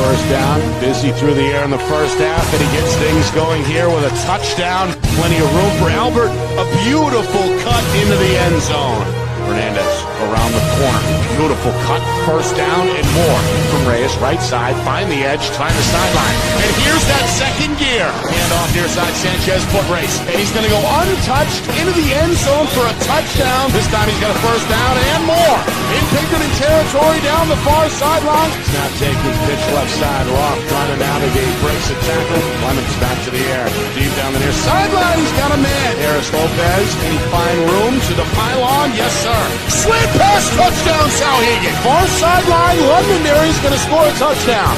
first down. Busy through the air in the first half, and he gets things going here with a touchdown. Plenty of room for Albert. A beautiful cut into the end zone. Hernandez around the corner. Beautiful cut, first down, and more from Reyes. Right side, find the edge, find the sideline. And here's that second gear. Hand off near side, Sanchez, foot race. And he's going to go untouched into the end zone for a touchdown. This time he's got a first down and more. In Pinkerton territory down the far sideline. Snap taken, pitch left side. Roth trying to navigate, breaks a tackle. Clemens back to the air. Deep down the near sideline, he's got a man. Harris Lopez, can he find room to the pylon? Yes, sir. Slant pass, touchdown, Souhegan. Far sideline, Londonderry's going to score a touchdown.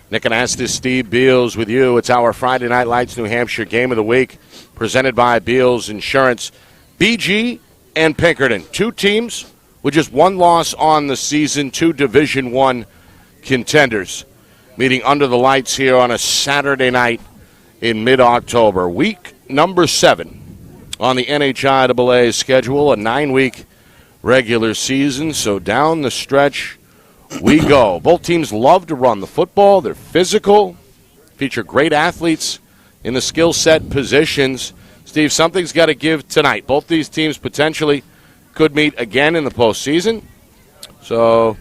Nick Anastas, Steve Beals with you. It's our Friday Night Lights New Hampshire Game of the Week, presented by Beals Insurance. BG and Pinkerton, two teams with just one loss on the season, two Division I contenders, meeting under the lights here on a Saturday night in mid-October. Week number 7 on the NHIAA schedule, a 9-week regular season, so down the stretch we go. Both teams love to run the football. They're physical, feature great athletes in the skill set positions. Steve, something's got to give tonight. Both these teams potentially could meet again in the postseason, so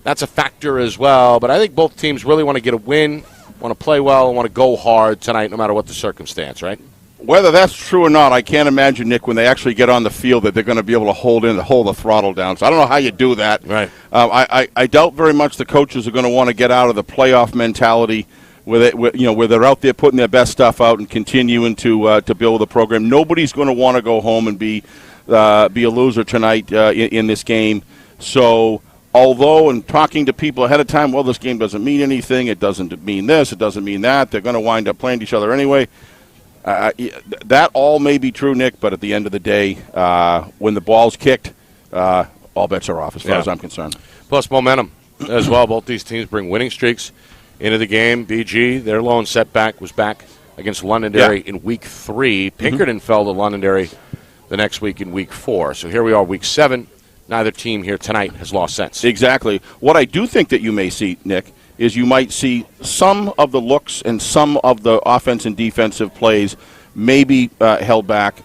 that's a factor as well. But I think both teams really want to get a win, want to play well, and want to go hard tonight no matter what the circumstance, right? Whether that's true or not, I can't imagine, Nick, when they actually get on the field that they're going to be able to hold the throttle down. So I don't know how you do that. Right. I doubt very much the coaches are going to want to get out of the playoff mentality where they're out there putting their best stuff out and continuing to build the program. Nobody's going to want to go home and be a loser tonight in this game. So although in talking to people ahead of time, well, this game doesn't mean anything, it doesn't mean this, it doesn't mean that, they're going to wind up playing each other anyway. That all may be true, Nick, but at the end of the day, when the ball's kicked, all bets are off as far as I'm concerned. Plus momentum as well. Both these teams bring winning streaks into the game. BG, their lone setback was back against Londonderry in Week 3. Pinkerton fell to Londonderry the next week in Week 4. So here we are, Week 7. Neither team here tonight has lost sense. Exactly. What I do think that you may see, Nick, is you might see some of the looks and some of the offense and defensive plays maybe held back.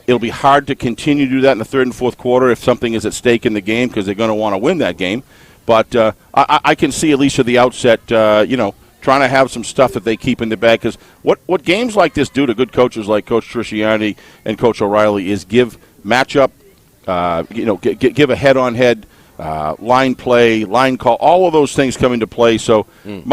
It'll be hard to continue to do that in the third and fourth quarter if something is at stake in the game because they're going to want to win that game. But I can see, at least at the outset, trying to have some stuff that they keep in the bag. Because what games like this do to good coaches like Coach Trisciani and Coach O'Reilly is give matchup, give a head-on-head, line play, line call, all of those things come into play. So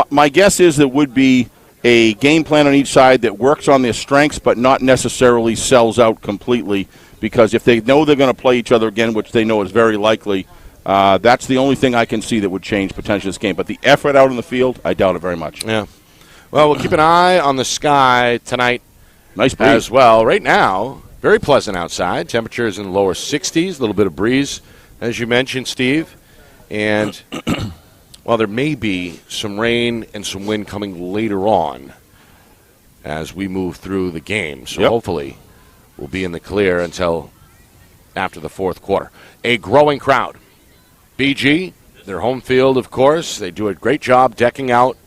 my guess is there would be a game plan on each side that works on their strengths but not necessarily sells out completely, because if they know they're going to play each other again, which they know is very likely, that's the only thing I can see that would change potentially this game. But the effort out in the field, I doubt it very much. Yeah. Well, we'll keep an eye on the sky tonight. Nice breeze as well. Right now, very pleasant outside. Temperatures in the lower 60s, a little bit of breeze, as you mentioned, Steve. And while there may be some rain and some wind coming later on as we move through the game. So hopefully we'll be in the clear until after the fourth quarter. A growing crowd. BG, their home field, of course. They do a great job decking out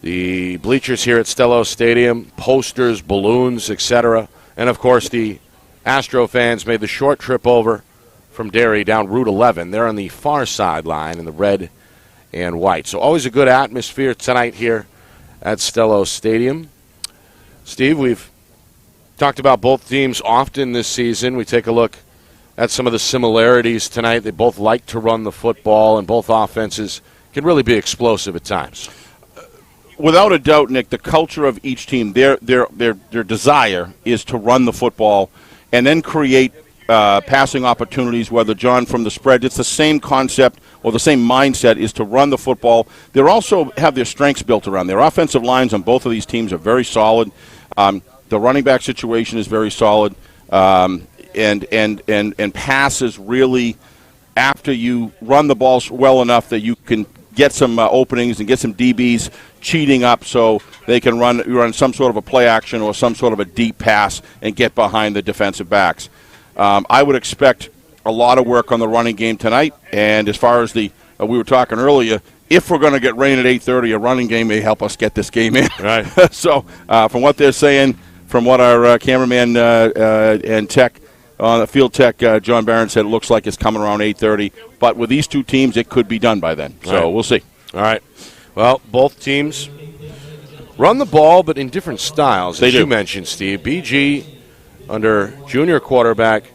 the bleachers here at Stello Stadium, posters, balloons, etc. And, of course, the Astro fans made the short trip over from Derry down Route 11. They're on the far sideline in the red and white. So always a good atmosphere tonight here at Stello Stadium. Steve, we've talked about both teams often this season. We take a look at some of the similarities tonight. They both like to run the football, and both offenses can really be explosive at times. Without a doubt, Nick, the culture of each team, their desire is to run the football and then create passing opportunities, whether, John, from the spread. It's the same concept or the same mindset is to run the football. They also have their strengths built around. Their offensive lines on both of these teams are very solid. The running back situation is very solid. And pass is really, after you run the ball well enough that you can get some openings and get some DBs cheating up so they can run some sort of a play action or some sort of a deep pass and get behind the defensive backs. I would expect a lot of work on the running game tonight. And as far as we were talking earlier, if we're going to get rain at 8:30, a running game may help us get this game in. Right. So from what they're saying, from what our cameraman and tech, on the field tech, John Barron said it looks like it's coming around 8:30. But with these two teams, it could be done by then. So We'll see. All right. Well, both teams run the ball, but in different styles. As you mentioned, Steve. BG under junior quarterback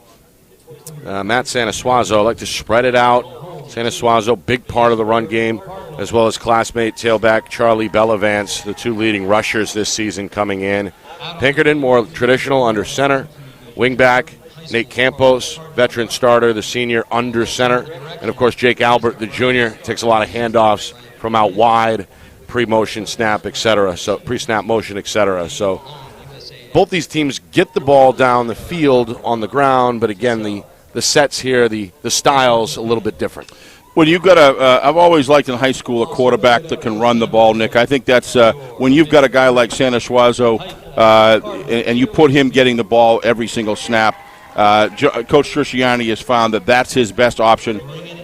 Matt Sanasuazo like to spread it out. Sanasuazo, big part of the run game, as well as classmate tailback Charlie Bellavance, the two leading rushers this season coming in. Pinkerton, more traditional under center. Wingback Nate Campos, veteran starter, the senior under center. And, of course, Jake Albert, the junior, takes a lot of handoffs from out wide, pre-motion snap, etc., so pre-snap motion, etc. So both these teams get the ball down the field on the ground, but, again, the sets here, the styles, a little bit different. Well, you've got I've always liked in high school a quarterback that can run the ball, Nick. I think that's when you've got a guy like Sanasuazo and you put him getting the ball every single snap. Coach Trisciani has found that that's his best option.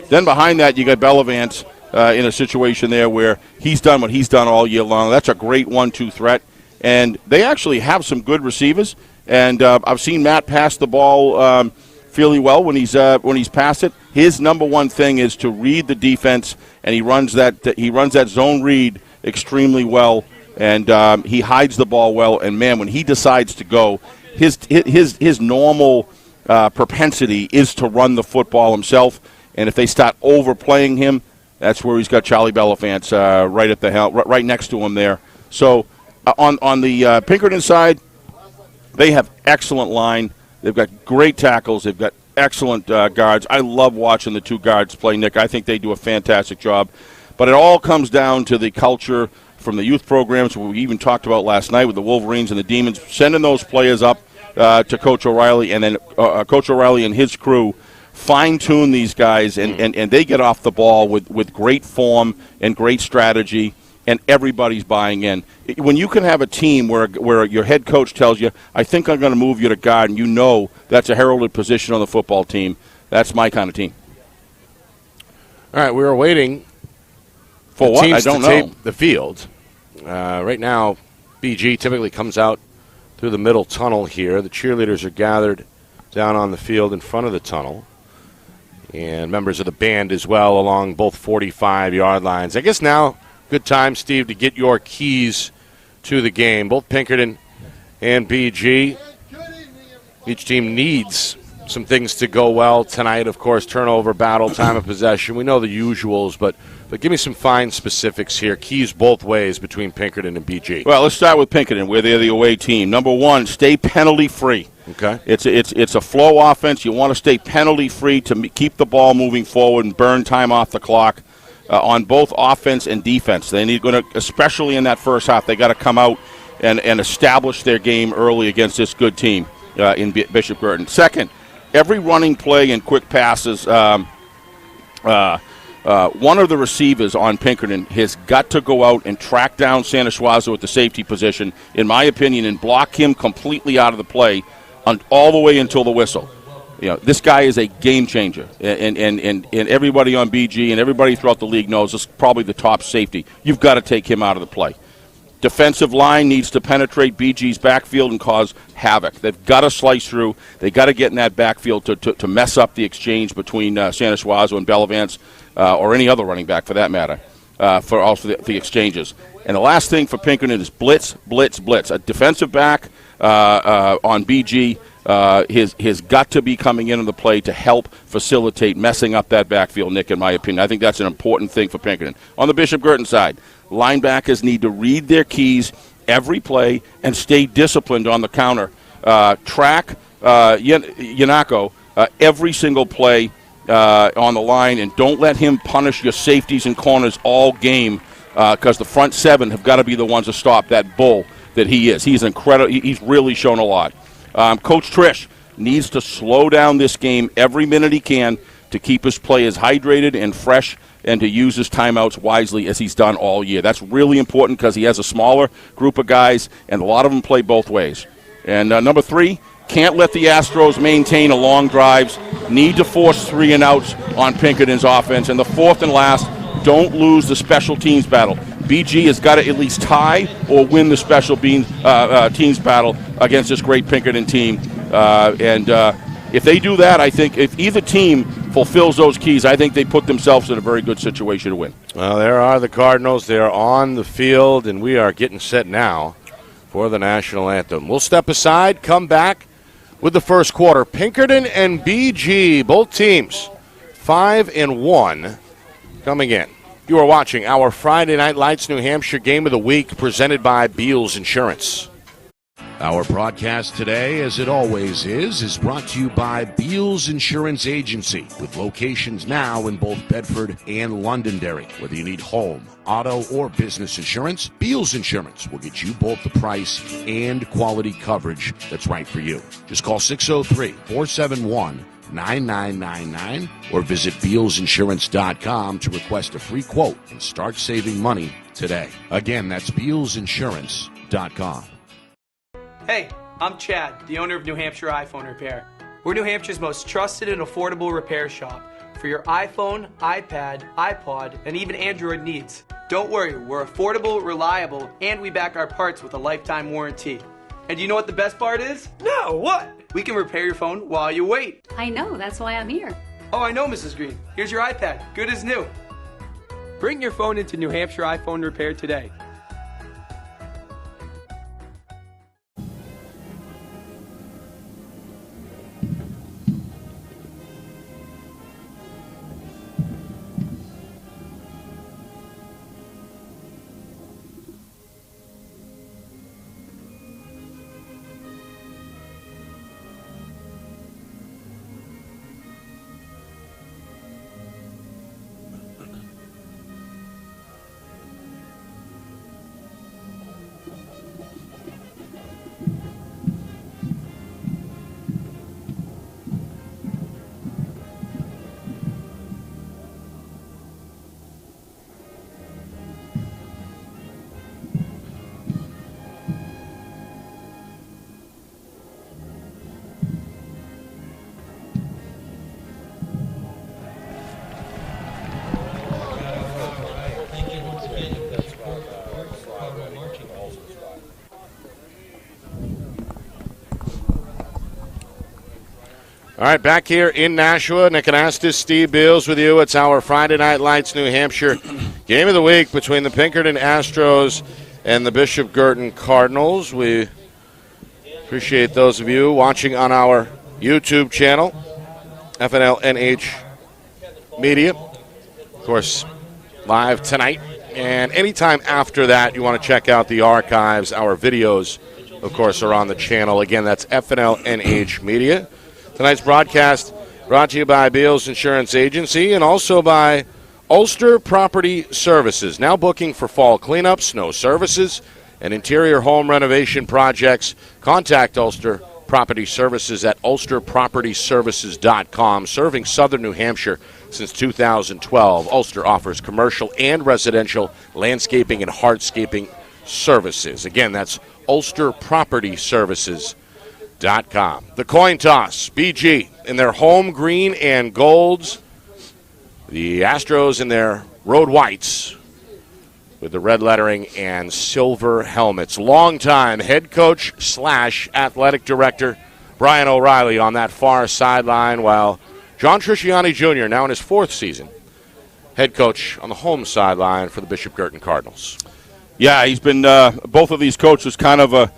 Then behind that, you got Bellavance in a situation there where he's done what he's done all year long. That's a great 1-2 threat. And they actually have some good receivers. And I've seen Matt pass the ball fairly well when he's passed it. His number one thing is to read the defense, and he runs that zone read extremely well, and he hides the ball well. And man, when he decides to go, his normal propensity is to run the football himself. And if they start overplaying him, that's where he's got Charlie Bellavance right at the helm, right next to him there. So on the Pinkerton side, they have excellent line. They've got great tackles. They've got excellent guards. I love watching the two guards play, Nick. I think they do a fantastic job. But it all comes down to the culture from the youth programs, what we even talked about last night with the Wolverines and the Demons, sending those players up to Coach O'Reilly, and then Coach O'Reilly and his crew fine-tune these guys, and they get off the ball with great form and great strategy, and everybody's buying in. When you can have a team where your head coach tells you, I think I'm going to move you to guard, and you know that's a heralded position on the football team, that's my kind of team. All right, we were waiting for what? I don't know. Tape the field. Right now, BG typically comes out through the middle tunnel here. The cheerleaders are gathered down on the field in front of the tunnel, and members of the band as well along both 45-yard lines. I guess now, good time, Steve, to get your keys to the game. Both Pinkerton and BG, each team needs some things to go well tonight. Of course, turnover, battle, time of possession. We know the usuals, but give me some fine specifics here. Keys both ways between Pinkerton and BG. Well, let's start with Pinkerton, where they're the away team. Number one, stay penalty-free. Okay. It's a flow offense. You want to stay penalty-free to keep the ball moving forward and burn time off the clock on both offense and defense. They need going to, especially in that first half, they got to come out and establish their game early against this good team in Bishop Guertin. Second, every running play and quick passes. One of the receivers on Pinkerton has got to go out and track down Sanasuazo at the safety position, in my opinion, and block him completely out of the play all the way until the whistle. You know, this guy is a game changer, and everybody on BG and everybody throughout the league knows this is probably the top safety. You've got to take him out of the play. Defensive line needs to penetrate BG's backfield and cause havoc. They've got to slice through. They've got to get in that backfield to mess up the exchange between Sanasuazo and Bellavance, or any other running back for that matter, for also the exchanges. And the last thing for Pinkerton is blitz, blitz, blitz. A defensive back on BG has got to be coming into the play to help facilitate messing up that backfield, Nick, in my opinion. I think that's an important thing for Pinkerton. On the Bishop Guertin side, linebackers need to read their keys every play and stay disciplined on the counter. Track Yanako every single play on the line, and don't let him punish your safeties and corners all game, because the front seven have got to be the ones to stop that bull that he is. He's incredible. He's really shown a lot. Coach Trish needs to slow down this game every minute he can to keep his players hydrated and fresh and to use his timeouts wisely as he's done all year. That's really important because he has a smaller group of guys, and a lot of them play both ways. And number 3, can't let the Astros maintain a long drives. Need to force 3 and outs on Pinkerton's offense. And the 4th and last, don't lose the special teams battle. BG has got to at least tie or win the special teams battle against this great Pinkerton team. If they do that, I think if either team fulfills those keys, I think they put themselves in a very good situation to win. Well, there are the Cardinals. They are on the field, and we are getting set now for the national anthem. We'll step aside, come back with the first quarter. Pinkerton and BG, both teams 5-1 coming in. You are watching our Friday Night Lights New Hampshire Game of the Week presented by Beals Insurance. Our broadcast today, as it always is brought to you by Beals Insurance Agency, with locations now in both Bedford and Londonderry. Whether you need home, auto, or business insurance, Beals Insurance will get you both the price and quality coverage that's right for you. Just call 603-471-9999 or visit BealsInsurance.com to request a free quote and start saving money today. Again, that's BealsInsurance.com. Hey, I'm Chad, the owner of New Hampshire iPhone Repair. We're New Hampshire's most trusted and affordable repair shop for your iPhone, iPad, iPod, and even Android needs. Don't worry, we're affordable, reliable, and we back our parts with a lifetime warranty. And you know what the best part is? No, what? We can repair your phone while you wait. I know, that's why I'm here. Oh, I know, Mrs. Green. Here's your iPad, good as new. Bring your phone into New Hampshire iPhone Repair today. All right, back here in Nashua, Nick Anastas, Steve Beals with you. It's our Friday Night Lights New Hampshire Game of the Week between the Pinkerton Astros and the Bishop Guertin Cardinals. We appreciate those of you watching on our YouTube channel, FNL-NH Media. Of course, live tonight. And anytime after that, you want to check out the archives. Our videos, of course, are on the channel. Again, that's FNL-NH Media. Tonight's broadcast brought to you by Beals Insurance Agency and also by Ulster Property Services. Now booking for fall cleanup, snow services, and interior home renovation projects. Contact Ulster Property Services at ulsterpropertyservices.com. Serving southern New Hampshire since 2012, Ulster offers commercial and residential landscaping and hardscaping services. Again, that's ulsterpropertyservices.com. The coin toss, BG in their home green and golds. The Astros in their road whites with the red lettering and silver helmets. Longtime head coach / athletic director Brian O'Reilly on that far sideline, while John Trisciani Jr., now in his 4th season, head coach on the home sideline for the Bishop Guertin Cardinals. Yeah, he's been both of these coaches kind of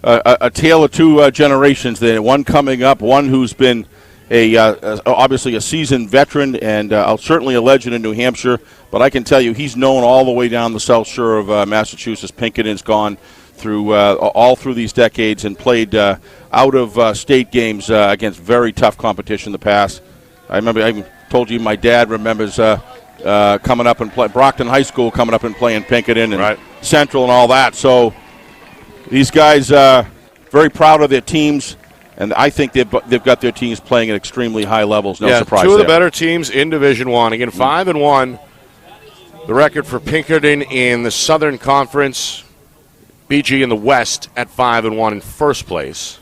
a tale of two generations there. One coming up, one who's been obviously a seasoned veteran and certainly a legend in New Hampshire. But I can tell you, he's known all the way down the South Shore of Massachusetts. Pinkerton's gone through all through these decades and played out of state games against very tough competition in the past. I remember, I told you, my dad remembers coming up and play Brockton High School, coming up and playing Pinkerton and right. Central and all that. So these guys very proud of their teams. And I think they've got their teams playing at extremely high levels. No surprise two of the there. better teams in Division I. Again, 5-1. The record for Pinkerton in the Southern Conference. BG in the West at 5-1 in first place.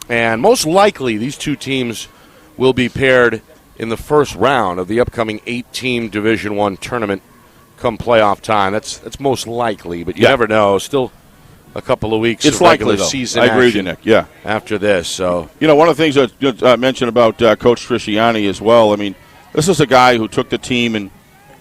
And most likely these two teams will be paired in the first round of the upcoming 8-team Division I tournament come playoff time. That's most likely, but you never know. Still a couple of weeks of regular season I agree with you, Nick. Yeah. After this. So one of the things I mentioned about Coach Trisciani as well, I mean, this is a guy who took the team and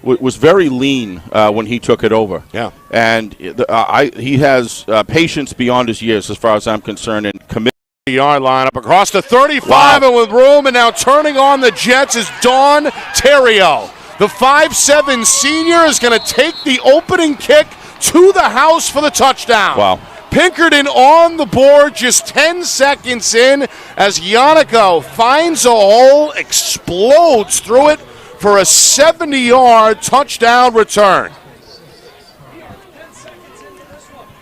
was very lean when he took it over. Yeah. And he has patience beyond his years as far as I'm concerned, and commitment. Yard line up across the 35 and with room, and now turning on the Jets is Don Terrio. The 5'7" senior is going to take the opening kick to the house for the touchdown. Wow. Pinkerton on the board just 10 seconds in as Yannico finds a hole, explodes through it for a 70-yard touchdown return.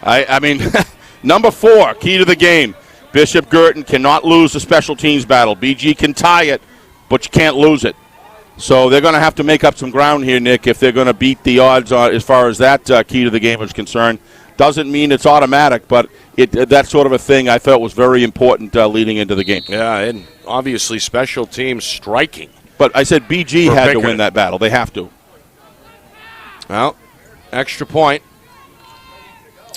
I mean, number 4, key to the game. Bishop Guertin cannot lose the special teams battle. BG can tie it, but you can't lose it. So they're going to have to make up some ground here, Nick, if they're going to beat the odds as far as that key to the game is concerned. Doesn't mean it's automatic, but that sort of a thing I felt was very important leading into the game. Yeah, and obviously special teams striking. But I said BG had to win that battle. They have to. Well, extra point.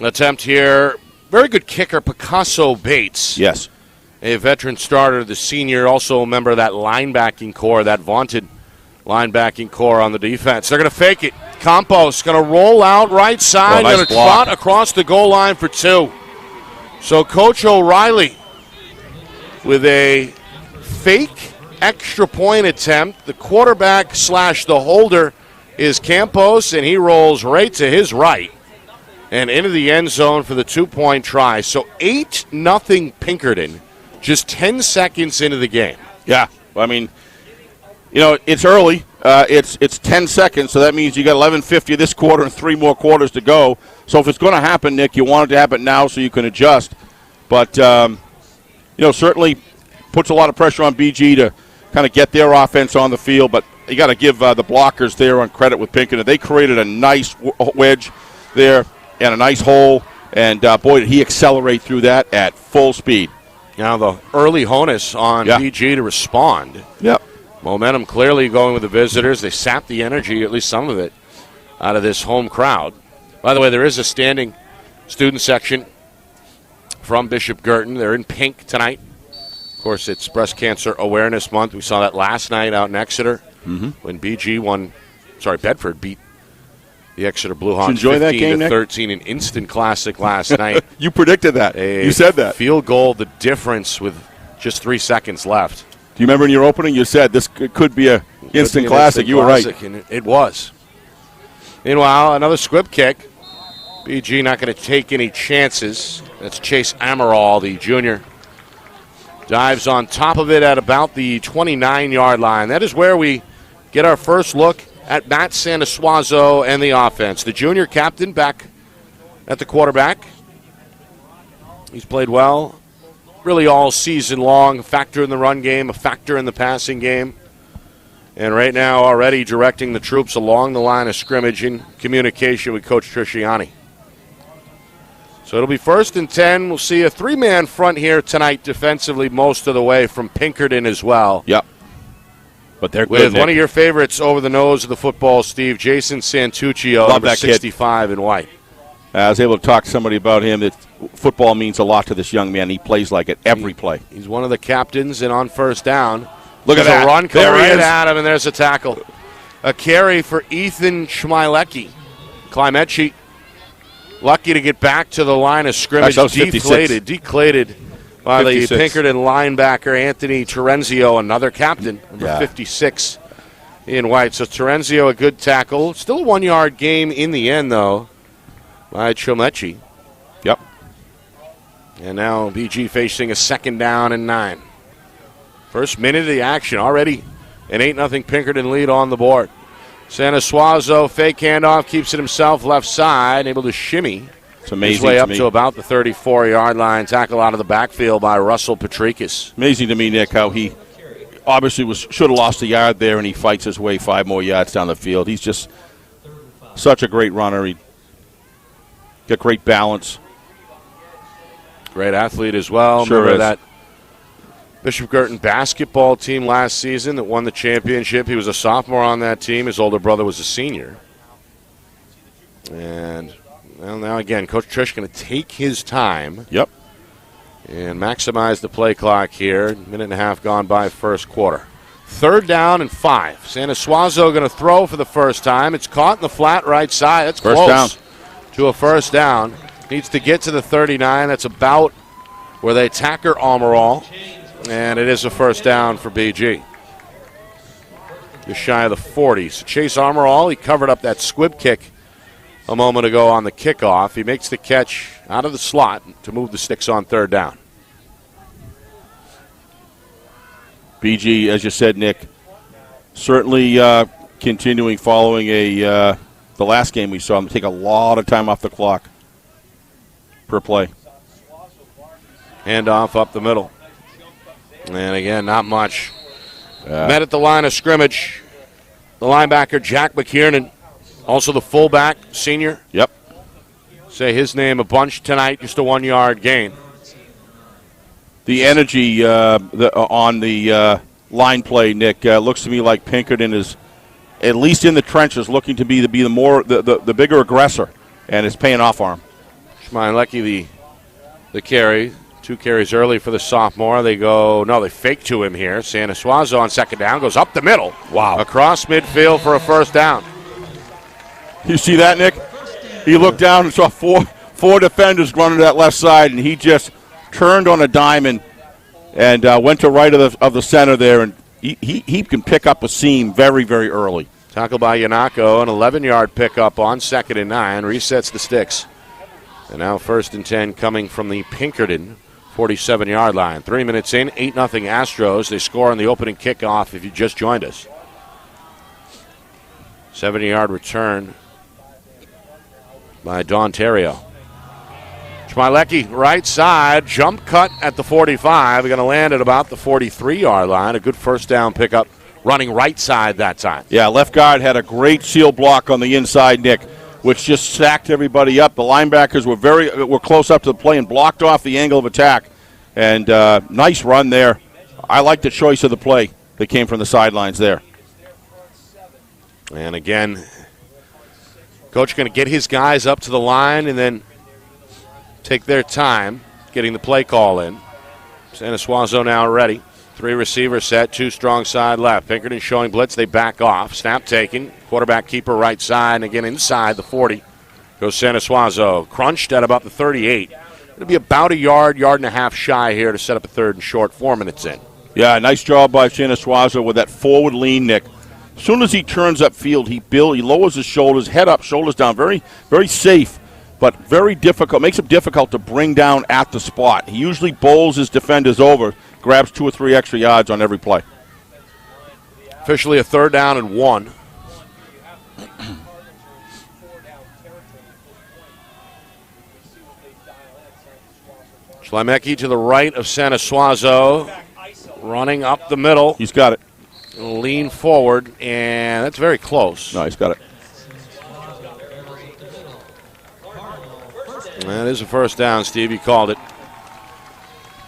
Attempt here. Very good kicker, Picasso Bates. Yes. A veteran starter, the senior, also a member of that linebacking core, that vaunted linebacking core on the defense. They're going to fake it. Campos going to roll out right side, going to trot across the goal line for 2. So Coach O'Reilly with a fake extra point attempt. The quarterback / the holder is Campos, and he rolls right to his right and into the end zone for the 2-point try. So 8-0 Pinkerton, just 10 seconds into the game. Yeah, I mean, it's early. It's 10 seconds, so that means you got 11:50 this quarter and 3 more quarters to go. So if it's going to happen, Nick, you want it to happen now so you can adjust. But, certainly puts a lot of pressure on BG to kind of get their offense on the field. But you got to give the blockers there on credit with Pinkerton. They created a nice wedge there and a nice hole, and boy, did he accelerate through that at full speed. Now the early onus on BG to respond. Yep. Momentum clearly going with the visitors. They sapped the energy, at least some of it, out of this home crowd. By the way, there is a standing student section from Bishop Guertin. They're in pink tonight. Of course, it's Breast Cancer Awareness Month. We saw that last night out in Exeter when Bedford beat the Exeter Blue Hawks 15-13, an instant classic last night. You predicted that. You said that. Field goal, the difference with just 3 seconds left. Do you remember in your opening you said this could be an instant classic? You were right. And it was. Meanwhile, another squib kick. BG not going to take any chances. That's Chase Amaral, the junior. Dives on top of it at about the 29-yard line. That is where we get our first look at Matt Sanasuazo and the offense. The junior captain back at the quarterback. He's played well really all season long. A factor in the run game, a factor in the passing game. And right now already directing the troops along the line of scrimmage in communication with Coach Trisciani. So it'll be 1st and 10. We'll see a 3-man front here tonight defensively most of the way from Pinkerton as well. Yep. But they're with one of your favorites over the nose of the football, Steve, Jason Santuccio, number 65 in white. I was able to talk to somebody about him that football means a lot to this young man. He plays like it every play. He's one of the captains, and on first down, look at that. A run coming right at him, and there's a tackle. A carry for Ethan Schmeilecki. Climetchi lucky to get back to the line of scrimmage. Deflated by 56. The Pinkerton linebacker, Anthony Terenzio, another captain, number 56 in white. So Terenzio, a good tackle. Still a 1-yard game in the end, though, by Schmeilecki. Yep. And now BG facing a 2nd down and 9. First minute of the action, already an 8-0 Pinkerton lead on the board. Sanasuazo, fake handoff, keeps it himself left side, able to shimmy It's amazing. His way up to about the 34-yard line. Tackle out of the backfield by Russell Patrikis. Amazing to me, Nick, how he obviously should have lost a yard there, and he fights his way 5 more yards down the field. He's just such a great runner. He got great balance. Great athlete as well. Sure Remember is. that Bishop Guertin basketball team last season that won the championship? He was a sophomore on that team. His older brother was a senior. And well, now again, Coach Trish going to take his time. Yep. And maximize the play clock here. Minute and a half gone by first quarter. 3rd down and 5. Santa Suazo going to throw for the first time. It's caught in the flat right side. That's First close down. to a first down. Needs to get to the 39. That's about where they tacker Almirall. And it is a first down for BG. Just shy of the 40. So Chase Almirall, he covered up that squib kick a moment ago on the kickoff. He makes the catch out of the slot to move the sticks on 3rd down. BG, as you said, Nick, certainly continuing following the last game we saw him take a lot of time off the clock per play. Handoff up the middle. And again, not much. Met at the line of scrimmage. The linebacker, Jack McKiernan, also the fullback, senior. Yep. Say his name a bunch tonight, just a 1-yard gain. The energy on the line play, Nick, looks to me like Pinkerton is, at least in the trenches, looking to be the bigger aggressor, and it's paying off for him. Schmeilecki, the carry. 2 carries early for the sophomore. They fake to him here. Santa Suazo on 2nd down goes up the middle. Wow. Across midfield for a first down. You see that, Nick? He looked down and saw four defenders running to that left side, and he just turned on a dime and went to right of the center there, and he can pick up a seam very, very early. Tackle by Yanako, an 11-yard pickup on 2nd and 9, resets the sticks. And now 1st and 10 coming from the Pinkerton 47-yard line. 3 minutes in, 8-0 Astros. They score on the opening kickoff if you just joined us. 70-yard return by Don Terrio. Schmeilecki, right side, jump cut at the 45. They're going to land at about the 43-yard line. A good first down pickup, running right side that time. Yeah, left guard had a great seal block on the inside, Nick, which just stacked everybody up. The linebackers were close up to the play and blocked off the angle of attack. And nice run there. I like the choice of the play that came from the sidelines there. And again, Coach going to get his guys up to the line and then take their time getting the play call in. Santa Suazo now ready. 3 receivers set, 2 strong side left. Pinkerton showing blitz, they back off. Snap taken, quarterback keeper right side, and again inside the 40. Goes Santa Suazo, crunched at about the 38. It'll be about a yard and a half shy here to set up a 3rd and short, 4 minutes in. Yeah, nice job by Santa Suazo with that forward lean, Nick. As soon as he turns upfield, he lowers his shoulders, head up, shoulders down. Very, very safe, but very difficult. Makes it difficult to bring down at the spot. He usually bowls his defenders over, grabs 2 or 3 extra yards on every play. Officially a 3rd down and 1. Schleimecki to the right of Santa Suazo, running up the middle. He's got it. Lean forward, and that's very close. No, he's got it. That is a first down, Steve. You called it.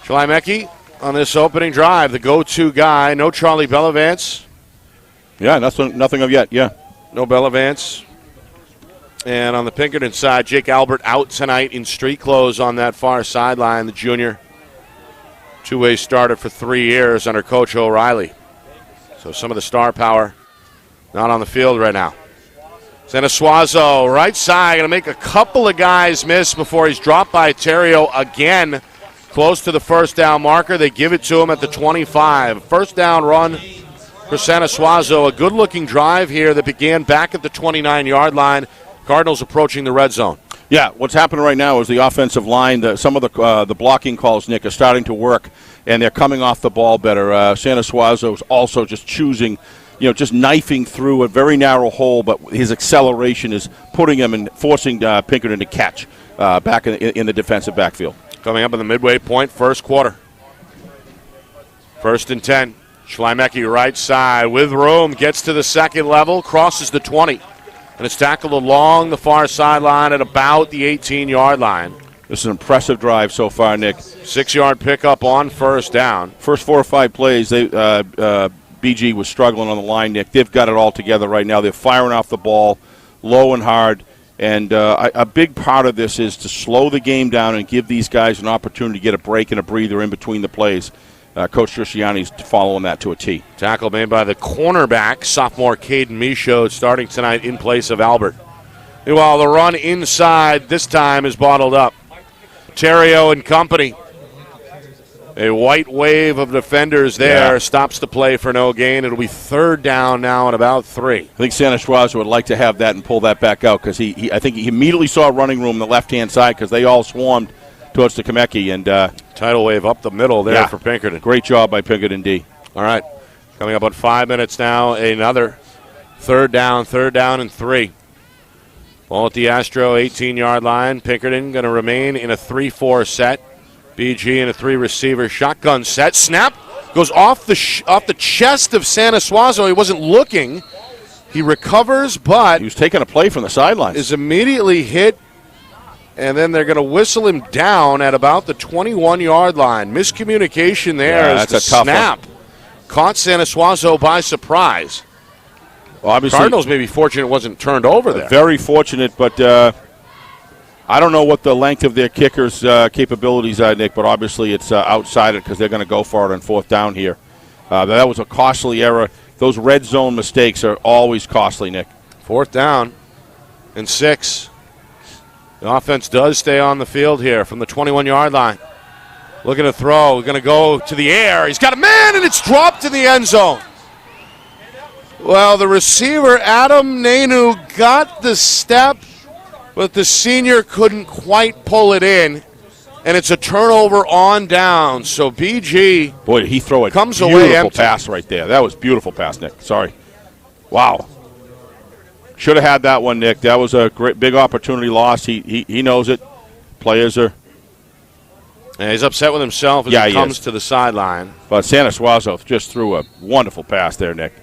Schleimecki on this opening drive, the go-to guy. No Charlie Bellavance. Yeah, nothing of yet, yeah. No Bellavance. And on the Pinkerton side, Jake Albert out tonight in street clothes on that far sideline, the junior. 2-way starter for 3 years under Coach O'Reilly. So some of the star power not on the field right now. Santa Suazo, right side, going to make a couple of guys miss before he's dropped by Terrio again. Close to the first down marker. They give it to him at the 25. First down run for Santa Suazo. A good-looking drive here that began back at the 29-yard line. Cardinals approaching the red zone. Yeah, what's happening right now is the offensive line, some of the blocking calls, Nick, are starting to work, and they're coming off the ball better. Santa Suazo is also just choosing, just knifing through a very narrow hole, but his acceleration is putting him and forcing Pinkerton to catch. back in the defensive backfield. Coming up in the midway point, first quarter. 1st and 10. Schleimecke right side with room, gets to the second level, crosses the 20. And it's tackled along the far sideline at about the 18-yard line. This is an impressive drive so far, Nick. 6-yard pickup on first down. First 4 or 5 plays, BG was struggling on the line, Nick. They've got it all together right now. They're firing off the ball low and hard. And a big part of this is to slow the game down and give these guys an opportunity to get a break and a breather in between the plays. Coach Trisciani's following that to a T. Tackle made by the cornerback, sophomore Caden Michaud, starting tonight in place of Albert. Meanwhile, the run inside this time is bottled up. Terrio and company. A white wave of defenders there stops the play for no gain. It'll be 3rd down now at about 3. I think Santa Schwaza would like to have that and pull that back out because I think he immediately saw running room on the left-hand side because they all swarmed towards the Kamecki. And tidal wave up the middle there for Pinkerton. Great job by Pinkerton D. All right. Coming up on 5 minutes now, another 3rd down and 3. Ball at the Astro 18-yard line. Pinkerton going to remain in a 3-4 set. BG in a 3-receiver shotgun set. Snap goes off the chest of Santa Schwaza. He wasn't looking. He recovers, but he was taking a play from the sidelines. Is immediately hit, and then they're going to whistle him down at about the 21-yard line. Miscommunication there as the snap caught Santa Schwaza by surprise. Well, obviously, Cardinals may be fortunate it wasn't turned over there. Very fortunate, but I don't know what the length of their kickers' capabilities are, Nick, but obviously it's outside it because they're going to go for it on 4th down here. That was a costly error. Those red zone mistakes are always costly, Nick. 4th down and 6. The offense does stay on the field here from the 21-yard line. Looking to throw. We're going to go to the air. He's got a man, and it's dropped in the end zone. Well, the receiver, Adam Nanu, got the step, but the senior couldn't quite pull it in, and it's a turnover on down. So BG, boy, did he throw a comes beautiful away empty. Pass right there. That was beautiful pass, Nick. Sorry. Wow. Should have had that one, Nick. That was a great big opportunity lost. He knows it. Players are. And he's upset with himself as he comes to the sideline. But Santa Schwaza just threw a wonderful pass there, Nick.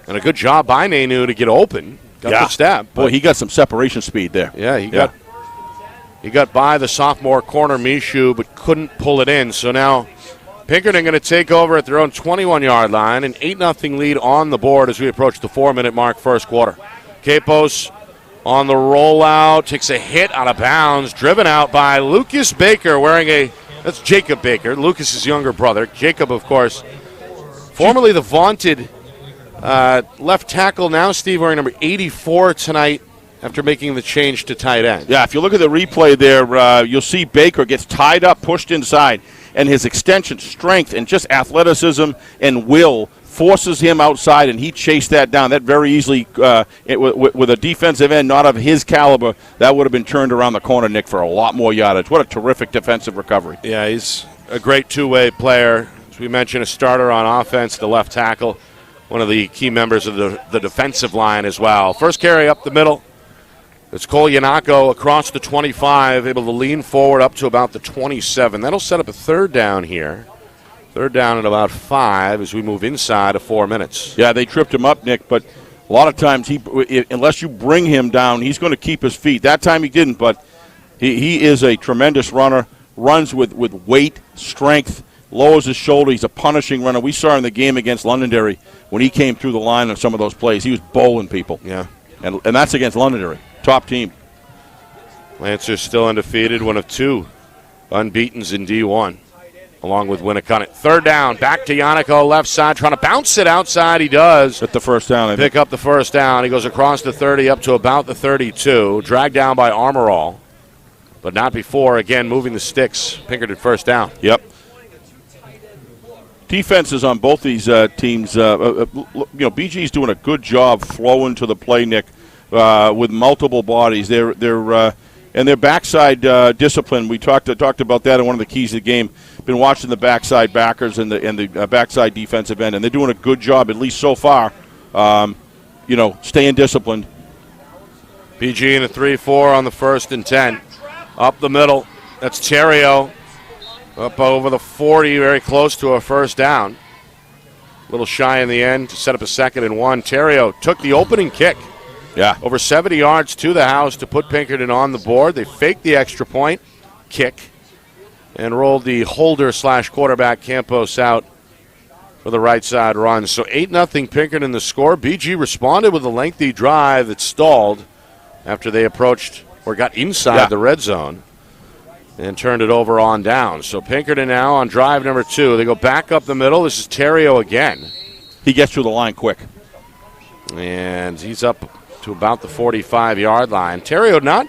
And a good job by Nanu to get open. Got the step. Boy, he got some separation speed there. Yeah, he got by the sophomore corner Michaud, but couldn't pull it in. So now Pinkerton going to take over at their own 21-yard line, an 8-0 lead on the board as we approach the 4-minute mark first quarter. Capos on the rollout, takes a hit out of bounds, driven out by Lucas Baker wearing that's Jacob Baker, Lucas's younger brother. Jacob, of course, formerly the vaunted left tackle, now Steve wearing number 84 tonight after making the change to tight end. Yeah, if you look at the replay there, you'll see Baker gets tied up, pushed inside, and his extension, strength, and just athleticism and will forces him outside, and he chased that down. That very easily, with a defensive end not of his caliber, that would have been turned around the corner, Nick, for a lot more yardage. What a terrific defensive recovery. Yeah, he's a great two-way player. As we mentioned, a starter on offense, the left tackle, one of the key members of the defensive line as well. First carry up the middle. It's Cole Yanako across the 25, able to lean forward up to about the 27. That'll set up a 3rd down here. 3rd down at about 5 as we move inside of 4 minutes. Yeah, they tripped him up, Nick, but a lot of times, unless you bring him down, he's going to keep his feet. That time he didn't, but he is a tremendous runner, runs with weight, strength, lowers his shoulder. He's a punishing runner. We saw in the game against Londonderry when he came through the line on some of those plays. He was bowling people. Yeah. And that's against Londonderry. Top team. Lancers still undefeated, one of 2 unbeatens in D1, along with Winnicott. 3rd down, back to Yannico, left side, trying to bounce it outside. He does. At the first down. Pick up the first down. He goes across the 30 up to about the 32. Dragged down by Armorall, but not before, again, moving the sticks. Pinkerton first down. Yep. Defenses on both these teams, BG's doing a good job flowing to the play, Nick, with multiple bodies. And their backside discipline. We talked about that in one of the keys of the game. Been watching the backside backers and the backside defensive end, and they're doing a good job, at least so far. Staying disciplined. BG in a 3-4 on the 1st and 10. Up the middle. That's Terrio. Up over the 40, very close to a first down. A little shy in the end to set up a 2nd and 1. Terrio took the opening kick. Yeah. Over 70 yards to the house to put Pinkerton on the board. They faked the extra point kick and rolled the holder/quarterback Campos out for the right side run. So 8-0 Pinkerton the score. BG responded with a lengthy drive that stalled after they approached or got inside the red zone and turned it over on down. So Pinkerton now on drive number 2. They go back up the middle. This is Terrio again. He gets through the line quick. And he's up to about the 45-yard line. Terrio not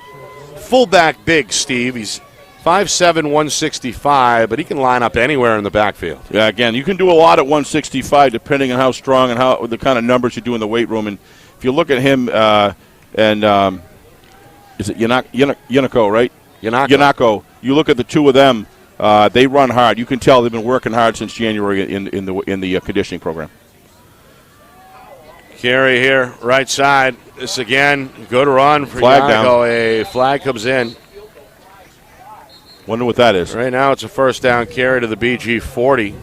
fullback big, Steve. He's 5'7", 165, but he can line up anywhere in the backfield. Yeah, again, you can do a lot at 165 depending on how strong and how the kind of numbers you do in the weight room. And if you look at him is it Yanako, right? Yanako. You look at the two of them, they run hard. You can tell they've been working hard since January in the conditioning program. Carry here, right side. This again, good run for Flag Yanako. down. A flag comes in. Wonder what that is. Right now it's a first down carry to the BG 40.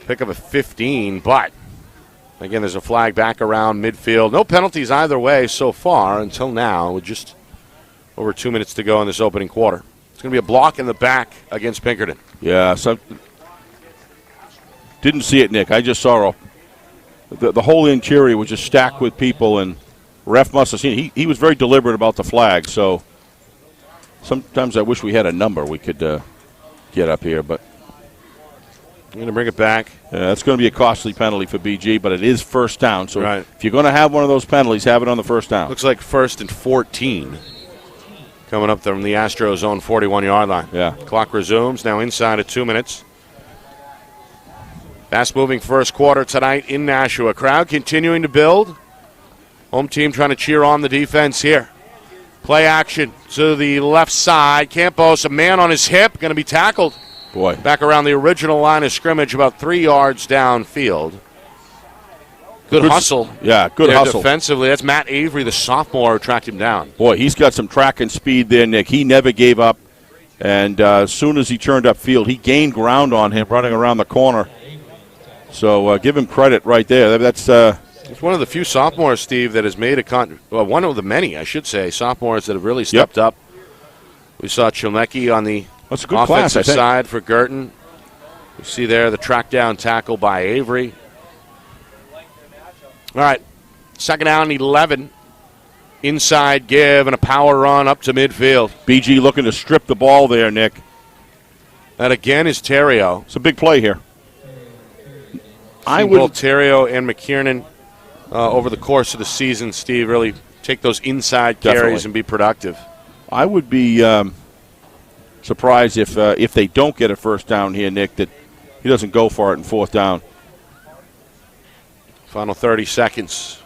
Pick up a 15, but again, there's a flag back around midfield. No penalties either way so far until now, with just over 2 minutes to go in this opening quarter. It's going to be a block in the back against Pinkerton. Yeah, so didn't see it, Nick. I just saw the whole interior was just stacked with people, and ref must have seen it. He was very deliberate about the flag, so sometimes I wish we had a number we could get up here, but I'm going to bring it back. That's going to be a costly penalty for BG, but it is first down. So right. If you're going to have one of those penalties, have it on the first down. Looks like 1st and 14 coming up from the Astros' own 41-yard line. Yeah. Clock resumes, now inside of 2 minutes. Fast-moving first quarter tonight in Nashua. Crowd continuing to build. Home team trying to cheer on the defense here. Play action to the left side. Campos, a man on his hip, going to be tackled. Boy. Back around the original line of scrimmage, about 3 yards downfield. Good hustle. Yeah, good hustle. Defensively, that's Matt Avery, the sophomore, who tracked him down. Boy, he's got some track and speed there, Nick. He never gave up. And as soon as he turned upfield, he gained ground on him running around the corner. So give him credit right there. That's it's one of the few sophomores, Steve, that has made one of the many, I should say, sophomores that have really stepped up. We saw Chilnecki on the That's a good class, offensive side for Guertin. You see there the track down tackle by Avery. All right, 2nd down and 11. Inside give and a power run up to midfield. BG looking to strip the ball there, Nick. That again is Terrio. It's a big play here. Both Terrio and McKiernan over the course of the season, Steve, really take those inside carries and be productive. I would be surprised if they don't get a first down here, Nick, that he doesn't go for it in 4th down. Final 30 seconds.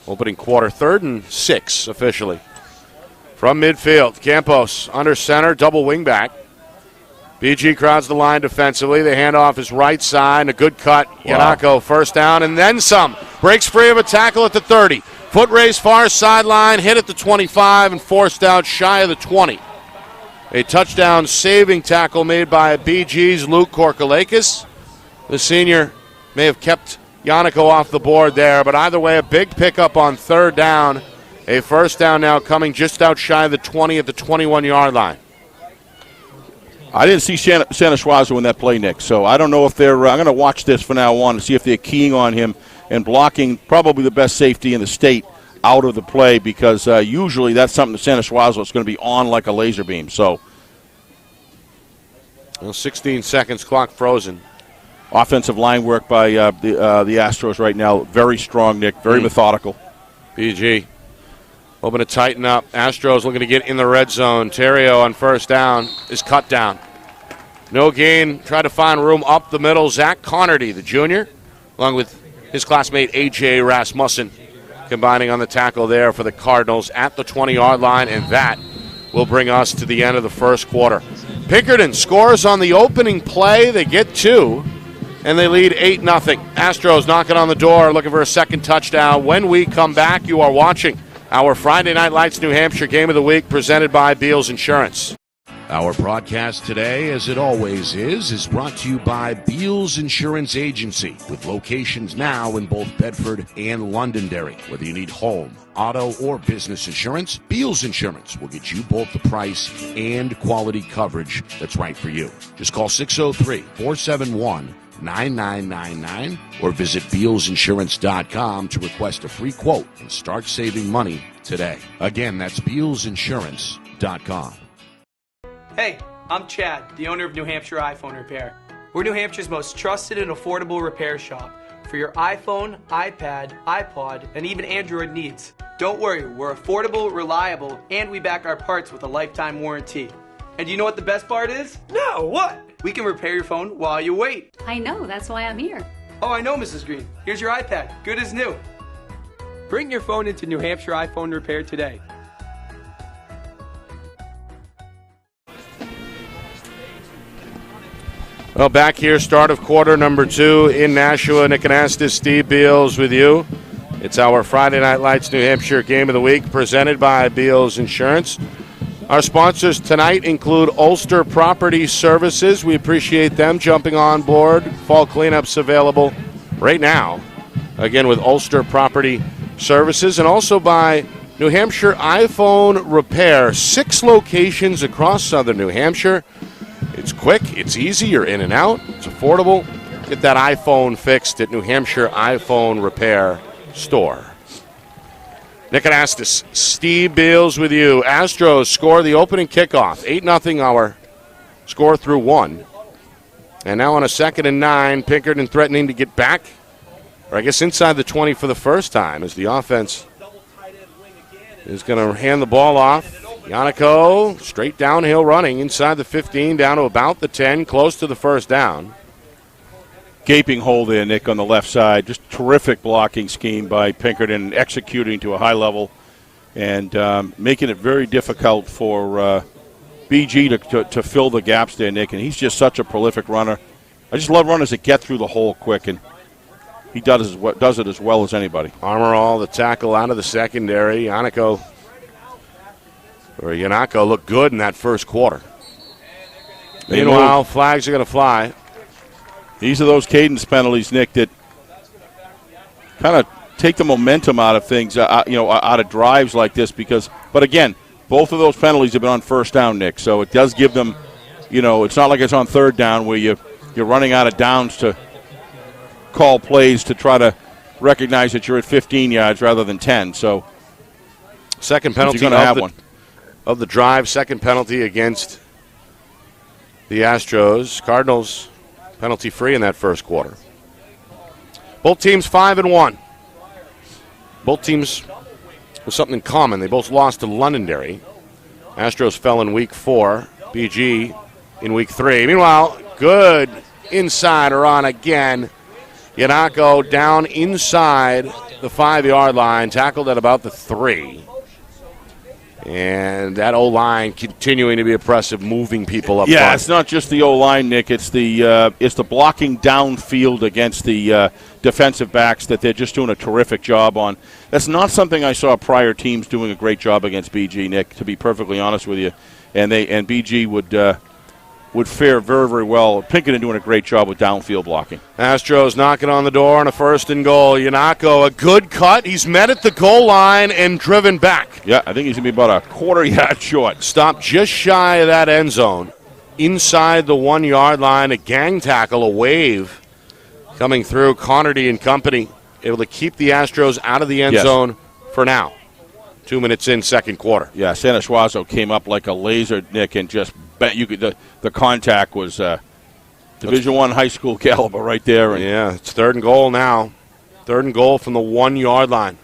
Opening quarter, 3rd and 6 officially. From midfield, Campos under center, double wing back. BG crowds the line defensively. The handoff is right side, and a good cut. Wow. Yanako, first down, and then some. Breaks free of a tackle at the 30. Foot race far sideline, hit at the 25, and forced out shy of the 20. A touchdown saving tackle made by BG's Luke Korkalakis. The senior may have kept Yanako off the board there, but either way, a big pickup on 3rd down. A first down now coming just out shy of the 20 at the 21-yard line. I didn't see Santa Schwaza in that play, Nick, so I don't know if they're I'm going to watch this from now on to see if they're keying on him and blocking probably the best safety in the state out of the play, because usually that's something that Santa Schwaza is going to be on like a laser beam. So, 16 seconds, clock frozen. Offensive line work by the Astros right now, very strong, Nick, very methodical. BG hoping to tighten up. Astros looking to get in the red zone. Terrio on first down is cut down. No gain. Try to find room up the middle. Zach Connerty, the junior, along with his classmate A.J. Rasmussen, combining on the tackle there for the Cardinals at the 20-yard line, and that will bring us to the end of the first quarter. Pinkerton scores on the opening play. They get 2, and they lead 8-0. Astros knocking on the door, looking for a second touchdown. When we come back, you are watching our Friday Night Lights New Hampshire Game of the Week presented by Beals Insurance. Our broadcast today, as it always is brought to you by Beals Insurance Agency, with locations now in both Bedford and Londonderry. Whether you need home, auto, or business insurance, Beals Insurance will get you both the price and quality coverage that's right for you. Just call 603-471-9999 or visit BealsInsurance.com to request a free quote and start saving money today. Again, that's BealsInsurance.com. Hey, I'm Chad, the owner of New Hampshire iPhone Repair. We're New Hampshire's most trusted and affordable repair shop for your iPhone, iPad, iPod, and even Android needs. Don't worry, we're affordable, reliable, and we back our parts with a lifetime warranty. And you know what the best part is? No, what? We can repair your phone while you wait. I know, that's why I'm here. Oh, I know, Mrs. Green. Here's your iPad, good as new. Bring your phone into New Hampshire iPhone Repair today. Well, back here, start of quarter number 2 in Nashua. Nick Anastas, Steve Beals with you. It's our Friday Night Lights New Hampshire Game of the Week presented by Beals Insurance. Our sponsors tonight include Ulster Property Services. We appreciate them jumping on board. Fall cleanups available right now, again with Ulster Property Services, and also by New Hampshire iPhone Repair. 6 locations across southern New Hampshire. It's quick, it's easy, you're in and out, it's affordable. Get that iPhone fixed at New Hampshire iPhone Repair Store. Nick Anastas, Steve Beals with you. Astros score the opening kickoff. 8-0 our score through 1. And now on a 2nd and 9, Pinkerton threatening to get back, or I guess inside the 20 for the first time, as the offense is going to hand the ball off. Yannico straight downhill running inside the 15 down to about the 10, close to the first down. Gaping hole there, Nick, on the left side. Just terrific blocking scheme by Pinkerton, executing to a high level and making it very difficult for BG to fill the gaps there, Nick. And he's just such a prolific runner. I just love runners that get through the hole quick, and he does it as well as anybody. Armorall, the tackle out of the secondary. Yannico looked good in that first quarter. Meanwhile, flags are going to fly. These are those cadence penalties, Nick, that kind of take the momentum out of things, out of drives like this. But again, both of those penalties have been on first down, Nick. So it does give them, it's not like it's on third down where you're running out of downs to call plays to try to recognize that you're at 15 yards rather than 10. So second penalty of the drive, second penalty against the Astros. Cardinals penalty free in that first quarter. Both teams 5-1. Both teams with something in common. They both lost to Londonderry. Astros fell in week 4. BG in week 3. Meanwhile, good inside run again. Yannico down inside the 5-yard line, tackled at about the 3. And that O-line continuing to be oppressive, moving people up front. It's not just the O-line, Nick. It's the blocking downfield against the defensive backs that they're just doing a terrific job on. That's not something I saw prior teams doing a great job against BG, Nick, to be perfectly honest with you. And BG would fare very, very well. Pinkerton doing a great job with downfield blocking. Astros knocking on the door on a 1st and goal. Yannico, a good cut. He's met at the goal line and driven back. Yeah, I think he's going to be about a quarter yard short. Stopped just shy of that end zone. Inside the 1-yard line, a gang tackle, a wave coming through. Connerty and company able to keep the Astros out of the end zone for now. 2 minutes in, second quarter. Yeah, Sanasuazo came up like a laser, Nick, and just bet you could. The contact was Division I high school caliber right there. And it's 3rd and goal now. 3rd and goal from the 1-yard line.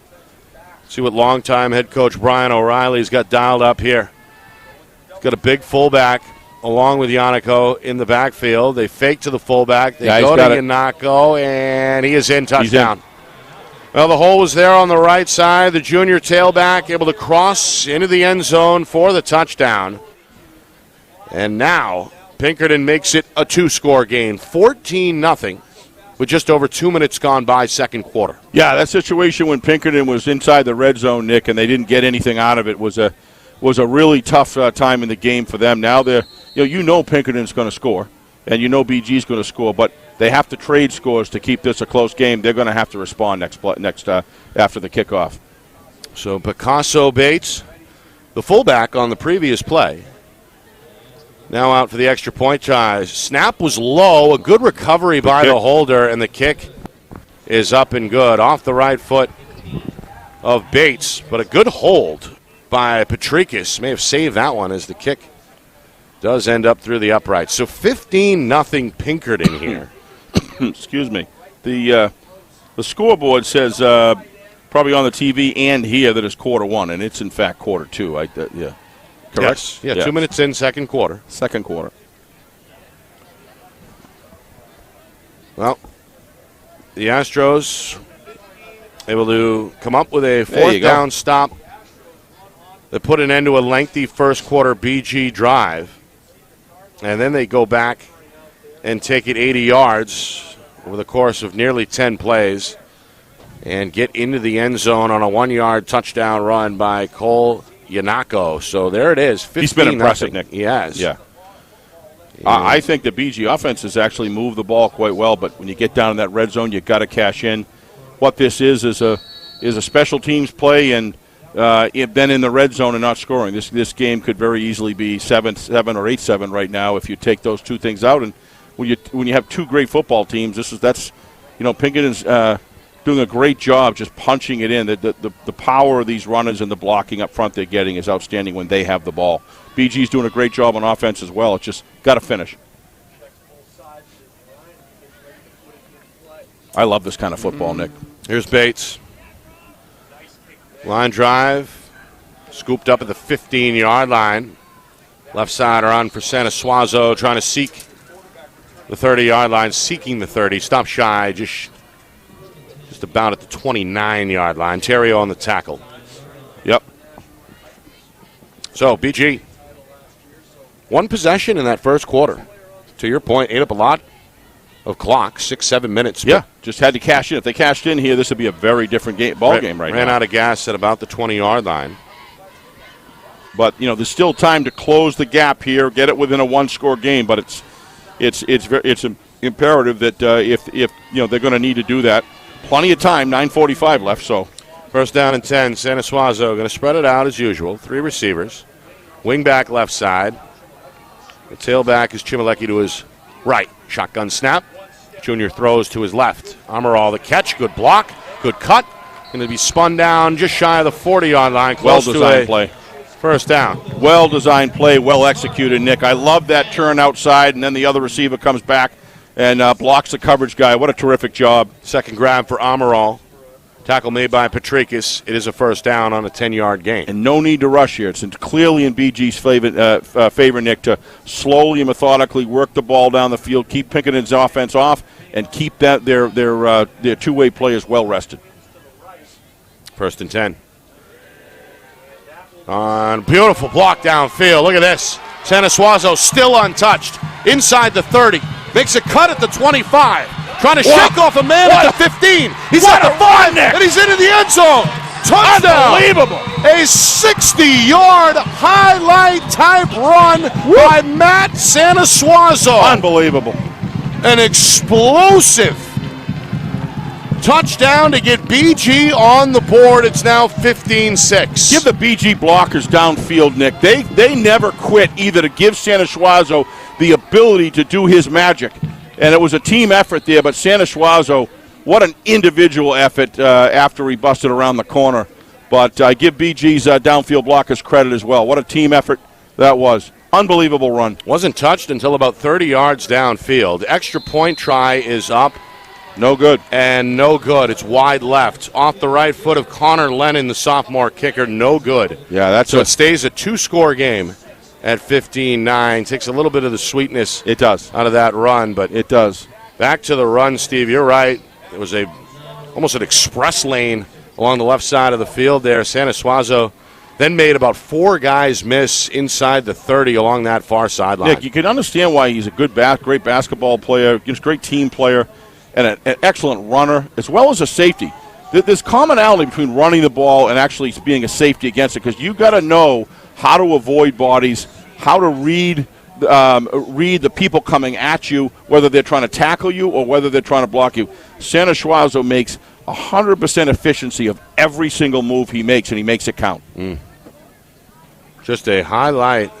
See what longtime head coach Brian O'Reilly's got dialed up here. He's got a big fullback along with Yannico in the backfield. They fake to the fullback. They go to Yannico, and he is in, touchdown. Well, the hole was there on the right side. The junior tailback able to cross into the end zone for the touchdown. And now Pinkerton makes it a 2-score game, 14-0, with just over 2 minutes gone by second quarter. Yeah, that situation when Pinkerton was inside the red zone, Nick, and they didn't get anything out of it was a really tough time in the game for them. Now they're Pinkerton's going to score, and BG's going to score, but they have to trade scores to keep this a close game. They're going to have to respond next after the kickoff. So Picasso Bates, the fullback on the previous play, now out for the extra point try. Snap was low, a good recovery by the holder, and the kick is up and good off the right foot of Bates, but a good hold by Patricus. May have saved that one as the kick does end up through the upright. So 15-0 Pinkerton here. Excuse me. The scoreboard says probably on the TV and here that it's quarter one, and it's in fact quarter two. Yeah. Correct? Yes. Yeah, 2 minutes in, second quarter. Second quarter. Well, the Astros able to come up with a fourth down stop that put an end to a lengthy first quarter BG drive. And then they go back and take it 80 yards over the course of nearly 10 plays and get into the end zone on a 1-yard touchdown run by Cole Yanako. So there it is. He's been impressive, Nick. He has. Yeah. I think the BG offense has actually moved the ball quite well, but when you get down in that red zone, you've got to cash in. What this is a special teams play, and then in the red zone and not scoring. This game could very easily be 7-7 or 8-7 right now if you take those two things out. And when you have two great football teams, that's Pinkerton's doing a great job just punching it in. The power of these runners and the blocking up front they're getting is outstanding when they have the ball. BG's doing a great job on offense as well. It's just got to finish. I love this kind of football, Nick. Here's Bates. Line drive. Scooped up at the 15-yard line. Left side run for Santa Suazo, trying to seek the 30-yard line, seeking the 30. Stop shy, just about at the 29-yard line. Terrio on the tackle. Yep. So, BG, one possession in that first quarter. To your point, ate up a lot of clock, 6-7 minutes. Yeah, just had to cash in. If they cashed in here, this would be a very different ball game right now. Ran out of gas at about the 20-yard line. But, there's still time to close the gap here, get it within a one-score game, but it's imperative that if they're going to need to do that. Plenty of time, 9:45 left, so. First down and 10, Santa Suazo going to spread it out as usual. 3 receivers. Wing back left side. The tailback is Chimilecki to his right. Shotgun snap. Junior throws to his left. Amaral the catch. Good block. Good cut. Going to be spun down just shy of the 40-yard line. Well-designed play. First down. Well-designed play, well executed, Nick. I love that turn outside, and then the other receiver comes back and blocks the coverage guy. What a terrific job. Second grab for Amaral. Tackle made by Patricus. It is a first down on a 10-yard gain. And no need to rush here. It's clearly in BG's favor, Nick, to slowly and methodically work the ball down the field, keep Pinkerton's offense off, and keep their two-way players well rested. First and 10. On beautiful block downfield. Look at this. Santa Suazo still untouched. Inside the 30. Makes a cut at the 25. Trying to shake off a man at the 15. He's at the 5, and he's into the end zone. Touchdown. Unbelievable. A 60-yard highlight-type run by Matt Santa Suazo. Unbelievable. An explosive touchdown to get BG on the board. It's now 15-6. Give the BG blockers downfield, Nick. They never quit either to give Santa Suazo the ability to do his magic. And it was a team effort there, but Santa Suazo, what an individual effort after he busted around the corner. But I give BG's downfield blockers credit as well. What a team effort that was. Unbelievable run. Wasn't touched until about 30 yards downfield. Extra point try is up. No good. And no good. It's wide left. Off the right foot of Connor Lennon, the sophomore kicker. No good. Yeah, it stays a 2-score game at 15-9. Takes a little bit of the sweetness out of that run. But it does. Back to the run, Steve. You're right. It was almost an express lane along the left side of the field there. Santa Suazo then made about 4 guys miss inside the 30 along that far sideline. Nick, you can understand why he's a great basketball player, great team player, and an excellent runner, as well as a safety. There's commonality between running the ball and actually being a safety against it, because you've got to know how to avoid bodies, how to read read the people coming at you, whether they're trying to tackle you or whether they're trying to block you. Santa Schwazo makes 100% efficiency of every single move he makes, and he makes it count. Just a highlight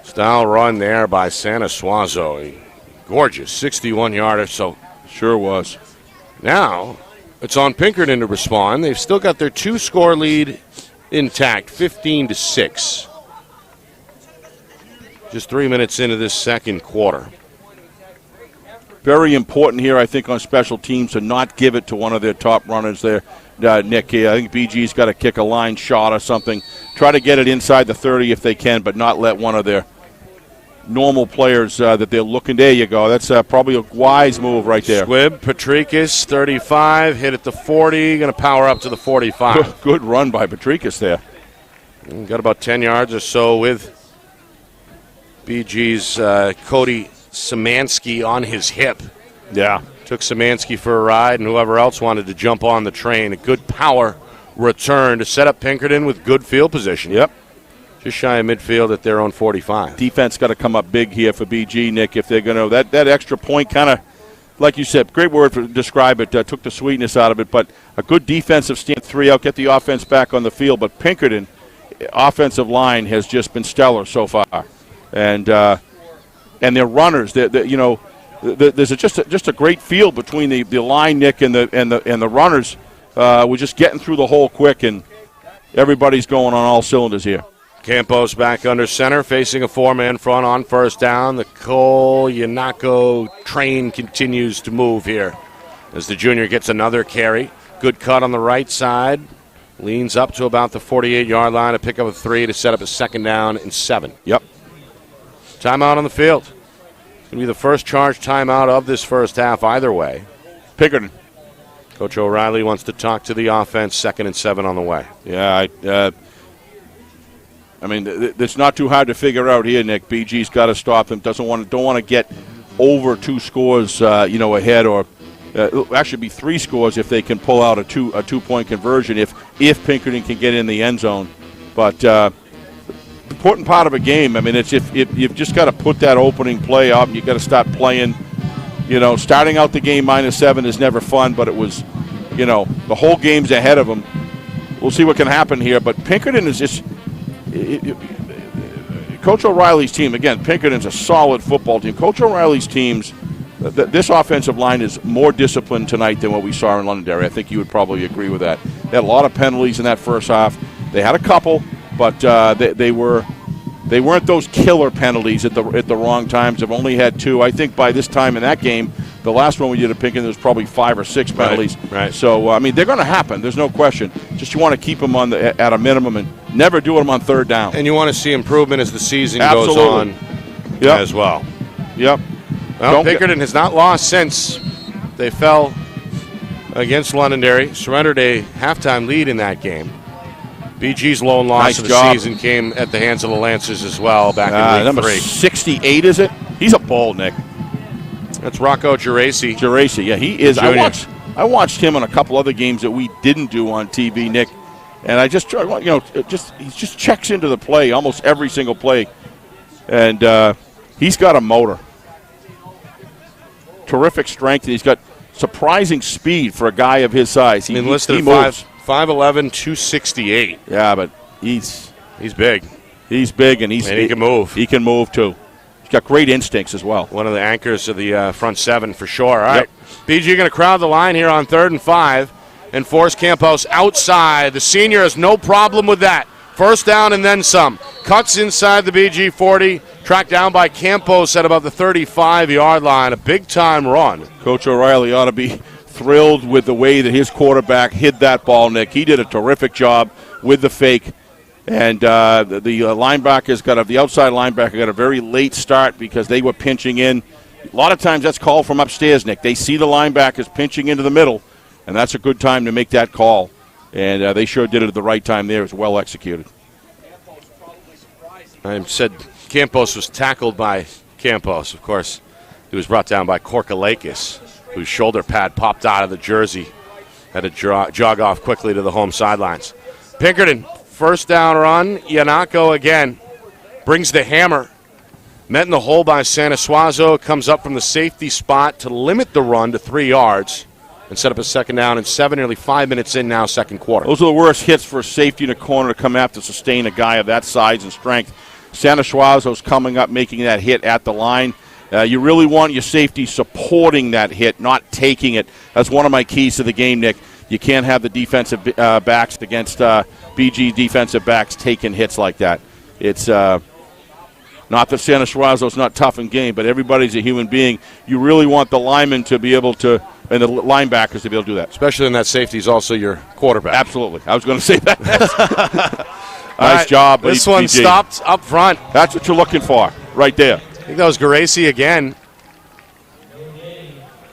style run there by Santa Schwazo. A gorgeous 61-yarder. So sure was. Now it's on Pinkerton to respond. They've still got their 2-score lead intact, 15-6. Just 3 minutes into this second quarter. Very important here, I think, on special teams to not give it to one of their top runners there, Nick. I think BG's got to kick a line shot or something. Try to get it inside the 30 if they can, but not let one of their normal players that they're looking. There you go. That's probably a wise move right there. Squibb, Patrikas, 35, hit at the 40, going to power up to the 45. Good run by Patrikas there. Got about 10 yards or so with BG's Cody Szymanski on his hip. Yeah. Took Szymanski for a ride, and whoever else wanted to jump on the train. A good power return to set up Pinkerton with good field position. Yep. Just shy of midfield at their own 45. Defense got to come up big here for BG, Nick, if they're going to. That extra point kind of, like you said, great word to describe it, took the sweetness out of it, but a good defensive stand 3 out, get the offense back on the field. But Pinkerton, offensive line, has just been stellar so far. And their runners, there's just a great field between the line, Nick, and the runners. We're just getting through the hole quick, and everybody's going on all cylinders here. Campos back under center, facing a 4-man front on first down. The Cole Yanako train continues to move here as the junior gets another carry. Good cut on the right side. Leans up to about the 48-yard line to pick up a 3 to set up a 2nd down and 7. Yep. Timeout on the field. It's going to be the first charged timeout of this first half either way. Pinkerton. Coach O'Reilly wants to talk to the offense. 2nd and 7 on the way. Yeah, I mean, it's not too hard to figure out here, Nick. BG's got to stop them. Don't want to get over 2 scores, ahead, or it'll actually be 3 scores if they can pull out a 2-point conversion. If Pinkerton can get in the end zone, but important part of a game. I mean, it's if you've just got to put that opening play up. You got to start playing. Starting out the game -7 is never fun, but it was, the whole game's ahead of them. We'll see what can happen here, but Pinkerton is just. Coach O'Reilly's team, again, Pinkerton's a solid football team. Coach O'Reilly's teams, this offensive line is more disciplined tonight than what we saw in Londonderry. I think you would probably agree with that. They had a lot of penalties in that first half. They had a couple, but they weren't those killer penalties at the wrong times. They've only had 2. I think by this time in that game, the last one we did at Pinkerton, there was probably 5 or 6 penalties. Right. So, they're going to happen. There's no question. Just you want to keep them at a minimum and never do them on 3rd down. And you want to see improvement as the season Absolutely. goes on as well. Yep. Well, Pinkerton has not lost since they fell against Londonderry. Surrendered a halftime lead in that game. BG's lone loss of the season came at the hands of the Lancers as well back in week number 3. 68, is it? He's a bull, Nick. That's Rocco Geraci. Geraci, yeah, he is. Junior. I watched him on a couple other games that we didn't do on TV, Nick, and he just checks into the play almost every single play, and he's got a motor, terrific strength, and he's got surprising speed for a guy of his size. He listed at 5'11", 268. Yeah, but he's big. He's big, and he can move. He can move too. He's got great instincts as well. One of the anchors of the front 7 for sure. All right, BG going to crowd the line here on 3rd and 5 and force Campos outside. The senior has no problem with that. First down and then some. Cuts inside the BG 40, tracked down by Campos at about the 35-yard line. A big-time run. Coach O'Reilly ought to be thrilled with the way that his quarterback hid that ball, Nick. He did a terrific job with the fake. And the linebackers the outside linebacker got a very late start because they were pinching in. A lot of times that's called from upstairs, Nick. They see the linebackers pinching into the middle, and that's a good time to make that call. And they sure did it at the right time there. It was well executed. I said Campos was tackled by Campos. Of course, he was brought down by Korkalakis, whose shoulder pad popped out of the jersey. Had to jog off quickly to the home sidelines. Pinkerton, first down run. Yanako again brings the hammer. Met in the hole by Santa Suazo. Comes up from the safety spot to limit the run to 3 yards and set up a second down and 7, nearly 5 minutes in now, second quarter. Those are the worst hits for a safety in a corner to come after sustain a guy of that size and strength. Santa Suazo's coming up, making that hit at the line. You really want your safety supporting that hit, not taking it. That's one of my keys to the game, Nick. You can't have the defensive backs against BG defensive backs taking hits like that. It's not that Santa Suazo's not tough in game, but everybody's a human being. You really want the linemen to be able to, and the linebackers to be able to do that. Especially when that safety is also your quarterback. Absolutely. I was going to say that. Nice job. This one BG. stopped up front. That's what you're looking for right there. I think that was Guertin again.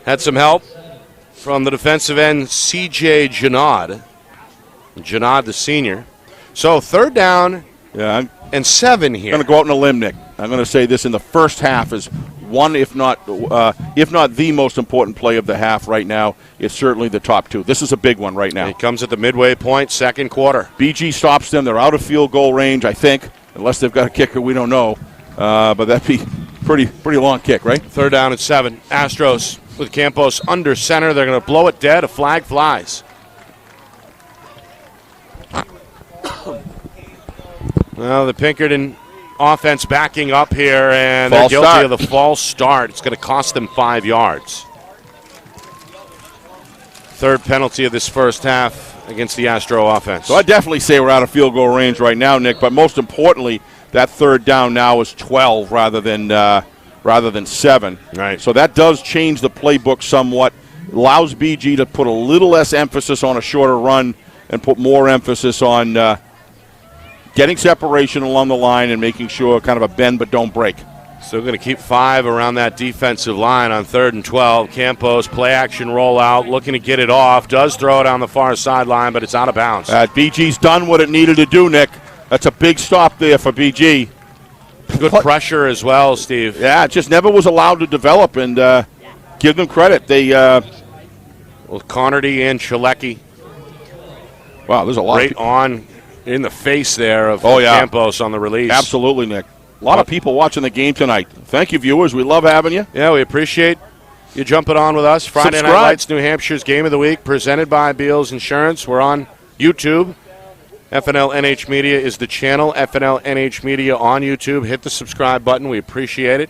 Had some help from the defensive end, C.J. Janad. Janad, the senior. So third down and 7 here. I'm going to go out on a limb, Nick. I'm going to say this in the first half is one, if not the most important play of the half right now. It's certainly the top 2. This is a big one right now. He comes at the midway point, second quarter. BG stops them. They're out of field goal range, I think, unless they've got a kicker. We don't know. But that'd be pretty long kick, right? Third down and 7. Astros with Campos under center. They're going to blow it dead. A flag flies. Well, the Pinkerton offense backing up here, and they're guilty of the false start. It's going to cost them 5 yards. Third penalty of this first half against the Astro offense. So I definitely say we're out of field goal range right now, Nick, but most importantly, that third down now is 12 rather than 7. Right. So that does change the playbook somewhat. Allows BG to put a little less emphasis on a shorter run and put more emphasis on getting separation along the line and making sure kind of a bend but don't break. Still going to keep 5 around that defensive line on 3rd and 12. Campos, play action rollout, looking to get it off. Does throw it on the far sideline, but it's out of bounds. BG's done what it needed to do, Nick. That's a big stop there for BG. Good pressure as well, Steve. Yeah, it just never was allowed to develop, and give them credit. They Connerty and Chalecki. Wow, there's a lot. Right on in the face there of Campos on the release. Absolutely, Nick. A lot of people watching the game tonight. Thank you, viewers. We love having you. Yeah, we appreciate you jumping on with us. Friday Night Lights, New Hampshire's Game of the Week, presented by Beals Insurance. We're on YouTube. FNL NH Media is the channel. FNL NH Media on YouTube. Hit the subscribe button. We appreciate it.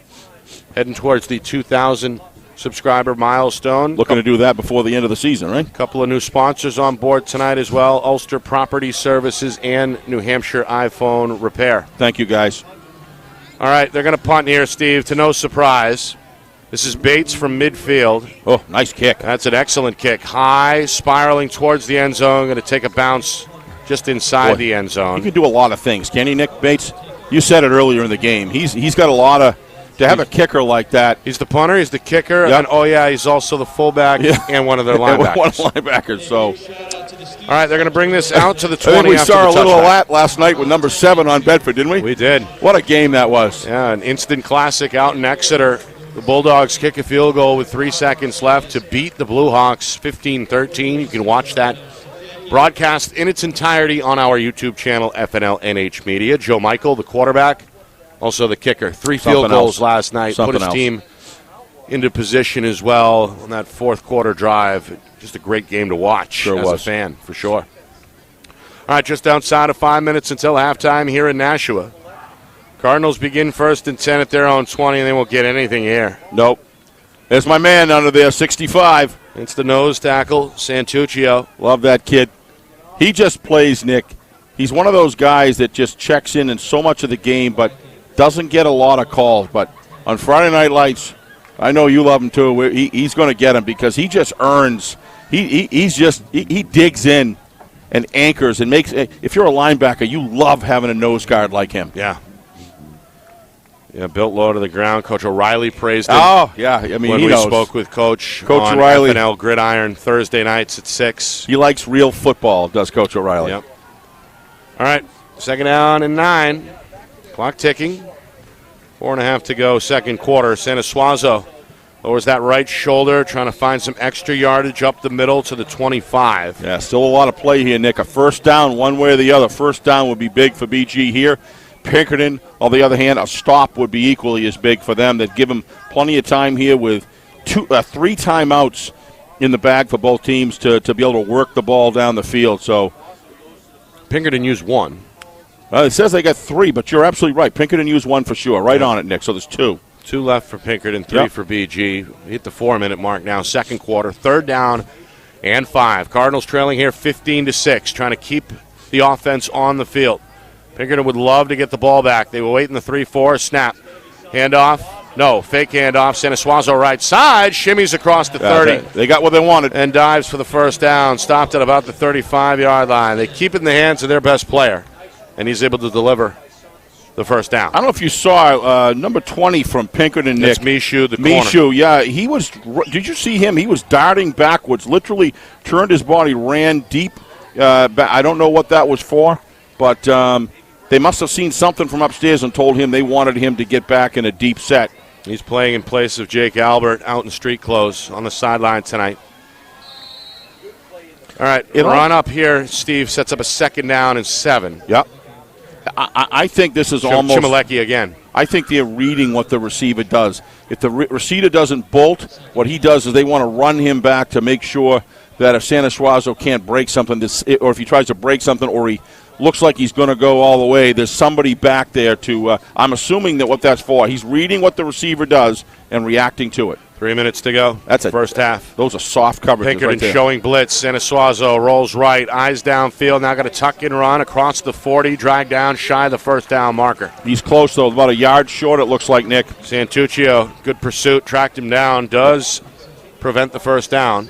Heading towards the 2,000 subscriber milestone. Looking to do that before the end of the season, right? A couple of new sponsors on board tonight as well. Ulster Property Services and New Hampshire iPhone Repair. Thank you, guys. All right, they're going to punt here, Steve, to no surprise. This is Bates from midfield. Oh, nice kick. That's an excellent kick. High, spiraling towards the end zone. Going to take a bounce just inside the end zone. He can do a lot of things, can he, Nick Bates? You said it earlier in the game. He's got a lot of – to have a kicker like that. He's the punter, he's the kicker, yep. And, he's also the fullback and one of their linebackers. One of the linebackers, so. All right, they're going to bring this out to the 20. I think we saw a little of that last night with number 7 on Bedford, didn't we? We did. What a game that was. Yeah, an instant classic out in Exeter. The Bulldogs kick a field goal with 3 seconds left to beat the Blue Hawks 15-13. You can watch that broadcast in its entirety on our YouTube channel, FNL NH Media. Joe Michael, the quarterback, also the kicker. 3 field goals last night. Put his team into position as well on that fourth quarter drive. Just a great game to watch as a fan, for sure. All right, just outside of 5 minutes until halftime here in Nashua. Cardinals begin 1st and 10 at their own 20, and they won't get anything here. Nope. There's my man under there, 65. It's the nose tackle, Santuccio. Love that kid. He just plays, Nick. He's one of those guys that just checks in so much of the game, but doesn't get a lot of calls. But on Friday Night Lights, I know you love him too. He's going to get him because he just earns. He digs in and anchors and makes. If you're a linebacker, you love having a nose guard like him. Yeah. Yeah, built low to the ground. Coach O'Reilly praised him. Oh, yeah. I mean, when he we knows. spoke with Coach O'Reilly. FNL Gridiron Thursday nights at 6. He likes real football, does Coach O'Reilly. Yep. All right, 2nd down and 9. Clock ticking. 4.5 to go, second quarter. Santa Suazo lowers that right shoulder, trying to find some extra yardage up the middle to the 25. Yeah, still a lot of play here, Nick. A first down one way or the other. First down would be big for BG here. Pinkerton, on the other hand, a stop would be equally as big for them. They'd give them plenty of time here with 3 timeouts in the bag for both teams to be able to work the ball down the field. So Pinkerton used 1. It says they got 3, but you're absolutely right. Pinkerton used 1 for sure. Right on it, Nick. So there's 2. 2 left for Pinkerton, 3 for BG. Hit the 4-minute mark now, second quarter. 3rd down and 5. Cardinals trailing here 15-6, trying to keep the offense on the field. Pinkerton would love to get the ball back. They were waiting the 3-4, snap. Handoff. No, fake handoff. Sanasuazo right side, shimmies across the 30. They got what they wanted. And dives for the first down. Stopped at about the 35-yard line. They keep it in the hands of their best player, and he's able to deliver the first down. I don't know if you saw number 20 from Pinkerton, Nick. That's Mishu, the corner. Mishu, yeah. He was. Did you see him? He was darting backwards, literally turned his body, ran deep. I don't know what that was for, but they must have seen something from upstairs and told him they wanted him to get back in a deep set. He's playing in place of Jake Albert out in street clothes on the sideline tonight. All right, run up here. Steve sets up a 2nd down and 7. Yep. I think this is almost Chmielewski again. I think they're reading what the receiver does. If the receiver doesn't bolt, what he does is they want to run him back to make sure that if Sanasuazo can't break something, or if he tries to break something, or he looks like he's going to go all the way, there's somebody back there to I'm assuming that what that's for. He's reading what the receiver does and reacting to it. 3 minutes to go. That's first half. Those are soft coverages. Pinkerton right there. showing blitz. Sanasuazo rolls right, eyes downfield. Now got a tuck and run across the 40, drag down, shy of the first down marker. He's close though, about a yard short. It looks like, Nick. Santuccio, good pursuit, tracked him down. Does prevent the first down.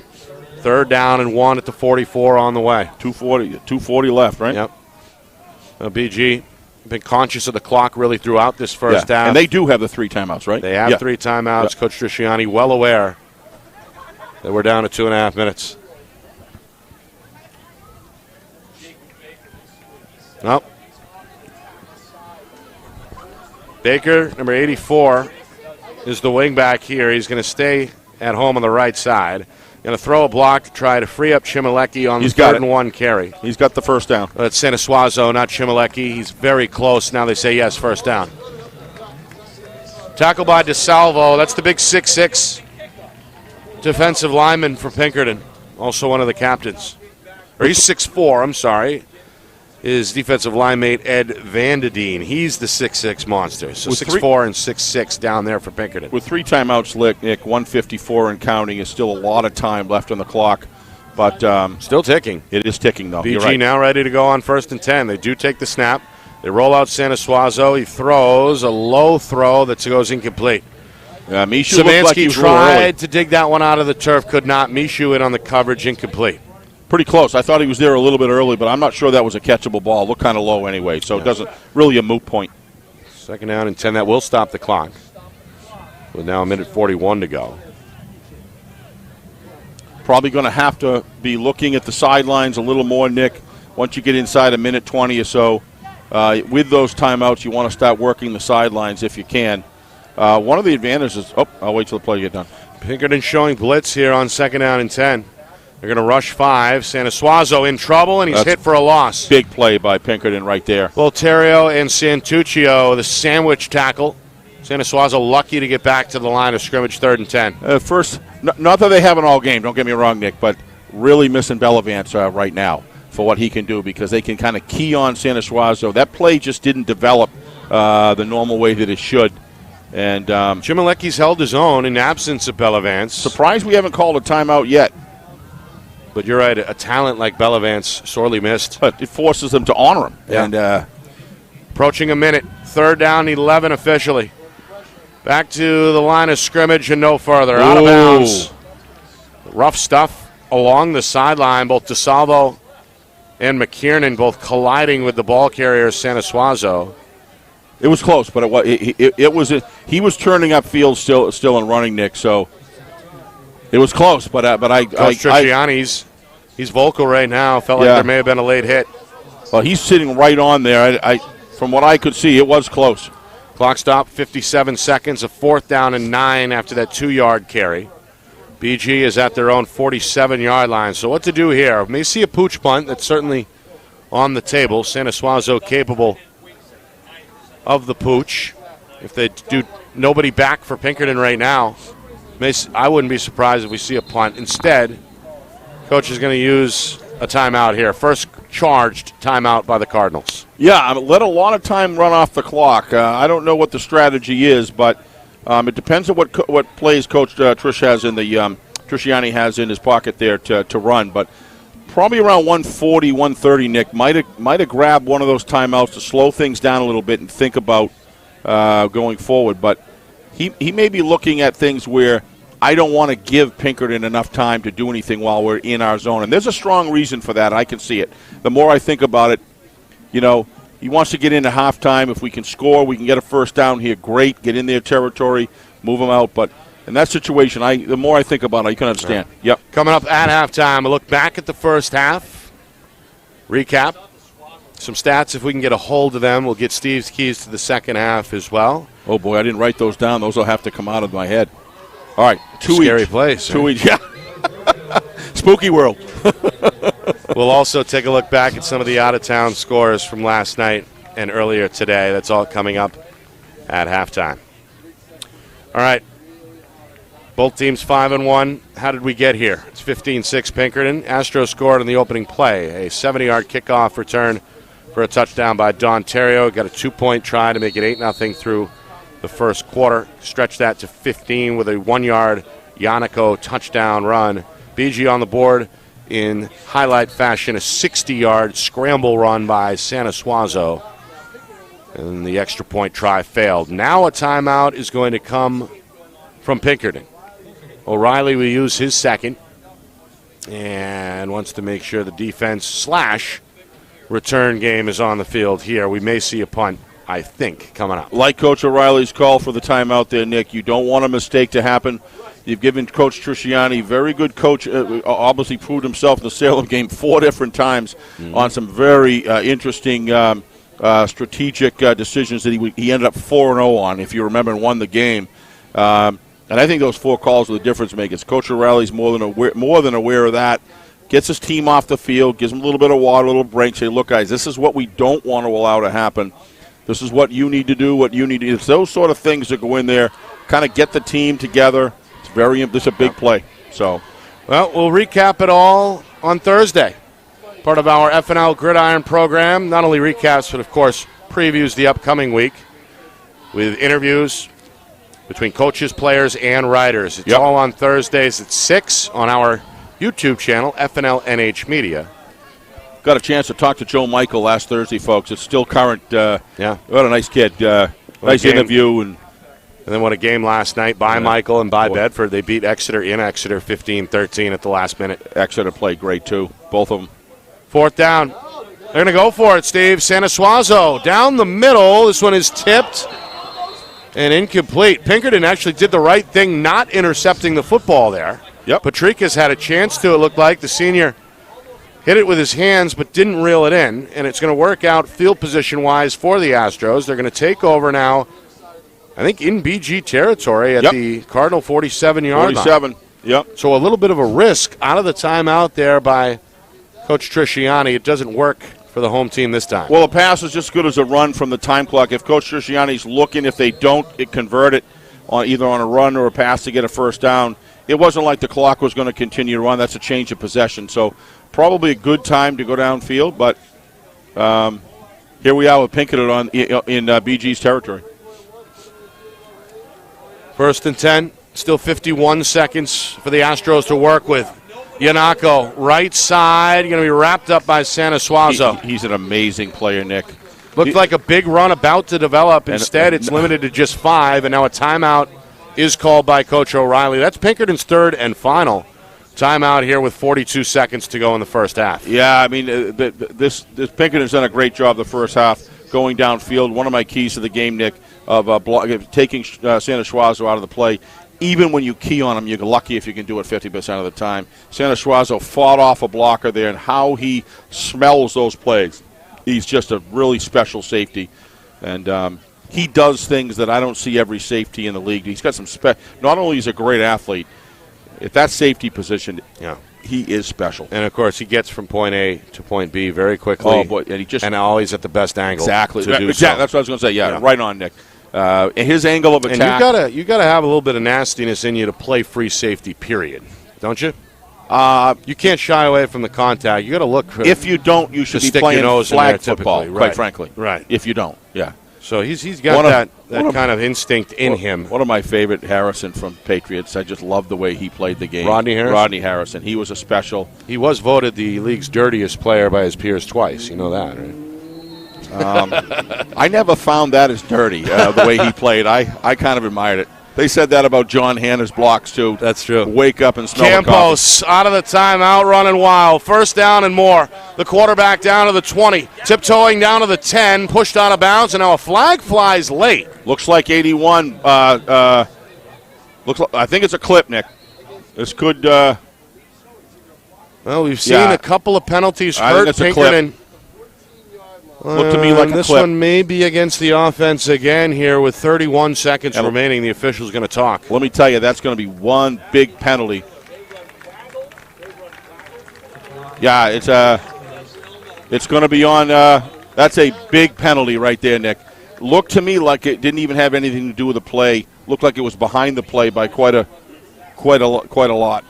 3rd down and 1 at the 44 on the way. 240 left, right? Yep. BG been conscious of the clock really throughout this first half. And they do have the 3 timeouts, right? They have 3 timeouts. Yeah. Coach Trisciani well aware that we're down to 2.5 minutes. Well, Baker, number 84, is the wing back here. He's going to stay at home on the right side. Going to throw a block to try to free up Chmielewski on the 3rd and 1 carry. He's got the first down. It's Sanasuazo, not Chmielewski. He's very close. Now they say yes, first down. Tackle by DeSalvo. That's the big 6'6" defensive lineman for Pinkerton. Also one of the captains. Or he's 6'4", I'm sorry. His defensive line mate, Ed Vandedine. He's the 6'6" monster. So 6'4" and 6'6" down there for Pinkerton. With 3 timeouts, Nick, 154 and counting is still a lot of time left on the clock. But still ticking. It is ticking, though. BG right. now ready to go on 1st and 10. They do take the snap. They roll out Sanasuazo. He throws a low throw that goes incomplete. Mishu looked like he was tried to dig that one out of the turf, could not. Mishu in on the coverage, incomplete. Pretty close. I thought he was there a little bit early, but I'm not sure that was a catchable ball. Looked kind of low anyway, so it doesn't really a moot point. 2nd down and 10. That will stop the clock. With now 1:41 to go. Probably going to have to be looking at the sidelines a little more, Nick, once you get inside 1:20 or so. With those timeouts, you want to start working the sidelines if you can. One of the advantages – I'll wait till the play get done. Pinkerton showing blitz here on 2nd down and 10. They're going to rush 5. Sanasuazo in trouble, and he's hit for a loss. Big play by Pinkerton right there. Voltario and Santuccio, the sandwich tackle. Sanasuazo lucky to get back to the line of scrimmage, 3rd and 10. First, not that they haven't all game, don't get me wrong, Nick, but really missing Bellavance right now for what he can do because they can kind of key on Sanasuazo. That play just didn't develop the normal way that it should. And Chmielewski's held his own in absence of Bellavance. Surprised we haven't called a timeout yet. But you're right, a talent like Bellavance sorely missed. But it forces them to honor him. Yeah. And approaching a minute. 3rd down, 11 officially. Back to the line of scrimmage and no further. Out of bounds. Rough stuff along the sideline. Both DeSalvo and McKiernan both colliding with the ball carrier, Sanasuazo. It was close, but it was he was turning upfield still and running, Nick. So it was close, but Coach Trisciani, he's vocal right now. Felt like there may have been a late hit. Well, he's sitting right on there. From what I could see, it was close. Clock stop, 57 seconds. A 4th down and 9 after that 2-yard carry. BG is at their own 47-yard line. So what to do here? May see a pooch punt. That's certainly on the table. Sanasuazo capable of the pooch. If they do nobody back for Pinkerton right now, I wouldn't be surprised if we see a punt. Instead, coach is going to use a timeout here. First charged timeout by the Cardinals. Yeah, let a lot of time run off the clock. I don't know what the strategy is, but it depends on what plays Coach Trisciani has in his pocket there to run. But probably around 140, 130, Nick might have grabbed one of those timeouts to slow things down a little bit and think about going forward. But he may be looking at things where I don't want to give Pinkerton enough time to do anything while we're in our zone. And there's a strong reason for that. I can see it. The more I think about it, he wants to get into halftime. If we can score, we can get a first down here, great. Get in their territory, move them out. But in that situation, the more I think about it, I can understand. Right. Yep. Coming up at halftime, a look back at the first half. Recap. Some stats, if we can get a hold of them. We'll get Steve's keys to the second half as well. Oh, boy, I didn't write those down. Those will have to come out of my head. All right, Scary place. Two each, yeah. Spooky world. We'll also take a look back at some of the out-of-town scores from last night and earlier today. That's all coming up at halftime. All right. Both teams 5-1. How did we get here? It's 15-6 Pinkerton. Astros scored in the opening play. A 70-yard kickoff return for a touchdown by Don Terrio. Got a 2-point try to make it 8-0 through the first quarter. Stretched that to 15 with a 1-yard Yannico touchdown run. BG on the board in highlight fashion, a 60-yard scramble run by Santa Suazo. And the extra point try failed. Now a timeout is going to come from Pinkerton. O'Reilly will use his second and wants to make sure the defense / return game is on the field here. We may see a punt, I think, coming up. Like Coach O'Reilly's call for the timeout there, Nick, you don't want a mistake to happen. You've given Coach Trisciani, very good coach, obviously proved himself in the Salem game 4 different times on some very interesting strategic decisions that he ended up 4-0 on, if you remember, and won the game. And I think those 4 calls are the difference makers. Coach O'Reilly's more than aware of that. Gets his team off the field, gives them a little bit of water, a little break. Say, look, guys, this is what we don't want to allow to happen. This is what you need to do, what you need to do. It's those sort of things that go in there, kind of get the team together. This is a big play. So, well, we'll recap it all on Thursday. Part of our FNL Gridiron program. Not only recaps, but, of course, previews the upcoming week with interviews between coaches, players, and writers. It's all on Thursdays at 6 on our YouTube channel, FNL NH Media. Got a chance to talk to Joe Michael last Thursday, folks. It's still current. What a nice kid. Nice interview. And then what a game last night by Michael and by Bedford. They beat Exeter in Exeter 15-13 at the last minute. Exeter played great, too. Both of them. 4th down. They're going to go for it, Steve. Santa Suazo down the middle. This one is tipped and incomplete. Pinkerton actually did the right thing not intercepting the football there. Yep. Patrikas had a chance to, it looked like. The senior hit it with his hands but didn't reel it in, and it's going to work out field position-wise for the Astros. They're going to take over now, I think, in BG territory at the Cardinal 47-yard line. 47, yep. So a little bit of a risk out of the timeout there by Coach Trisciani. It doesn't work for the home team this time. Well, a pass is just good as a run from the time clock. If Coach Trisciani's looking, if they don't convert it on either on a run or a pass to get a first down, it wasn't like the clock was going to continue to run. That's a change of possession. So probably a good time to go downfield, but here we are with Pinkerton in BG's territory. 1st and 10, still 51 seconds for the Astros to work with. Yannico, right side, going to be wrapped up by Santa Suazo. He's an amazing player, Nick. Looked like a big run about to develop. Instead, it's limited to just 5, and now a timeout is called by Coach O'Reilly. That's Pinkerton's 3rd and final timeout here with 42 seconds to go in the first half. Yeah, I mean, this Pinkerton's done a great job the first half going downfield. One of my keys to the game, Nick, of taking Santa Suazo out of the play. Even when you key on him, you're lucky if you can do it 50% of the time. Santa Suazo fought off a blocker there, and how he smells those plays. He's just a really special safety. And he does things that I don't see every safety in the league. He's got some not only is he a great athlete, at that safety position, He is special. And, of course, he gets from point A to point B very quickly. Oh, boy. And always at the best angle. Exactly. To do exactly. so. That's what I was going to say. Yeah, right on, Nick. And his angle of attack. And you gotta have a little bit of nastiness in you to play free safety, period. Don't you? You can't shy away from the contact. You got to look. If you don't, you should be stick playing your nose flag in there football, typically. quite Right. frankly. Right. If you don't, yeah. So he's got that kind of instinct in him. One of my favorite, Harrison from Patriots. I just love the way he played the game. Rodney Harrison. He was a special. He was voted the league's dirtiest player by his peers twice. You know that, right? I never found that as dirty, the way he played. I kind of admired it. They said that about John Hanna's blocks, too. That's true. Wake up and smell Campos out of the timeout, running wild. First down and more. The quarterback down to the 20. Tiptoeing down to the 10. Pushed out of bounds, and now a flag flies late. Looks like 81. Looks like, I think it's a clip, Nick. This could... well, we've seen a couple of penalties hurt Pinkerton. Looked to me like a this clip. one may be against the offense again here with 31 seconds remaining. The official's going to talk. Let me tell you, that's going to be one big penalty. Yeah, it's going to be on. That's a big penalty right there, Nick. Looked to me like it didn't even have anything to do with the play. Looked like it was behind the play by quite a lot.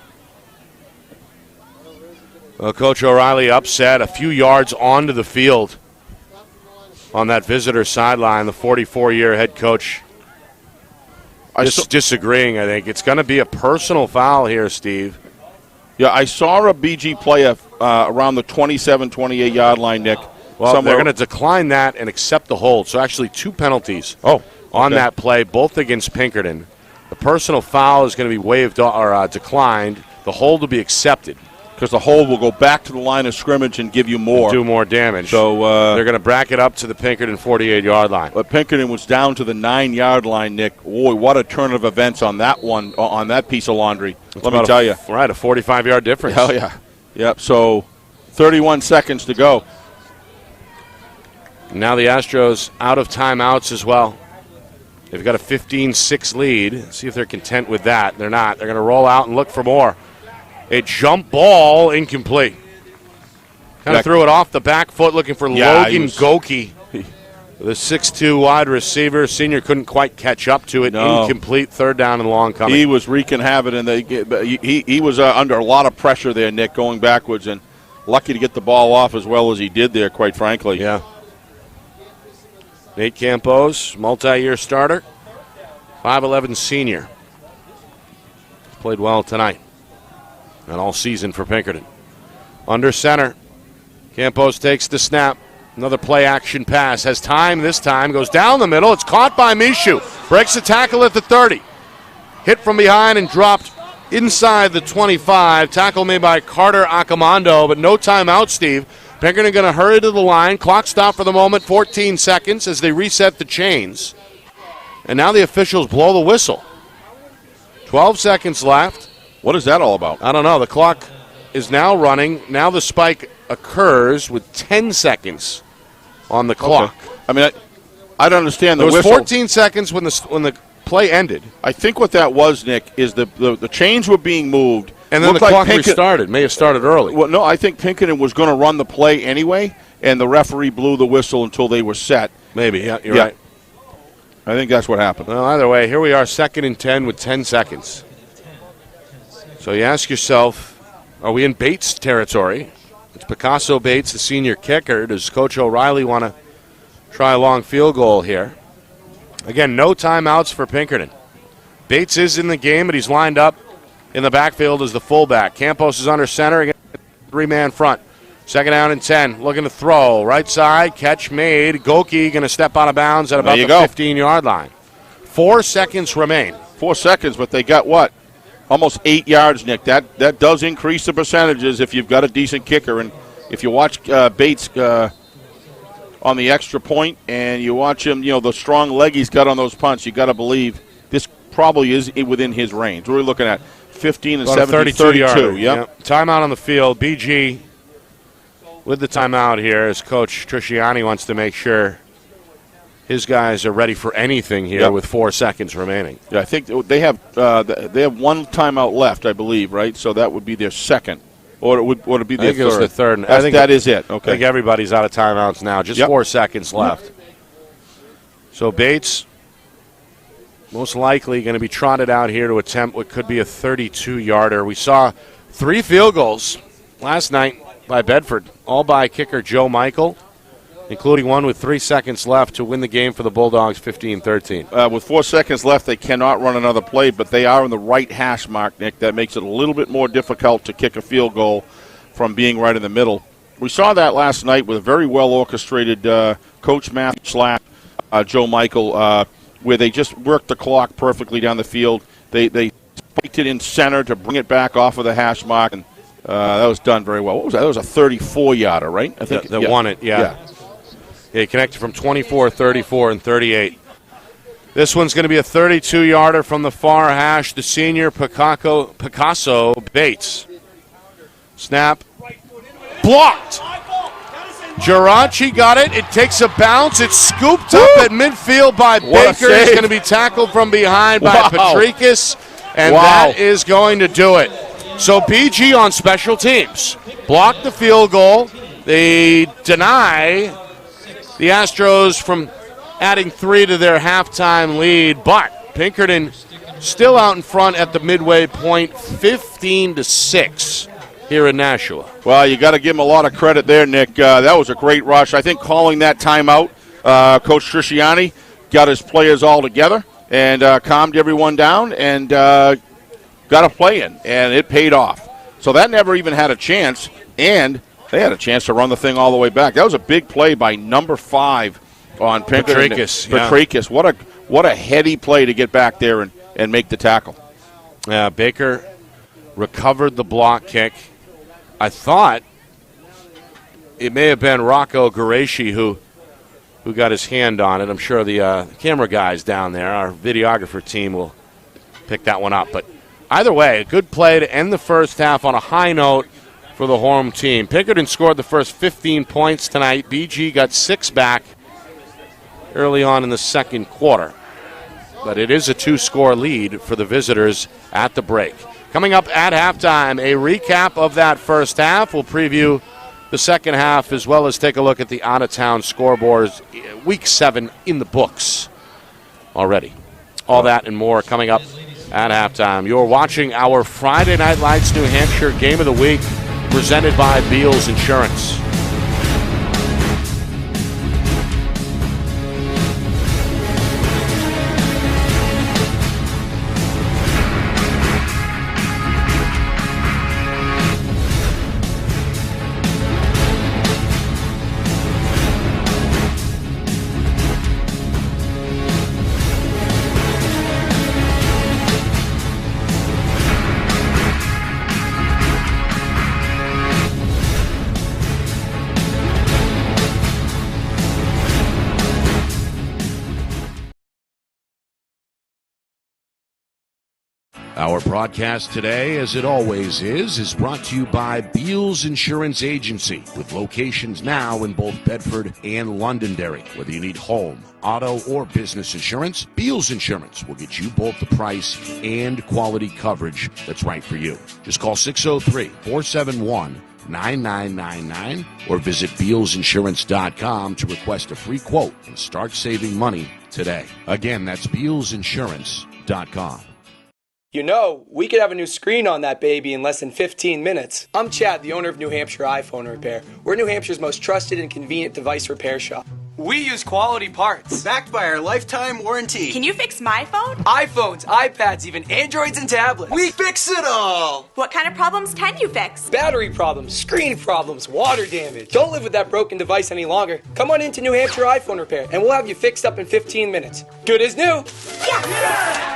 Well, Coach O'Reilly upset a few yards onto the field. On that visitor sideline, the 44-year head coach disagreeing, I think. It's going to be a personal foul here, Steve. Yeah, I saw a BG play around the 27, 28-yard line, Nick. Well, they're going to decline that and accept the hold. So actually 2 penalties on that play, both against Pinkerton. The personal foul is going to be waived or declined. The hold will be accepted. Because the hold will go back to the line of scrimmage and give you more. Do more damage. So they're going to brack it up to the Pinkerton 48-yard line. But Pinkerton was down to the 9-yard line, Nick. Boy, what a turn of events on that one, on that piece of laundry. Let me tell you. Right, a 45-yard difference. Hell yeah. Yep, so 31 seconds to go. Now the Astros out of timeouts as well. They've got a 15-6 lead. See if they're content with that. They're not. They're going to roll out and look for more. A jump ball, incomplete. Kind of threw it off the back foot looking for Logan Goki. The 6'2 wide receiver. Senior couldn't quite catch up to it. No. Incomplete, third down and long coming. He was wreaking havoc, and he was under a lot of pressure there, Nick, going backwards, and lucky to get the ball off as well as he did there, quite frankly. Yeah. Nate Campos, multi-year starter, 5'11 senior. Played well tonight. And all season for Pinkerton. Under center. Campos takes the snap. Another play-action pass. Has time this time. Goes down the middle. It's caught by Mishu. Breaks the tackle at the 30. Hit from behind and dropped inside the 25. Tackle made by Carter Accomando, but no timeout, Steve. Pinkerton going to hurry to the line. Clock stop for the moment. 14 seconds as they reset the chains. And now the officials blow the whistle. 12 seconds left. What is that all about? I don't know. The clock is now running. Now the spike occurs with 10 seconds on the clock. Okay. I mean, I don't understand the whistle. It was 14 seconds when the play ended. I think what that was, Nick, is the chains were being moved. And then the clock restarted. May have started early. Well, no, I think Pinkerton was going to run the play anyway, and the referee blew the whistle until they were set. Maybe, yeah, you're right. I think that's what happened. Well, either way, here we are, 2nd and 10 with 10 seconds. So you ask yourself, are we in Bates territory? It's Picasso Bates, the senior kicker. Does Coach O'Reilly want to try a long field goal here? Again, no timeouts for Pinkerton. Bates is in the game, but he's lined up in the backfield as the fullback. Campos is under center against 3-man front. 2nd down and 10. Looking to throw. Right side, catch made. Goki going to step out of bounds at about the 15-yard line. 4 seconds remain. 4 seconds, but they got what? Almost 8 yards, Nick. That does increase the percentages if you've got a decent kicker. And if you watch Bates on the extra point and you watch him, the strong leg he's got on those punts, you got to believe this probably is within his range. We're looking at 15 and 17, 32. Yep. Timeout on the field. BG with the timeout here as Coach Trisciani wants to make sure his guys are ready for anything here with 4 seconds remaining. Yeah, I think they have one timeout left, I believe, right? So that would be their second. Or would it be the I think third? it was the third. That is it. Okay. I think everybody's out of timeouts now. Just 4 seconds left. So Bates most likely going to be trotted out here to attempt what could be a 32-yarder. We saw 3 field goals last night by Bedford, all by kicker Joe Michael, including one with 3 seconds left to win the game for the Bulldogs 15-13. With 4 seconds left, they cannot run another play, but they are in the right hash mark, Nick. That makes it a little bit more difficult to kick a field goal from being right in the middle. We saw that last night with a very well-orchestrated Coach Matthew / Joe Michael, where they just worked the clock perfectly down the field. They spiked it in center to bring it back off of the hash mark, and that was done very well. What was that? That was a 34-yarder, right? I think that won it, yeah. He connected from 24, 34, and 38. This one's going to be a 32-yarder from the far hash, the senior Picasso Bates. Snap. Blocked. Geraci got it. It takes a bounce. It's scooped up at midfield by Baker. It's going to be tackled from behind by Patricus, and that is going to do it. So BG on special teams. Blocked the field goal. They deny the Astros from adding 3 to their halftime lead, but Pinkerton still out in front at the midway point, 15-6 here in Nashua. Well, you got to give him a lot of credit there, Nick. That was a great rush. I think calling that timeout, Coach Trisciani got his players all together and calmed everyone down and got a play in, and it paid off. So that never even had a chance, and they had a chance to run the thing all the way back. That was a big play by number 5 on Pinkerton. Patricus. What a heady play to get back there and make the tackle. Baker recovered the block kick. I thought it may have been Rocco Guertin who got his hand on it. I'm sure the camera guys down there, our videographer team, will pick that one up. But either way, a good play to end the first half on a high note for the home team. Pinkerton scored the first 15 points tonight. BG got 6 back early on in the second quarter. But it is a 2-score lead for the visitors at the break. Coming up at halftime, a recap of that first half. We'll preview the second half as well as take a look at the out-of-town scoreboards. Week 7 in the books already. All that and more coming up at halftime. You're watching our Friday Night Lights New Hampshire Game of the Week presented by Beals Insurance. Our broadcast today, as it always is brought to you by Beals Insurance Agency, with locations now in both Bedford and Londonderry. Whether you need home, auto, or business insurance, Beals Insurance will get you both the price and quality coverage that's right for you. Just call 603-471-9999 or visit BealsInsurance.com to request a free quote and start saving money today. Again, that's BealsInsurance.com. You know, we could have a new screen on that baby in less than 15 minutes. I'm Chad, the owner of New Hampshire iPhone Repair. We're New Hampshire's most trusted and convenient device repair shop. We use quality parts, backed by our lifetime warranty. Can you fix my phone? iPhones, iPads, even Androids and tablets. We fix it all! What kind of problems can you fix? Battery problems, screen problems, water damage. Don't live with that broken device any longer. Come on into New Hampshire iPhone Repair, and we'll have you fixed up in 15 minutes. Good as new. Yeah.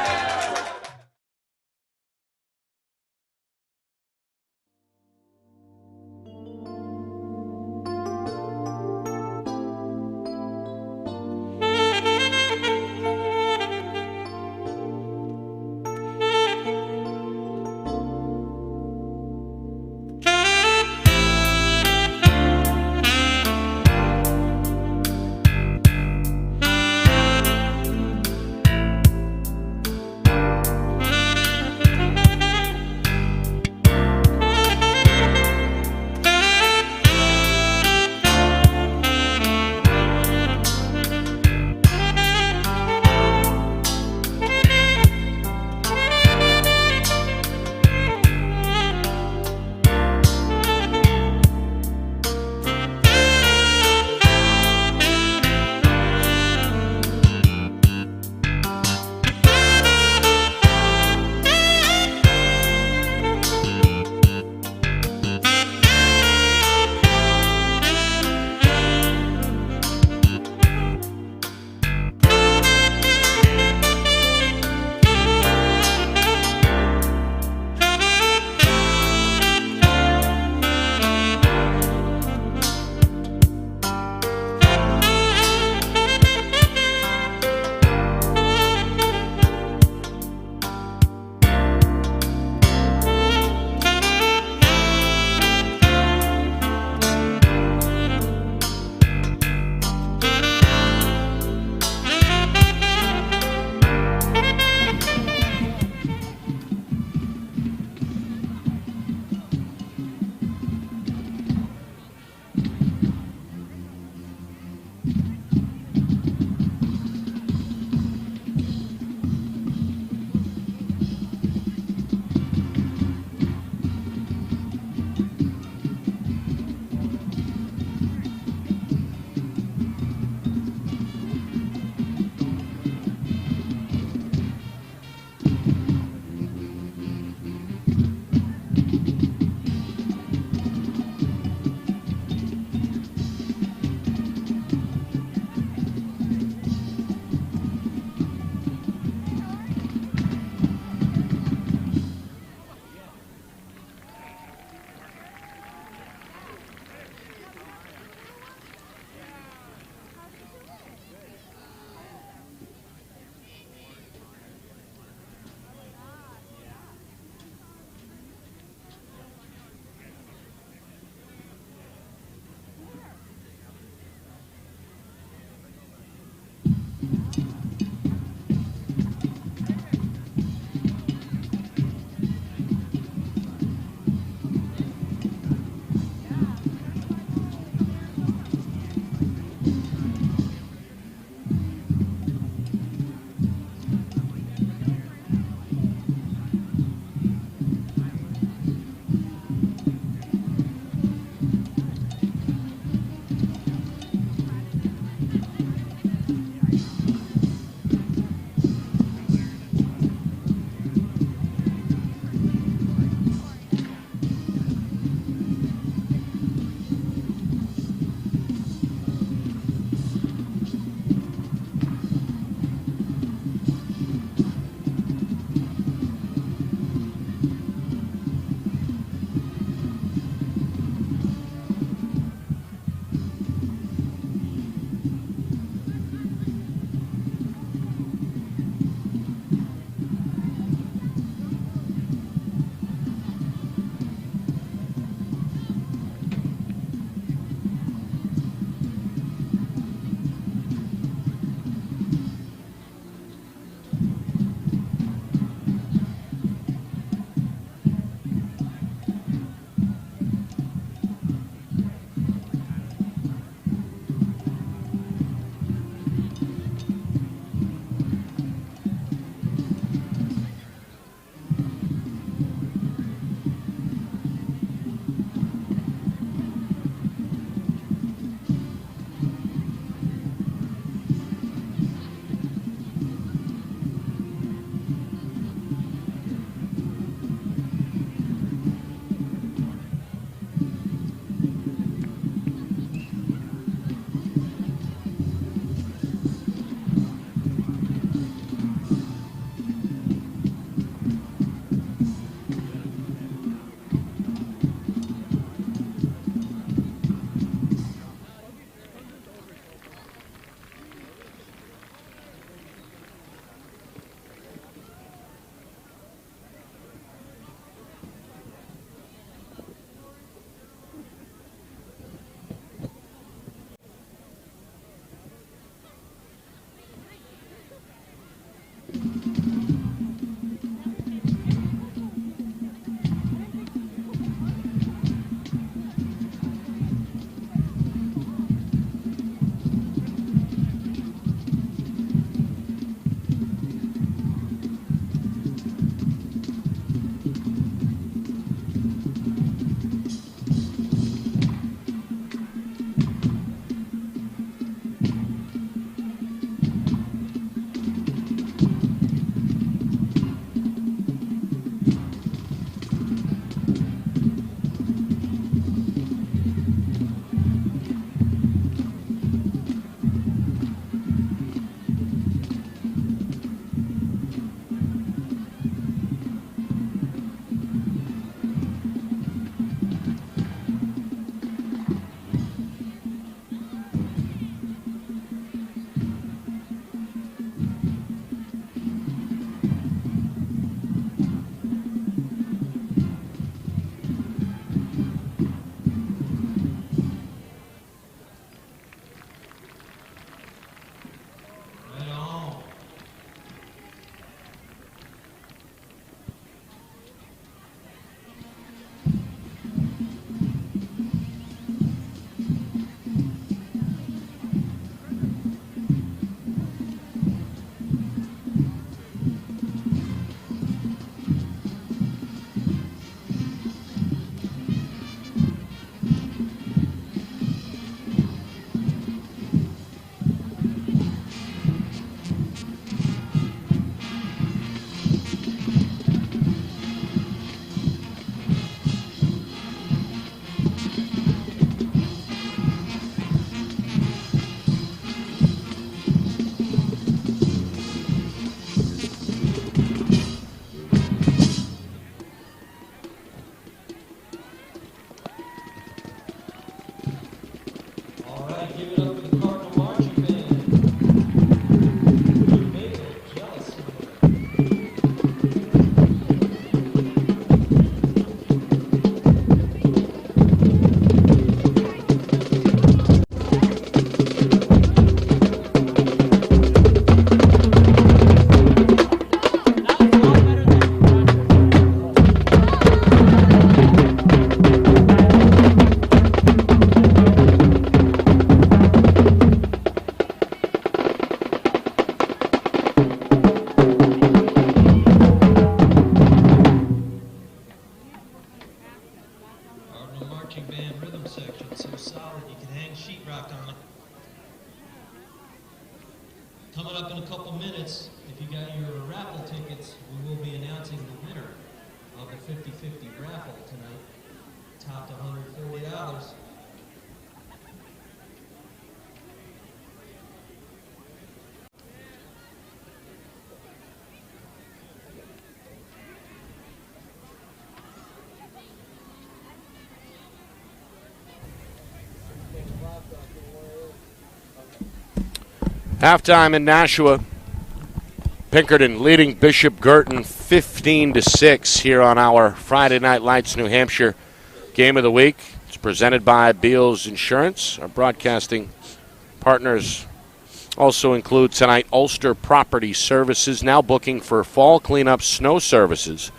got your raffle tickets, we will be announcing the winner of the 50-50 raffle tonight. Topped $140. Halftime in Nashua. Pinkerton leading Bishop Guertin 15-6 here on our Friday Night Lights New Hampshire Game of the Week. It's presented by Beals Insurance. Our broadcasting partners also include tonight Ulster Property Services, now booking for fall cleanup, snow services,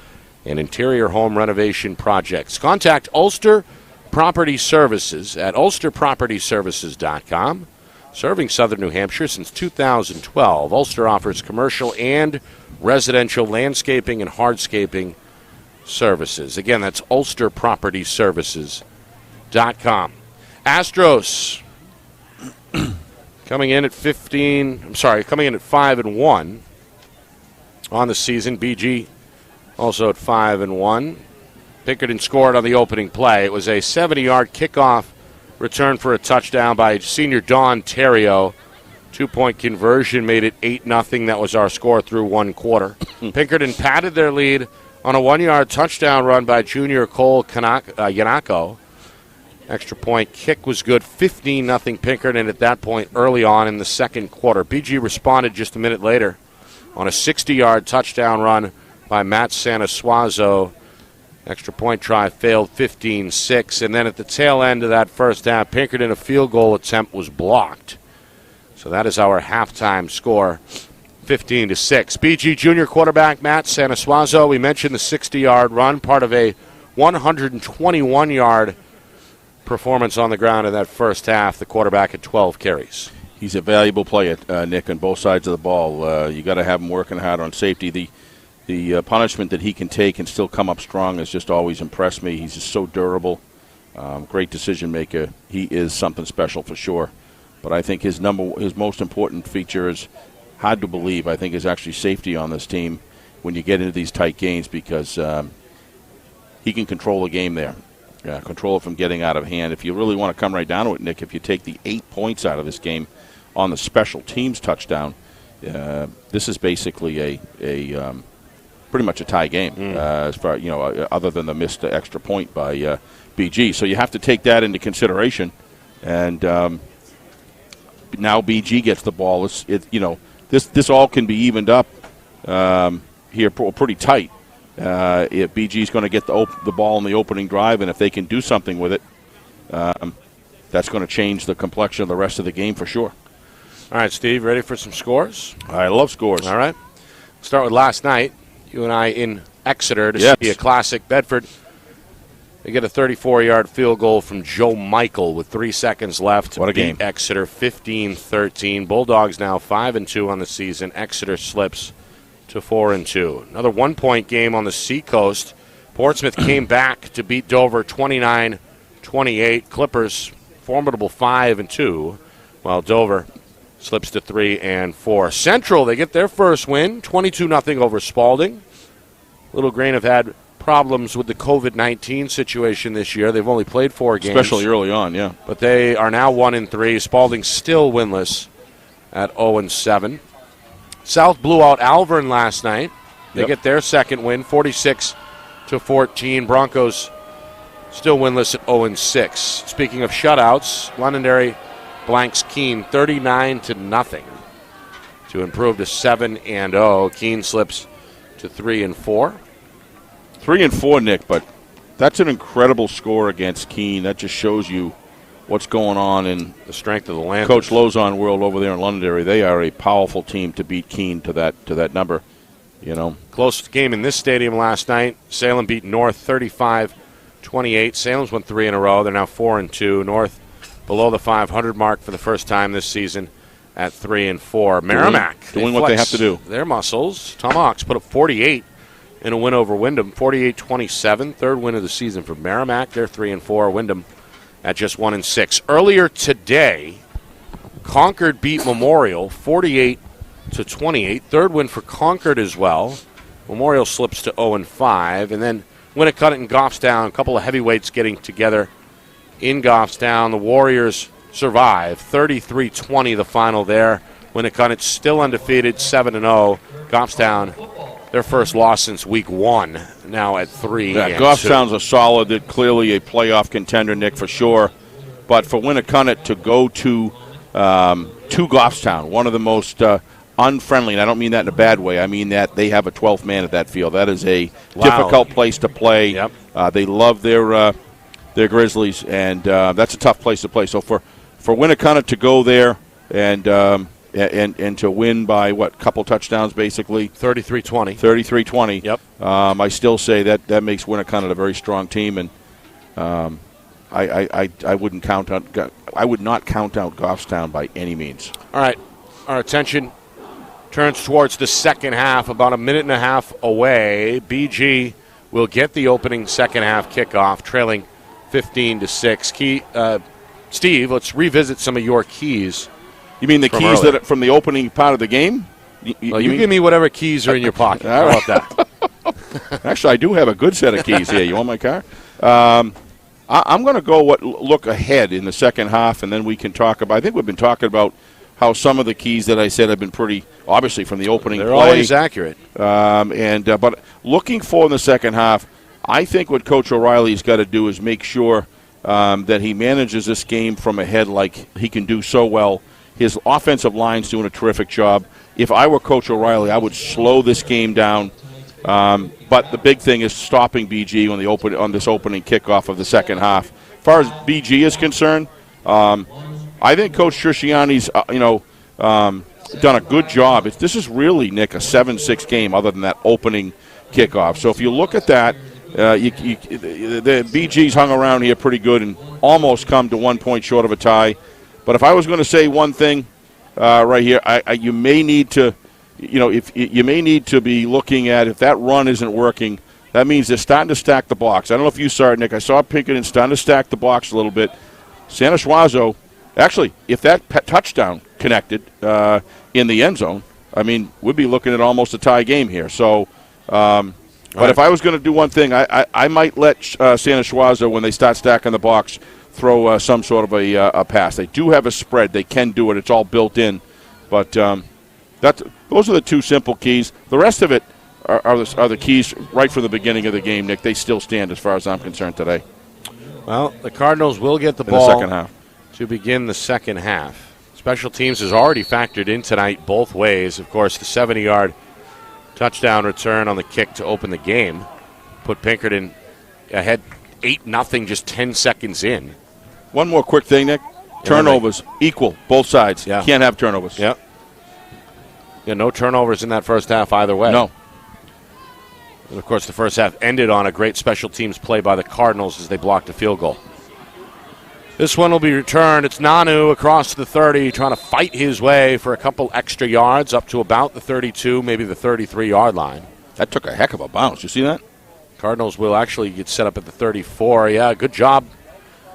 and interior home renovation projects. Contact Ulster Property Services at ulsterpropertyservices.com. Serving southern New Hampshire since 2012, Ulster offers commercial and residential landscaping and hardscaping services. Again, that's ulsterpropertyservices.com. Astros coming in at 5-1 on the season. BG also at 5-1. Pinkerton scored on the opening play. It was a 70-yard kickoff return for a touchdown by senior Don Terrio. 2-point conversion made it 8-0. That was our score through one quarter. Pinkerton padded their lead on a 1-yard touchdown run by junior Cole Yanako. Extra point kick was good. 15-0 Pinkerton at that point early on in the second quarter. BG responded just a minute later on a 60-yard touchdown run by Matt Sanasuazo. Extra point try failed, 15-6. And then at the tail end of that first half, Pinkerton, a field goal attempt was blocked. So that is our halftime score, 15-6. BG junior quarterback Matt Sanasuazo, we mentioned the 60-yard run, part of a 121-yard performance on the ground in that first half. The quarterback had 12 carries. He's a valuable player, Nick, on both sides of the ball. You got to have him working hard on safety. The punishment that he can take and still come up strong has just always impressed me. He's just so durable, great decision maker. He is something special for sure. But I think his most important feature is hard to believe. I think is actually safety on this team when you get into these tight games because he can control the game there, control it from getting out of hand. If you really want to come right down to it, Nick, if you take the 8 points out of this game on the special teams touchdown, this is basically a pretty much a tie game as far other than the missed extra point by BG. So you have to take that into consideration. And now BG gets the ball. This all can be evened up here pretty tight. If BG's going to get the ball in the opening drive, and if they can do something with it, that's going to change the complexion of the rest of the game for sure. All right, Steve, ready for some scores? I love scores. All right. Start with last night. You and I in Exeter to see a classic. Bedford, they get a 34-yard field goal from Joe Michael with 3 seconds left. What a game. Exeter 15-13. Bulldogs now 5-2 on the season. Exeter slips to 4-2. Another 1-point game on the Seacoast. Portsmouth came back to beat Dover 29-28. Clippers formidable 5-2, while Dover slips to 3-4. Central, they get their first win, 22-0 over Spalding. Little Grain have had problems with the COVID-19 situation this year. They've only played 4 games. Especially early on, yeah. But they are now 1-3. Spalding still winless at 0-7. South blew out Alvern last night. They get their second win, 46-14. Broncos still winless at 0-6. Speaking of shutouts, Londonderry blanks Keene 39-0 to improve to 7-0. Keene slips to 3-4. 3-4, Nick, but that's an incredible score against Keene. That just shows you what's going on in the strength of the land. Coach Lozon world over there in Londonderry. They are a powerful team to beat Keene to that number. Close game in this stadium last night. Salem beat North 35-28. Salem's won 3 in a row. They're now 4-2. North below the 500 mark for the first time this season at 3-4. Merrimack doing what they have to do. Their muscles. Tomahawks put up 48 in a win over Wyndham, 48-27. Third win of the season for Merrimack. They're 3-4. Wyndham at just 1-6. Earlier today, Concord beat Memorial 48-35. to 28. Third win for Concord as well. Memorial slips to 0-5. And then Winnicott and Goffstown, a couple of heavyweights getting together in Goffstown. The Warriors survive. 33-20 the final there. Winnicott still undefeated, 7-0. Goffstown, their first loss since week 1, now at 3. Yeah, Goffstown's a solid, they're clearly a playoff contender, Nick, for sure. But for Winnicott to go to Goffstown, one of the most unfriendly, and I don't mean that in a bad way. I mean that they have a 12th man at that field. That is a difficult place to play. Yep. They love their Grizzlies, and that's a tough place to play. So for Winnicott to go there and to win by, couple touchdowns basically? 33-20. 33-20. Yep. I still say that makes Winnicott a very strong team, and I would not count out Goffstown by any means. All right, our attention turns towards the second half, about a minute and a half away. BG will get the opening second half kickoff, trailing 15-6. Steve, let's revisit some of your keys. You mean the keys earlier. that from the opening part of the game? You give me whatever keys are in your pocket. How about that? Actually, I do have a good set of keys here. You want my car? I'm going to look ahead in the second half, and then we can talk about. I think we've been talking about how some of the keys that I said have been pretty obviously from the opening They're play. always accurate. But looking for in the second half, I think what Coach O'Reilly's got to do is make sure that he manages this game from ahead like he can do so well. His offensive line's doing a terrific job. If I were Coach O'Reilly, I would slow this game down. But the big thing is stopping BG on this opening kickoff of the second half. As far as BG is concerned, I think Coach Trisciani's done a good job. This is really, Nick, a 7-6 game other than that opening kickoff. So if you look at that, the BG's hung around here pretty good and almost come to 1 point short of a tie. But if I was going to say one thing right here, you may need to, you may need to be looking at if that run isn't working. That means they're starting to stack the box. I don't know if you saw it, Nick. I saw Pinkerton starting to stack the box a little bit. Santa Suazo, actually, if that touchdown connected in the end zone, I mean, we'd be looking at almost a tie game here. So, but if I was going to do one thing, I might let Santa Suazo, when they start stacking the box, throw some sort of a pass. They do have a spread. They can do it. It's all built in. But those are the two simple keys. The rest of it are the keys right from the beginning of the game, Nick. They still stand as far as I'm concerned today. Well, the Cardinals will get the in ball the second half to begin the second half. Special teams is already factored in tonight both ways. Of course, the 70-yard touchdown return on the kick to open the game put Pinkerton ahead 8-0 just 10 seconds in. One more quick thing, Nick. Turnovers equal, both sides. Yeah. Can't have turnovers. Yep. Yeah, no turnovers in that first half either way. No. And, of course, the first half ended on a great special teams play by the Cardinals as they blocked a field goal. This one will be returned. It's Nanu across the 30, trying to fight his way for a couple extra yards up to about the 32, maybe the 33-yard line. That took a heck of a bounce. You see that? Cardinals will actually get set up at the 34. Yeah, good job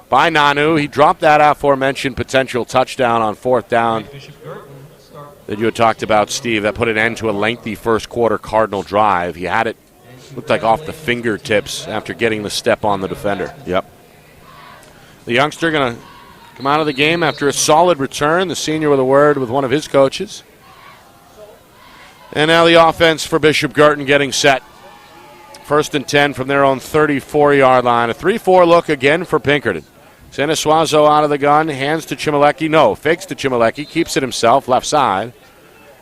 by Nanu. He dropped that aforementioned potential touchdown on fourth down that you had talked about, Steve. That put an end to a lengthy first quarter Cardinal drive. He had it, looked like off the fingertips after getting the step on the defender. Yep. The youngster going to come out of the game after a solid return. The senior with a word with one of his coaches. And now the offense for Bishop Guertin getting set. First and 10 from their own 34-yard line. A 3-4 look again for Pinkerton. Santa Suazo out of the gun, hands to Chmielewski. No, fakes to Chmielewski, keeps it himself, left side.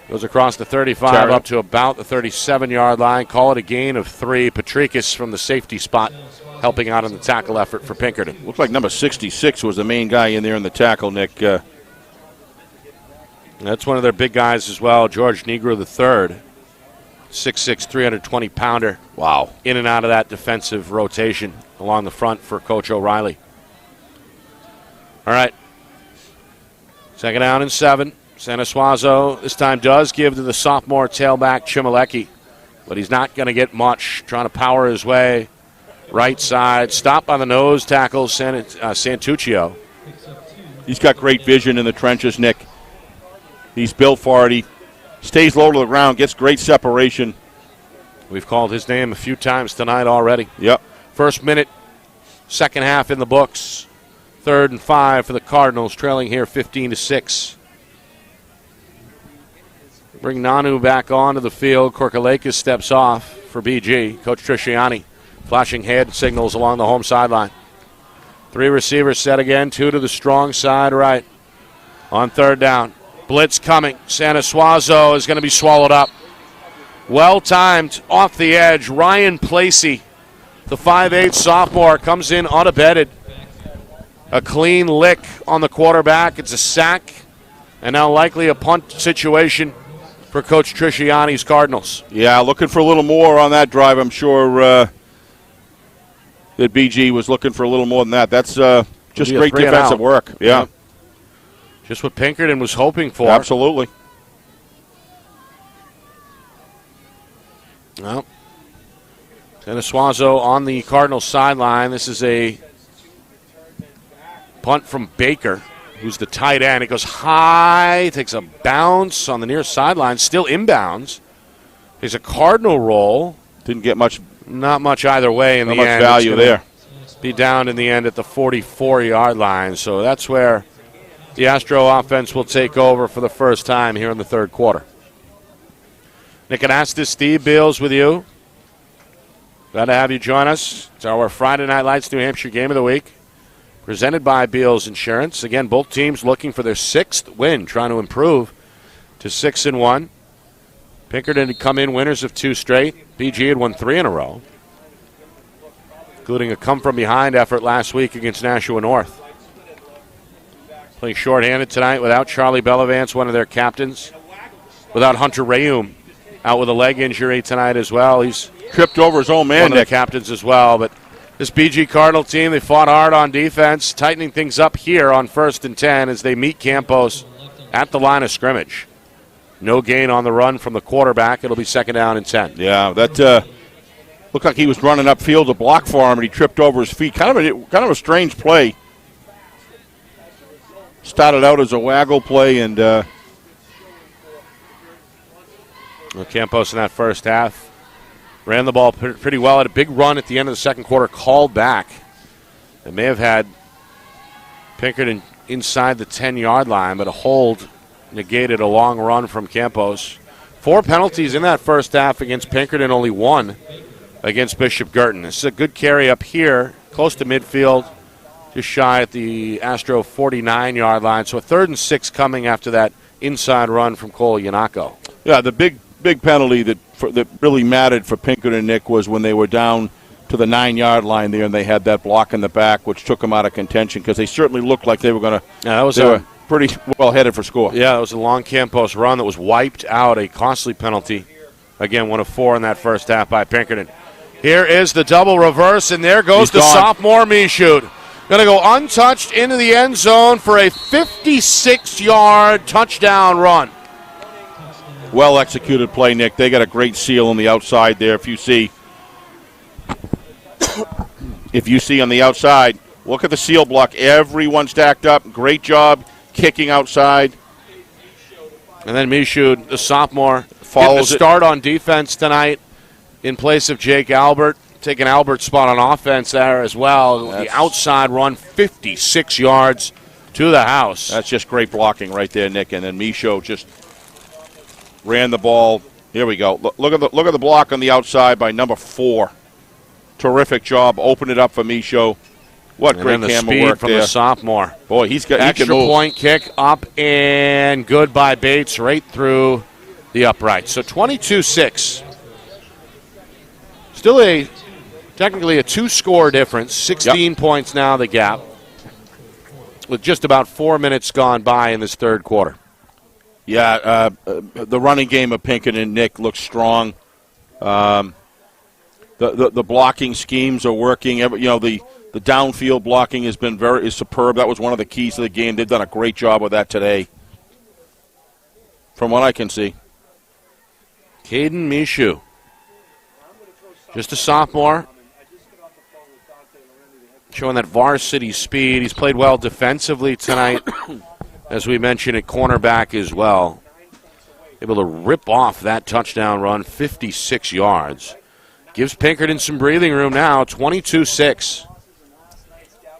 Goes across the 35 up to about the 37-yard line. Call it a gain of 3. Patrikis from the safety spot helping out in the tackle effort for Pinkerton. Looks like number 66 was the main guy in there in the tackle, Nick. That's one of their big guys as well, George Negro III. 6'6", 320-pounder. Wow. In and out of that defensive rotation along the front for Coach O'Reilly. All right. Second down and 7. Santa Suazo this time does give to the sophomore tailback Chmielewski, but he's not going to get much. Trying to power his way. Right side. Stopped by the nose tackle, Santuccio. He's got great vision in the trenches, Nick. He's built for it. He stays low to the ground, gets great separation. We've called his name a few times tonight already. Yep. First minute, second half in the books. 3rd and 5 for the Cardinals, trailing here 15-6. Bring Nanu back onto the field. Korkalakis steps off for BG. Coach Trisciani flashing hand signals along the home sideline. 3 receivers set again, 2 to the strong side right. On 3rd down, blitz coming. Sanasuazo is going to be swallowed up. Well timed off the edge. Ryan Placey, the 5'8 sophomore, comes in unabated. A clean lick on the quarterback. It's a sack, and now likely a punt situation for Coach Trisciani's Cardinals. Yeah, looking for a little more on that drive. I'm sure that BG was looking for a little more than that. That's just great defensive work. Yeah. Just what Pinkerton was hoping for. Absolutely. Well, Sanasuazo on the Cardinals sideline. This is a punt from Baker, who's the tight end. It goes high, takes a bounce on the near sideline, still inbounds. There's a Cardinal roll. Didn't get much. Not much either way in the end. Not much value there. Be down in the end at the 44-yard line. So that's where the Astro offense will take over for the first time here in the 3rd quarter. Nick Anastas, Steve Beals with you. Glad to have you join us. It's our Friday Night Lights New Hampshire Game of the Week, presented by Beals Insurance. Again, both teams looking for their 6th win, trying to improve to 6-1. Pinkerton had come in winners of 2 straight. BG had won 3 in a row, including a come-from-behind effort last week against Nashua North. Playing shorthanded tonight without Charlie Bellavance, one of their captains. Without Hunter Rayum, out with a leg injury tonight as well. He's tripped over his own man. One of the captains as well. But this BG Cardinal team, they fought hard on defense, tightening things up here on 1st and 10 as they meet Campos at the line of scrimmage. No gain on the run from the quarterback. It'll be 2nd down and 10. Yeah, that looked like he was running upfield to block for him, and he tripped over his feet. Kind of a strange play. Started out as a waggle play, and Campos in that first half ran the ball pretty well. Had a big run at the end of the 2nd quarter, called back. They may have had Pinkerton inside the 10-yard line, but a hold negated a long run from Campos. 4 penalties in that first half against Pinkerton, only 1 against Bishop Guertin. This is a good carry up here, close to midfield, just shy at the Astro 49-yard line. So a 3rd and 6 coming after that inside run from Cole Yanako. Yeah, the big penalty that really mattered for Pinkerton, Nick, was when they were down to the 9-yard line there, and they had that block in the back, which took them out of contention because they certainly looked like they were going to. Yeah, they were pretty well headed for score. Yeah, it was a long Campos run that was wiped out, a costly penalty. Again, 1 of 4 in that first half by Pinkerton. Here is the double reverse, and there goes the sophomore Michaud. Going to go untouched into the end zone for a 56-yard touchdown run. Well executed play, Nick. They got a great seal on the outside there. If you see on the outside, look at the seal block. Everyone stacked up. Great job kicking outside. And then Michaud, the sophomore, follows a start on defense tonight in place of Jake Albert. Taking Albert's spot on offense there as well. The outside run, 56 yards to the house. That's just great blocking right there, Nick. And then Michaud just ran the ball. Here we go. Look at the block on the outside by number 4. Terrific job. Open it up for Michaud. What great camera work from there. The sophomore. Boy, he can move. Point kick up and good by Bates right through the upright. So 22-6. Still technically a 2-score difference. 16 points now the gap, with just about 4 minutes gone by in this 3rd quarter. Yeah, the running game of Pinkerton and Nick looks strong. The blocking schemes are working. The downfield blocking has been is superb. That was one of the keys to the game. They've done a great job with that today, from what I can see. Caden Michaud, just a sophomore, showing that varsity speed. He's played well defensively tonight, as we mentioned, at cornerback as well. able to rip off that touchdown run, 56 yards. Gives Pinkerton some breathing room now, 22-6.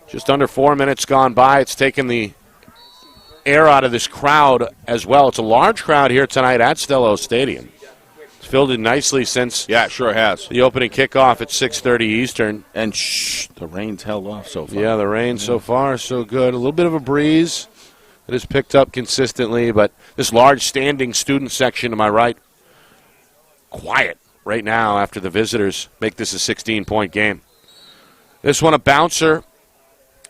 Just under 4 minutes gone by. It's taken the air out of this crowd as well. It's a large crowd here tonight at Stello Stadium. It's filled in nicely since Yeah, it sure has. the opening kickoff at 6:30 Eastern. And the rain's held off so far. Yeah, the rain so far so good. A little bit of a breeze that has picked up consistently, but this large standing student section to my right, quiet right now after the visitors make this a 16-point game. This one a bouncer.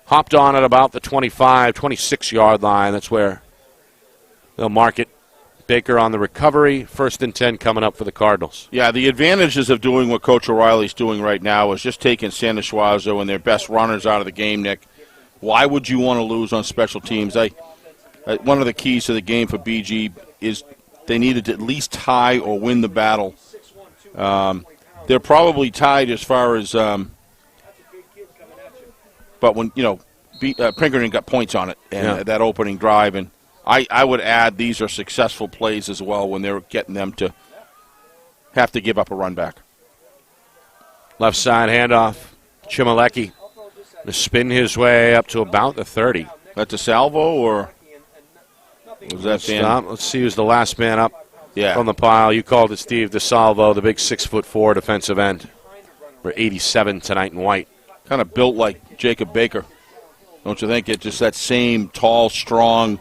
Hopped on at about the 25, 26-yard line. That's where they'll mark it. Baker on the recovery. 1st and 10 coming up for the Cardinals. Yeah, the advantages of doing what Coach O'Reilly's doing right now is just taking Santa Suazo and their best runners out of the game, Nick. Why would you want to lose on special teams? One of the keys to the game for BG is they needed to at least tie or win the battle. They're probably tied as far as but when, Pinkerton got points on it and that opening drive. And I would add these are successful plays as well when they're getting them to have to give up a run back. Left side handoff. Chimalecki to spin his way up to about the 30. That's a salvo or was that Stop. Let's see who's the last man up from the pile. You called it, Steve. DeSalvo, the big 6'4" defensive end. For 87 tonight in white. Kind of built like Jacob Baker. Don't you think? It's just that same tall, strong,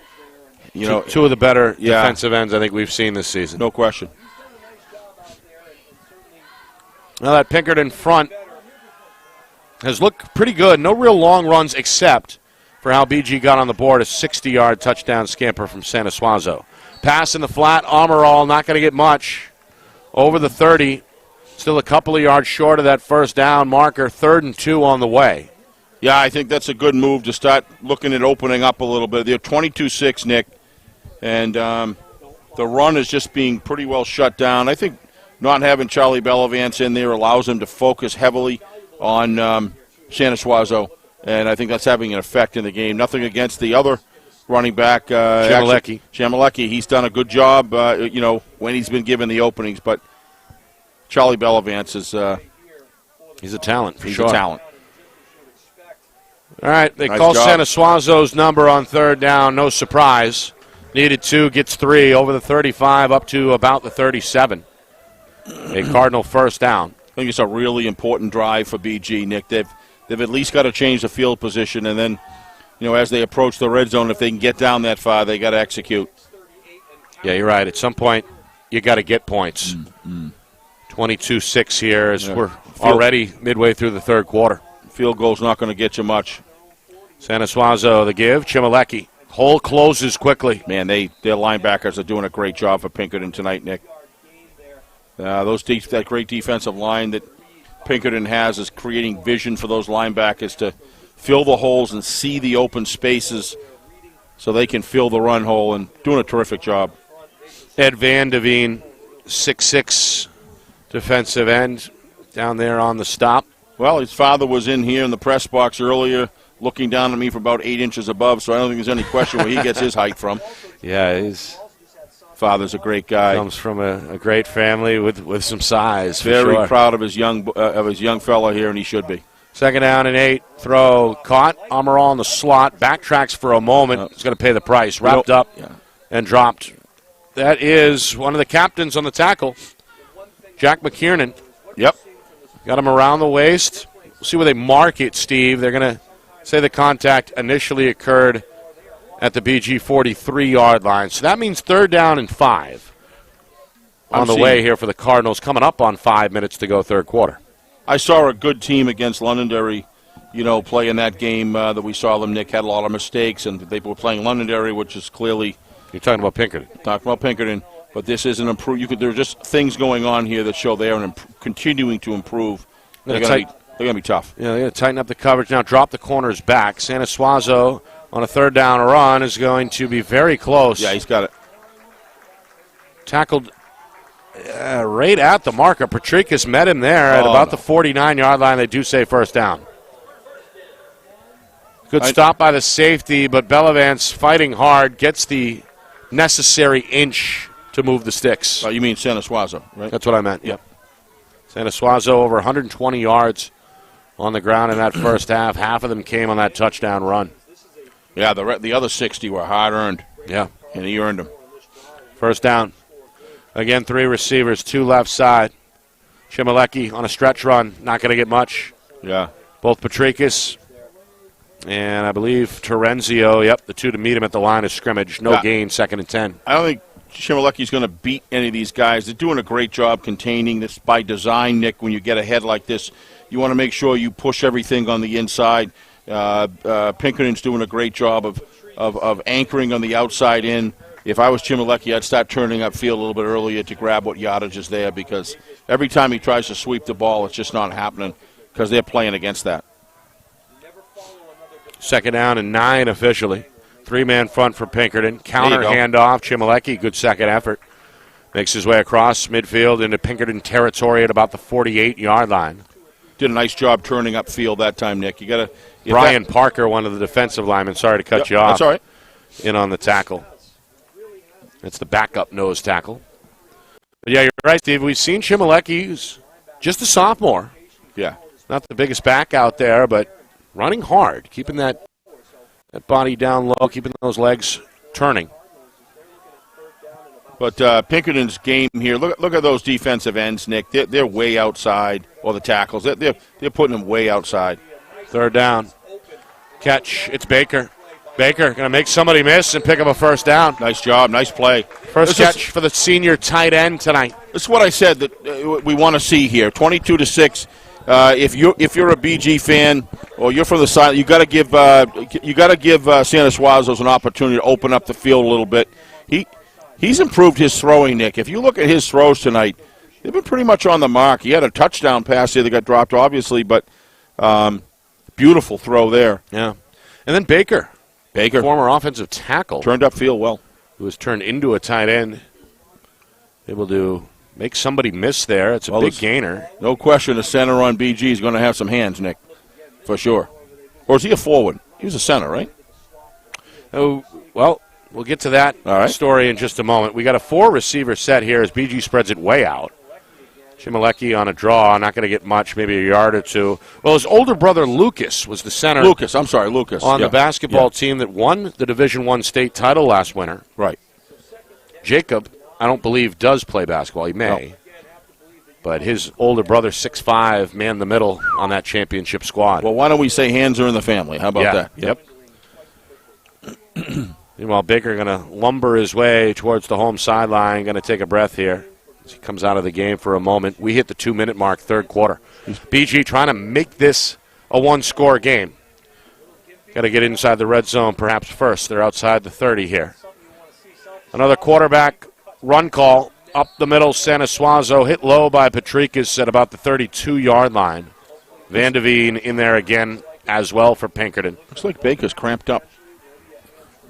Two of the better defensive ends I think we've seen this season. No question. Now that Pinkerton front has looked pretty good. No real long runs except for how BG got on the board. A 60-yard touchdown scamper from Santa Suazo. Pass in the flat. Amaral not going to get much. Over the 30. Still a couple of yards short of that first down marker. 3rd and 2 on the way. Yeah, I think that's a good move to start looking at opening up a little bit. They're 22-6, Nick, and the run is just being pretty well shut down. I think not having Charlie Bellavance in there allows him to focus heavily on Santa Suazo, and I think that's having an effect in the game. Nothing against the other running back, Chimalecki. He's done a good job, when he's been given the openings, but Charlie Bellavance is he's a talent, for sure. He's a talent. All right, they Nice call job. Santa Suazo's number on 3rd down. No surprise. Needed 2, gets 3, over the 35 up to about the 37. A Cardinal first down. I think it's a really important drive for BG, Nick. They've at least got to change the field position, and then, as they approach the red zone, if they can get down that far, they got to execute. Yeah, you're right. At some point, you got to get points. 22-6 here as we're already midway through the 3rd quarter. Field goal's not going to get you much. Santa Suazo, the give. Chimalecki. Hole closes quickly. Man, their linebackers are doing a great job for Pinkerton tonight, Nick. That great defensive line that Pinkerton has is creating vision for those linebackers to fill the holes and see the open spaces so they can fill the run hole, and doing a terrific job. Ed Van Deveen, 6'6", defensive end, down there on the stop. Well, his father was in here in the press box earlier looking down at me from about 8 inches above, so I don't think there's any question where he gets his height from. Yeah, his father's a great guy. Comes from a great family with some size. Very sure. proud of his young fella here, and he should be. 2nd down and 8. Throw caught. Amaral in the slot. Backtracks for a moment. He's going to pay the price. Wrapped up and dropped. That is one of the captains on the tackle, Jack McKiernan. Yep. Got him around the waist. We'll see where they mark it, Steve. They're going to say the contact initially occurred at the BG 43-yard line. So that means 3rd down and 5 on the way here for the Cardinals, coming up on 5 minutes to go 3rd quarter. I saw a good team against Londonderry, play in that game that we saw them. Nick had a lot of mistakes, and they were playing Londonderry, which is clearly... You're talking about Pinkerton. Talking about Pinkerton, but this is an improve. There are just things going on here that show they are continuing to improve. They're going to be tough. Yeah, they're going to tighten up the coverage now. Drop the corners back. Santa Suazo on a 3rd down run is going to be very close. Yeah, he's got it. Tackled right at the marker. Patricus met him there at about the 49-yard line. They do say 1st down. Good stop by the safety, but Bellavance fighting hard, gets the necessary inch to move the sticks. Oh, you mean Santa Suazo, right? That's what I meant. Yep. Santa Suazo over 120 yards on the ground in that first half. Half of them came on that touchdown run. Yeah, the other 60 were hard-earned. Yeah. And he earned them. First down. Again, 3 receivers, 2 left side. Chmielewski on a stretch run, not going to get much. Yeah. Both Patricus and I believe Terenzio, the 2 to meet him at the line of scrimmage. No gain, 2nd and 10. I don't think Chmielewski's going to beat any of these guys. They're doing a great job containing this by design, Nick. When you get ahead like this, you want to make sure you push everything on the inside. Pinkerton's doing a great job of anchoring on the outside in. If I was Chmielewski, I'd start turning upfield a little bit earlier to grab what yardage is there, because every time he tries to sweep the ball, it's just not happening because they're playing against that. 2nd down and 9 officially. 3-man front for Pinkerton. Counter handoff. Chmielewski, good second effort. Makes his way across midfield into Pinkerton territory at about the 48-yard line. Did a nice job turning upfield that time, Nick. You got to. Brian Parker, one of the defensive linemen. Sorry to cut you off. That's all right. In on the tackle. It's the backup nose tackle. But yeah, you're right, Steve. We've seen Chmielewski, who's just a sophomore. Yeah. Not the biggest back out there, but running hard, keeping that body down low, keeping those legs turning. But Pinkerton's game here, look at those defensive ends, Nick. They're way outside, or the tackles. They're putting them way outside. 3rd down. Catch. It's Baker. Baker going to make somebody miss and pick up a first down. Nice job. Nice play. First catch for the senior tight end tonight. This is what I said that we want to see here. 22-6. If you're a BG fan or you're from the side, you got to give Santa Suazo an opportunity to open up the field a little bit. He's improved his throwing, Nick. If you look at his throws tonight, they've been pretty much on the mark. He had a touchdown pass here that got dropped, obviously, but beautiful throw there. Yeah. And then Baker, former offensive tackle, turned upfield well. Who was turned into a tight end, able to make somebody miss there. It's a big gainer. No question the center on BG is going to have some hands, Nick, for sure. Or is he a forward? He was a center, right? Oh, well, we'll get to that story in just a moment. We got a 4-receiver set here as BG spreads it way out. Chmielewski on a draw, not going to get much, maybe a yard or 2. Well, his older brother Lucas was the center. Lucas on the basketball team that won the Division I state title last winter. Right. Jacob, I don't believe, does play basketball. He may. No. But his older brother, 6'5", manned the middle on that championship squad. Well, why don't we say hands are in the family? How about that? Yep. Meanwhile, Baker going to lumber his way towards the home sideline, going to take a breath here as he comes out of the game for a moment. We hit the 2-minute mark, 3rd quarter. BG trying to make this a 1-score game. Got to get inside the red zone perhaps first. They're outside the 30 here. Another quarterback run call up the middle. Santa Suazo hit low by Patricus at about the 32-yard line. Van de Veen in there again as well for Pinkerton. Looks like Baker's cramped up.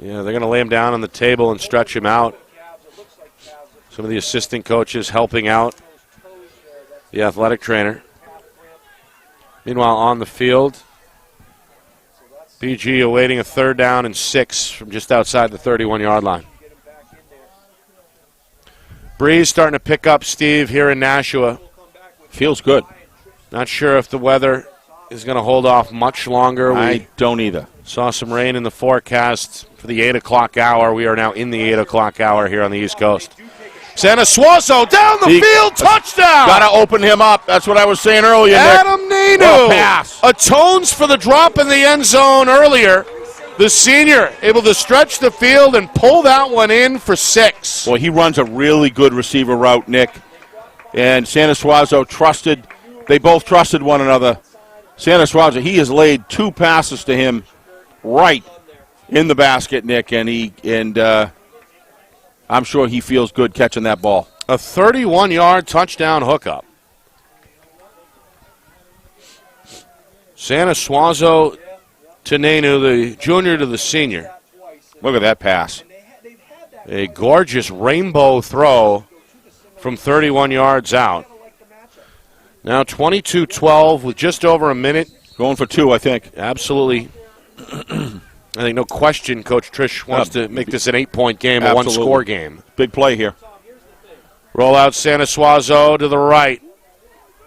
Yeah, they're going to lay him down on the table and stretch him out. Some of the assistant coaches helping out the athletic trainer. Meanwhile, on the field, BG awaiting a 3rd down and 6 from just outside the 31-yard line. Breeze starting to pick up, Steve, here in Nashua. Feels good. Not sure if the weather is going to hold off much longer. I don't either. Saw some rain in the forecast for the 8 o'clock hour. We are now in the 8 o'clock hour here on the East Coast. Santa Suazo down the field, touchdown! Got to open him up. That's what I was saying earlier, Adam Nenu pass. Atones for the drop in the end zone earlier. The senior able to stretch the field and pull that one in for 6. Well, he runs a really good receiver route, Nick. And Santa Suazo trusted. They both trusted one another. Santa Suazo, he has laid 2 passes to him right in the basket, Nick, and I'm sure he feels good catching that ball. A 31-yard touchdown hookup. Santa Suazo to Nenu, the junior to the senior. Look at that pass. A gorgeous rainbow throw from 31 yards out. Now 22-12 with just over a minute. Going for 2, I think. Absolutely. I think no question Coach Trish wants to make this an 8-point game, a 1-score game. Big play here. Roll out Santa Suazo to the right.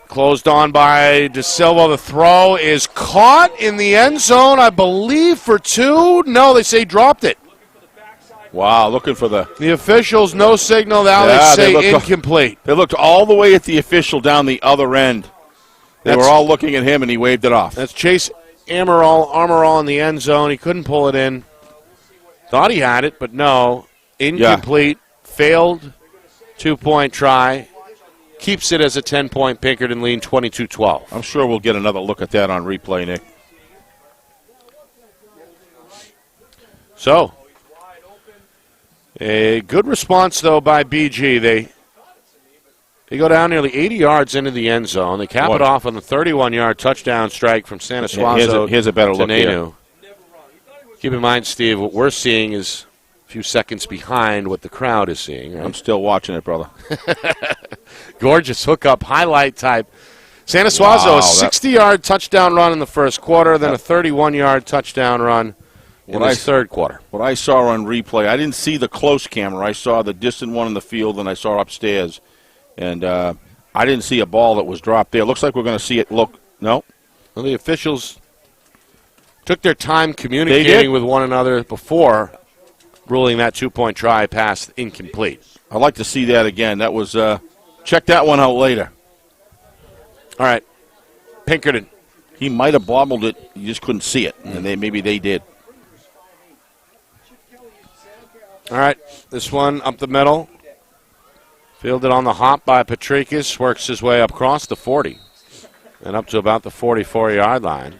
Closed on by De Silva. The throw is caught in the end zone, I believe, for 2. No, they say dropped it. Wow, looking for the officials, no signal. Now Yeah, they they say look- incomplete. They looked all the way at the official down the other end. They That's- were all looking at him, and he waved it off. That's Chase Amaral in the end zone. He couldn't pull it in. Thought he had it, but no. Incomplete. Failed 2-point try. Keeps it as a 10-point Pinkerton lead, 22-12. I'm sure we'll get another look at that on replay, Nick. So, a good response, though, by BG. They go down nearly 80 yards into the end zone. They cap it off on the 31-yard touchdown strike from Santa Suazo. Here's a better to look Nanu. Keep in mind, Steve, what we're seeing is a few seconds behind what the crowd is seeing. Right? I'm still watching it, brother. Gorgeous hookup, highlight type. Santa Suazo, Wow, a 60-yard touchdown run in the first quarter, then a 31-yard touchdown run in the third quarter. What I saw on replay, I didn't see the close camera. I saw the distant one in the field, and I saw upstairs. And I didn't see a ball that was dropped there. Looks like we're going to see it. Look, no. Well, the officials took their time communicating with one another before ruling that 2-point try pass incomplete. I'd like to see that again. That was check that one out later. All right, Pinkerton. He might have bobbled it. You just couldn't see it, and maybe they did. All right, this one up the middle. Fielded on the hop by Patricus. Works his way up across the 40 and up to about the 44-yard line.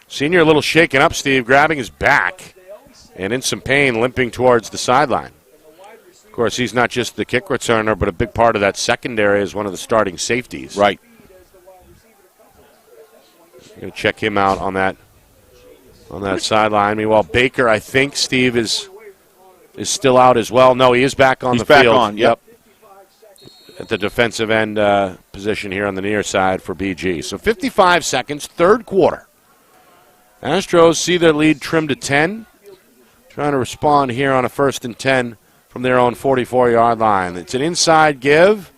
Senior a little shaken up, Steve, grabbing his back and in some pain, limping towards the sideline. Of course, he's not just the kick returner, but a big part of that secondary as one of the starting safeties. Right. Going to check him out on that sideline. Meanwhile, Baker, I think, Steve, is still out as well. No, he is back on the field. He's back on, yep. At the defensive end position here on the near side for BG. So 55 seconds, third quarter. Astros see their lead trimmed to 10. Trying to respond here on a 1st and 10 from their own 44-yard line. It's an inside give.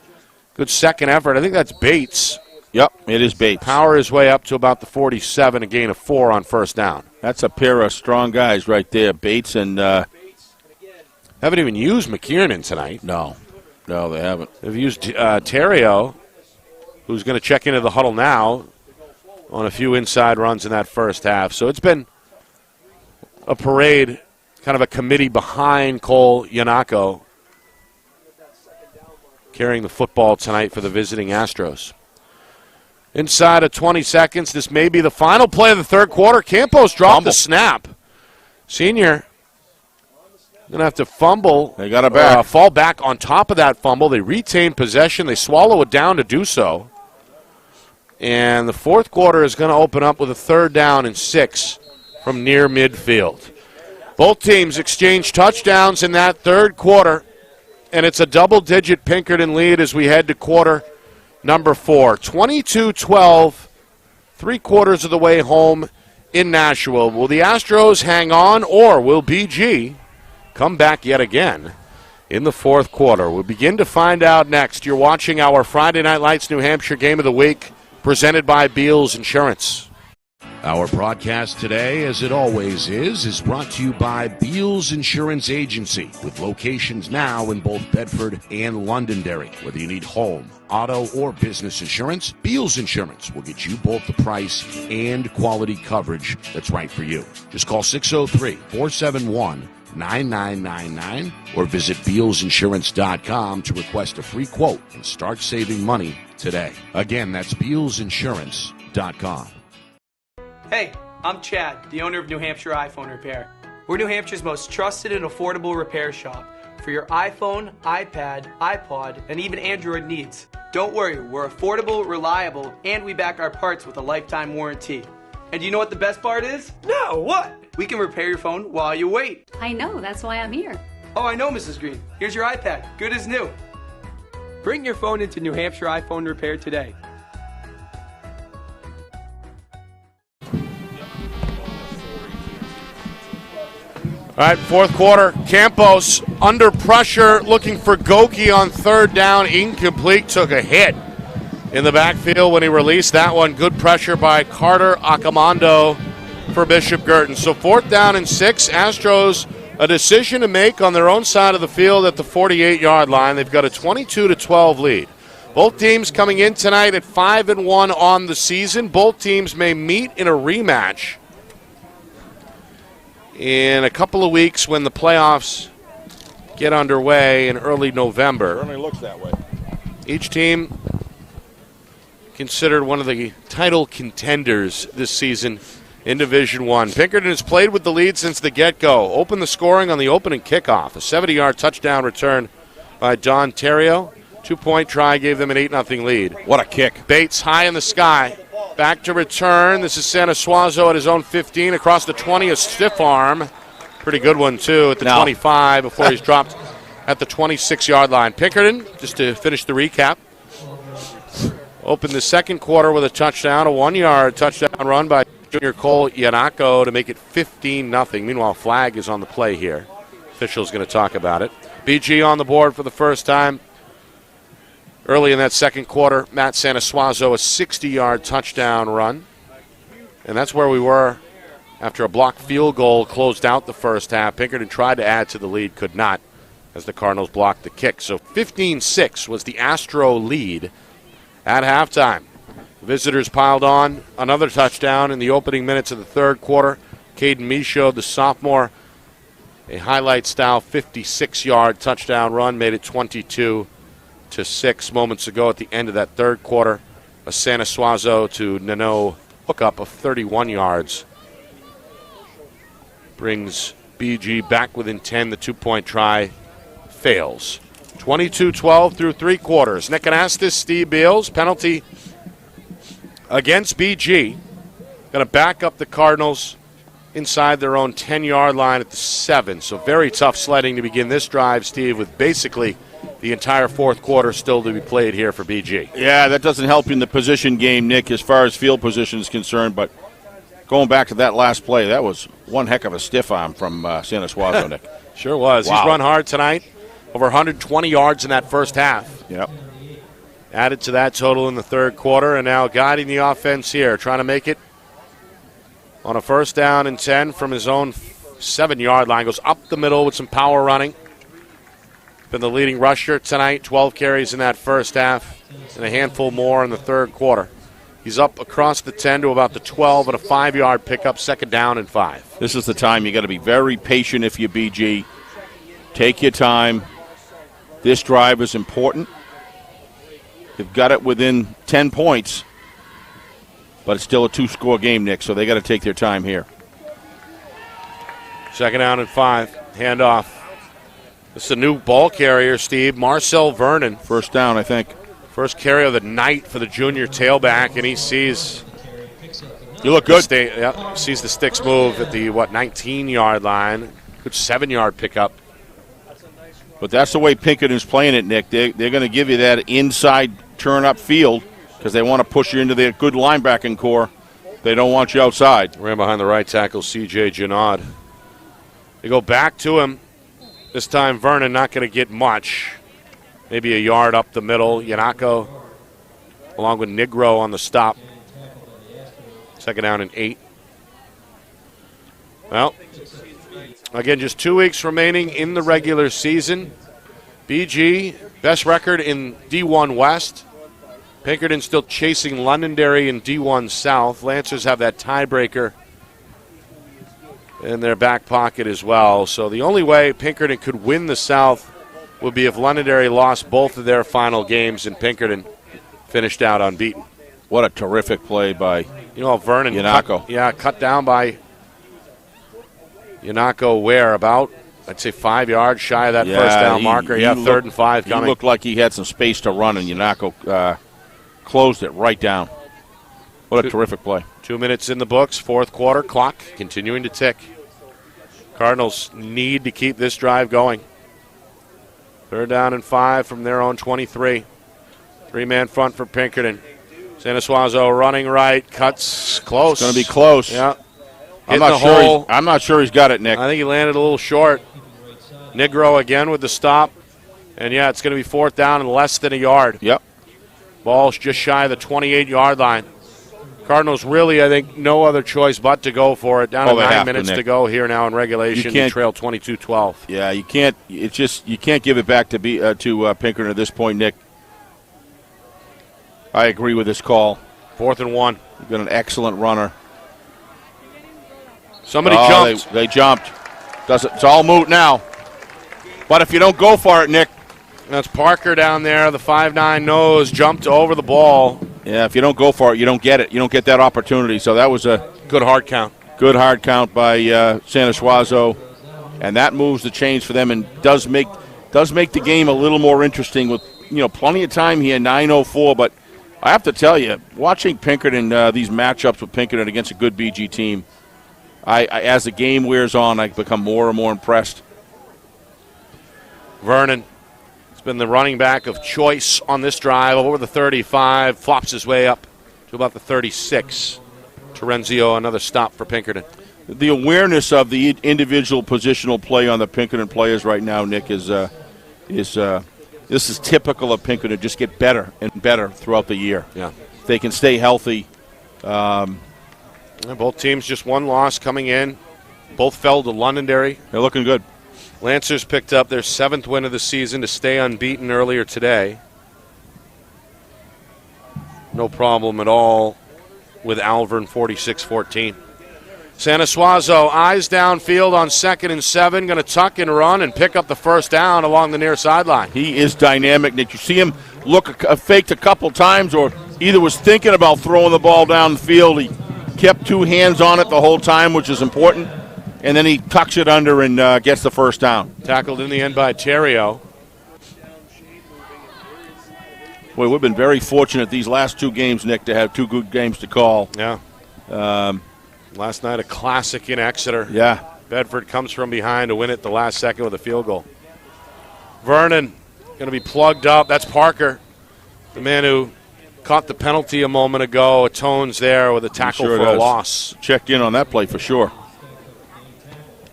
Good second effort. I think that's Bates. Yep, it is Bates. Power his way up to about the 47, a gain of 4 on first down. That's a pair of strong guys right there, Bates and haven't even used McKiernan tonight. No, they haven't. They've used Terrio, who's going to check into the huddle now on a few inside runs in that first half. So it's been a parade, kind of a committee behind Cole Yanako carrying the football tonight for the visiting Astros. Inside of 20 seconds, this may be the final play of the third quarter. Campos dropped the snap. Senior going to have to fumble. They got it back. Fall back on top of that fumble. They retain possession. They swallow it down to do so. And the fourth quarter is going to open up with a 3rd down and 6 from near midfield. Both teams exchange touchdowns in that third quarter, and it's a double-digit Pinkerton lead as we head to quarter number 4. 22-12, 3/4 of the way home in Nashua. Will the Astros hang on, or will BG come back yet again in the fourth quarter? We'll begin to find out next. You're watching our Friday Night Lights New Hampshire Game of the Week, presented by Beals Insurance. Our broadcast today, as it always is brought to you by Beals Insurance Agency, with locations now in both Bedford and Londonderry. Whether you need home, auto, or business insurance, Beals Insurance will get you both the price and quality coverage that's right for you. Just call 603-471-9999 or visit BealsInsurance.com to request a free quote and start saving money today. Again, that's BealsInsurance.com. Hey, I'm Chad, the owner of New Hampshire iPhone Repair. We're New Hampshire's most trusted and affordable repair shop for your iPhone, iPad, iPod, and even Android needs. Don't worry, we're affordable, reliable, and we back our parts with a lifetime warranty. And do you know what the best part is? No, what? We can repair your phone while you wait. I know, that's why I'm here. Oh, I know, Mrs. Green. Here's your iPad, good as new. Bring your phone into New Hampshire iPhone Repair today. All right, fourth quarter. Campos under pressure, looking for Goki on third down. Incomplete, took a hit in the backfield when he released that one. Good pressure by Carter Accomando for Bishop Guertin. So 4th down and 6. Astros a decision to make on their own side of the field at the 48-yard line. They've got a 22-12 lead. Both teams coming in tonight at 5-1 on the season. Both teams may meet in a rematch in a couple of weeks when the playoffs get underway in early November. Certainly looks that way. Each team considered one of the title contenders this season in Division I. Pinkerton has played with the lead since the get-go. Opened the scoring on the opening kickoff. A 70-yard touchdown return by Don Terrio. 2-point try gave them an 8-0 lead. What a kick. Bates high in the sky. Back to return. This is Santa Suazo at his own 15. Across the 20, a stiff arm. Pretty good one, too, at the 25 before he's dropped at the 26-yard line. Pinkerton, just to finish the recap, opened the second quarter with a touchdown, a 1-yard touchdown run by Junior Cole Yanako to make it 15-0. Meanwhile, flag is on the play here. Official's going to talk about it. BG on the board for the first time. Early in that second quarter, Matt Sanasuazo, a 60-yard touchdown run. And that's where we were after a blocked field goal closed out the first half. Pinkerton tried to add to the lead, could not, as the Cardinals blocked the kick. So 15-6 was the Astro lead at halftime. Visitors piled on another touchdown in the opening minutes of the third quarter. Caden Michaud, the sophomore, a highlight-style 56-yard touchdown run, made it 22-6 moments ago at the end of that third quarter. A Sanasuazo to Nano hookup of 31 yards brings BG back within 10. The 2-point try fails. 22-12 through 3 quarters. Nick Anastas, Steve Beals, penalty against BG. Going to back up the Cardinals inside their own 10-yard line at the 7. So very tough sledding to begin this drive, Steve, with basically the entire fourth quarter still to be played here for BG. Yeah, that doesn't help you in the position game, Nick, as far as field position is concerned. But going back to that last play, that was one heck of a stiff arm from Sanasuazo, Nick. Sure was. Wow. He's run hard tonight. Over 120 yards in that first half. Yep. Added to that total in the third quarter, and now guiding the offense here, trying to make it on a 1st down and 10 from his own 7-yard line. Goes up the middle with some power running. Been the leading rusher tonight, 12 carries in that first half, and a handful more in the third quarter. He's up across the 10 to about the 12 and a 5-yard pickup, 2nd down and 5. This is the time you got to be very patient if you're BG. Take your time. This drive is important. They've got it within 10 points, but it's still a 2-score game, Nick, so they got to take their time here. 2nd down and 5. Handoff. This is a new ball carrier, Steve. Marcel Vernon. 1st down, I think. First carry of the night for the junior tailback, and he sees. You look good. Sees the sticks move at the 19-yard line. Good 7-yard pickup. But that's the way Pinkerton's playing it, Nick. They're going to give you that inside turn-up field because they want to push you into their good linebacking core. They don't want you outside. Ran behind the right tackle, C.J. Janad. They go back to him. This time Vernon not going to get much. Maybe a yard up the middle. Yanako along with Negro on the stop. 2nd down and 8. Well, again, just 2 weeks remaining in the regular season. BG, best record in D1 West. Pinkerton still chasing Londonderry in D1 South. Lancers have that tiebreaker in their back pocket as well. So the only way Pinkerton could win the South would be if Londonderry lost both of their final games and Pinkerton finished out unbeaten. What a terrific play by Vernon. Yanako. Cut down by Yanako where? About, I'd say 5 yards shy of that first down marker. 3rd and 5 coming. He looked like he had some space to run, and Yanako closed it right down. What a terrific play. 2 minutes in the books, fourth quarter, clock continuing to tick. Cardinals need to keep this drive going. 3rd down and 5 from their own 23. 3-man front for Pinkerton. Sanasuazo running right, cuts close. It's going to be close. Yeah. I'm Hitting the hole. I'm not sure he's got it, Nick. I think he landed a little short. Negro again with the stop. And, yeah, it's going to be 4th down and less than a yard. Yep. Ball's just shy of the 28-yard line. Cardinals really, I think, no other choice but to go for it. Down to 9 minutes to go here now in regulation. They trail 22-12. Yeah, you can't. It's just you can't give it back to Pinkerton at this point, Nick. I agree with this call. 4th and 1. You've got an excellent runner. Somebody jumped. They jumped. It's all moot now. But if you don't go for it, Nick. That's Parker down there. The 5'9" nose jumped over the ball. Yeah, if you don't go for it, you don't get it. You don't get that opportunity. So that was a good hard count. Good hard count by Santa Suazo. And that moves the chains for them and does make the game a little more interesting with, plenty of time here, 9:04. But I have to tell you, watching Pinkerton, these matchups with Pinkerton against a good BG team, I as the game wears on, I become more and more impressed. Vernon has been the running back of choice on this drive, over the 35, flops his way up to about the 36. Terenzio, another stop for Pinkerton. The awareness of the individual positional play on the Pinkerton players right now, Nick, is this is typical of Pinkerton. Just get better and better throughout the year. Yeah, if they can stay healthy. Both teams just one loss coming in. Both fell to Londonderry. They're looking good. Lancers picked up their 7th win of the season to stay unbeaten earlier today. No problem at all with Alvern, 46-14. Santa Suazo, eyes downfield on 2nd and 7, going to tuck and run and pick up the first down along the near sideline. He is dynamic, Nick. You see him faked a couple times or either was thinking about throwing the ball down the field. He kept 2 hands on it the whole time, which is important. And then he tucks it under and gets the first down. Tackled in the end by Terrio. Boy, we've been very fortunate these last 2 games, Nick, to have 2 good games to call. Yeah. Last night, a classic in Exeter. Yeah. Bedford comes from behind to win it the last second with a field goal. Vernon going to be plugged up. That's Parker, the man who caught the penalty a moment ago. Atones there with a tackle for a loss. Checked in on that play for sure.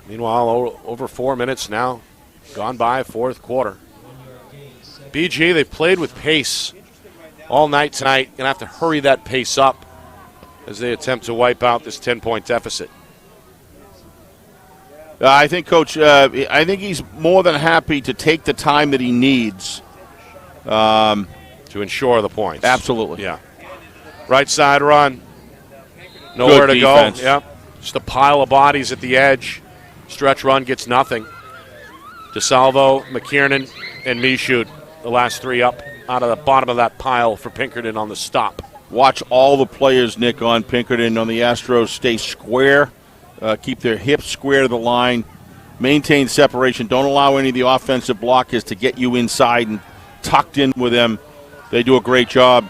Meanwhile, over 4 minutes now gone by, 4th quarter. BG, they've played with pace all night tonight. Going to have to hurry that pace up as they attempt to wipe out this 10-point deficit. I think, Coach, I think he's more than happy to take the time that he needs. To ensure the points. Absolutely. Yeah. Right side run. Nowhere to go. Yep. Just a pile of bodies at the edge. Stretch run gets nothing. DeSalvo, McKiernan, and Michoud, the last 3 up out of the bottom of that pile for Pinkerton on the stop. Watch all the players, Nick, on Pinkerton, on the Astros, stay square, keep their hips square to the line, maintain separation. Don't allow any of the offensive blockers to get you inside and tucked in with them. They do a great job,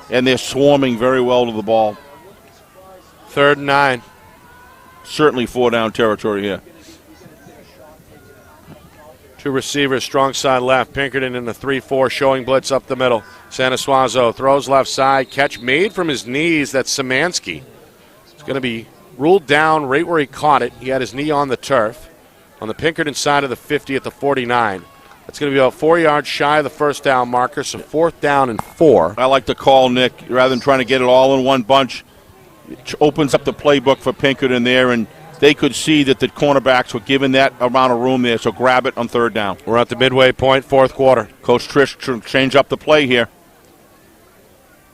and they're swarming very well to the ball. 3rd and 9. Certainly 4-down territory here. 2 receivers, strong side left. Pinkerton in the 3-4, showing blitz up the middle. Santa Suazo throws left side. Catch made from his knees. That's Szymanski. It's going to be ruled down right where he caught it. He had his knee on the turf on the Pinkerton side of the 50 at the 49. That's going to be about 4 yards shy of the first down marker, so 4th down and 4. I like the call, Nick. Rather than trying to get it all in one bunch, it opens up the playbook for Pinkerton there, and they could see that the cornerbacks were given that amount of room there, so grab it on 3rd down. We're at the midway point, 4th quarter. Coach Trish change up the play here.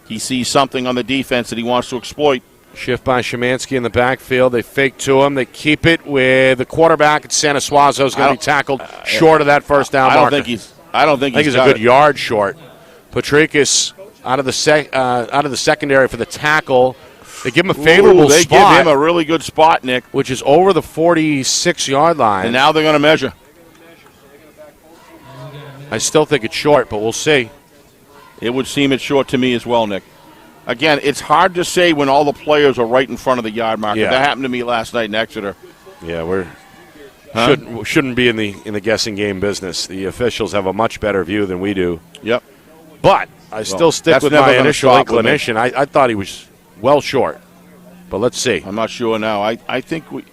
He sees something on the defense that he wants to exploit. Shift by Szymanski in the backfield. They fake to him. They keep it with the quarterback. It's Santa Suazo is going to be tackled short of that first down marker. I don't think he's a good yard short. Patricus out of the secondary for the tackle. They give him a favorable spot. They give him a really good spot, Nick. Which is over the 46-yard line. And now they're going to measure. I still think it's short, but we'll see. It would seem it's short to me as well, Nick. Again, it's hard to say when all the players are right in front of the yard marker. Yeah. That happened to me last night in Exeter. Yeah, shouldn't be in the guessing game business. The officials have a much better view than we do. Yep. But I still stick with my initial inclination. I thought he was well short. But let's see. I'm not sure now. I think we.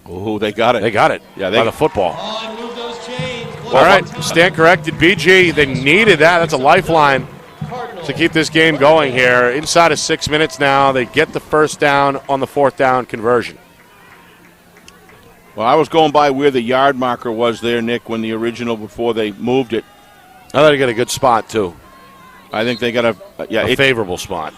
Oh, they got it. They got it. Yeah, by the football. Oh, and move those chains. All right, stand corrected. BG, they needed that. That's a lifeline to keep this game going here. Inside of 6 minutes now, they get the first down on the fourth down conversion. Well, I was going by where the yard marker was there, Nick, when the original, before they moved it. I thought he got a good spot, too. I think they got a favorable spot.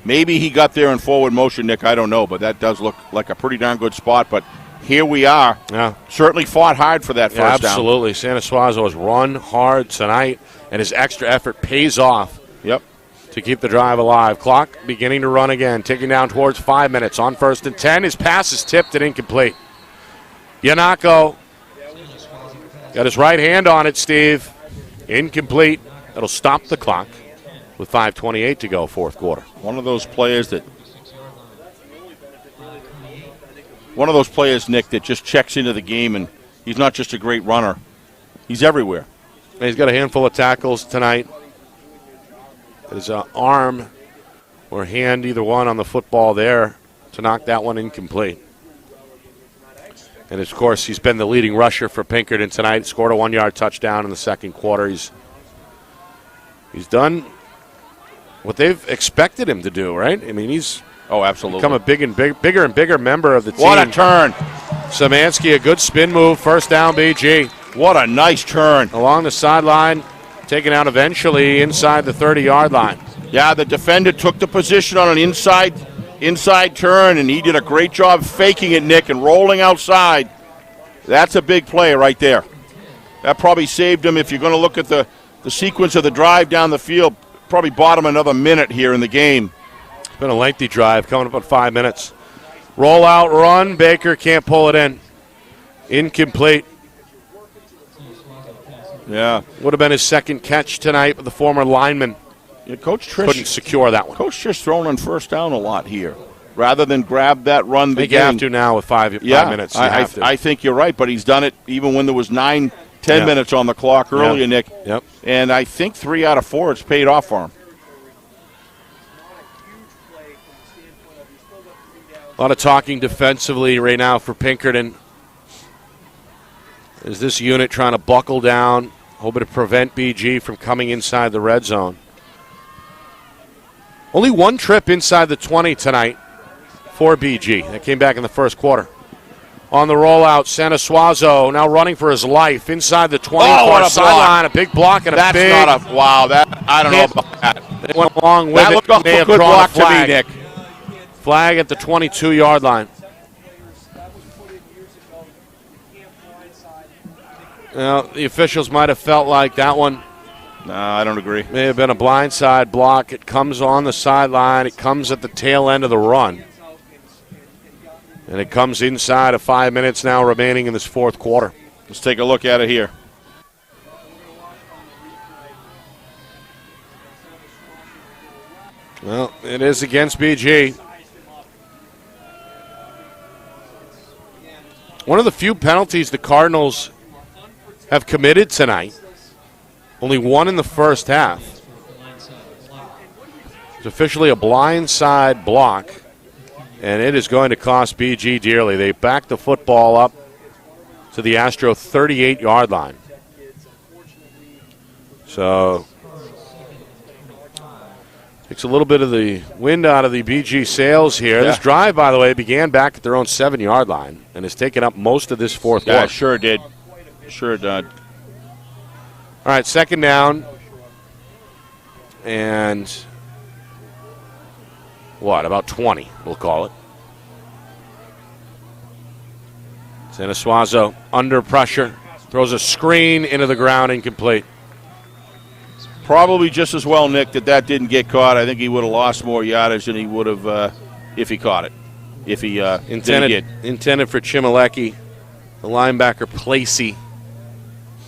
Maybe he got there in forward motion, Nick. I don't know, but that does look like a pretty darn good spot. But here we are. Yeah. Certainly fought hard for that first down. Absolutely. Santa Suazo has run hard tonight, and his extra effort pays off. Yep. To keep the drive alive. Clock beginning to run again, ticking down towards 5 minutes. On 1st and 10, his pass is tipped and incomplete. Yanako got his right hand on it, Steve. Incomplete. That'll stop the clock with 5:28 to go, fourth quarter. One of those players, Nick, that just checks into the game, and he's not just a great runner. He's everywhere. And he's got a handful of tackles tonight. His arm or hand, either one, on the football there to knock that one incomplete. And, of course, he's been the leading rusher for Pinkerton tonight. Scored a 1-yard touchdown in the second quarter. He's done what they've expected him to do, right? I mean, he's absolutely become a bigger and bigger member of the team. What a turn. Szymanski, a good spin move. First down, BG. What a nice turn. Along the sideline, taken out eventually inside the 30-yard line. Yeah, the defender took the position on an inside turn, and he did a great job faking it, Nick, and rolling outside. That's a big play right there. That probably saved him. If you're going to look at the sequence of the drive down the field, probably bought him another minute here in the game. It's been a lengthy drive, coming up on 5 minutes. Roll out, run. Baker can't pull it in. Incomplete. Yeah. Would have been his second catch tonight, but the former lineman Coach Trish couldn't secure that one. Coach Trish throwing on first down a lot here. Rather than grab that run, I think you have to now with five minutes. I think you're right, but he's done it even when there was 9-10 minutes on the clock earlier, Nick. Yep. And I think 3 out of 4 it's paid off for him. A lot of talking defensively right now for Pinkerton. Is this unit trying to buckle down, hoping to prevent BG from coming inside the red zone? Only one trip inside the 20 tonight for BG. That came back in the first quarter. On the rollout, Santa Suazo now running for his life inside the 20 sideline. A big block and That's not a wow. I don't know about that. They went along with that it. Looked like a good block to me, Nick. Flag at the 22-yard line. Well, the officials might have felt like that one. No, I don't agree. May have been a blindside block. It comes on the sideline. It comes at the tail end of the run. And it comes inside of 5 minutes now remaining in this fourth quarter. Let's take a look at it here. Well, it is against BG. One of the few penalties the Cardinals have committed tonight. Only one in the first half. It's officially a blindside block, and it is going to cost BG dearly. They back the football up to the Astro 38-yard line. So takes a little bit of the wind out of the BG sails here. Yeah. This drive, by the way, began back at their own 7-yard line and has taken up most of this fourth quarter. Yeah, sure did. Sure did. All right, second down. And about 20, we'll call it. Santa Suazo under pressure. Throws a screen into the ground, incomplete. Probably just as well, Nick, that didn't get caught. I think he would have lost more yardage than he would have if he caught it. If he intended for Chimalecki, the linebacker Placey,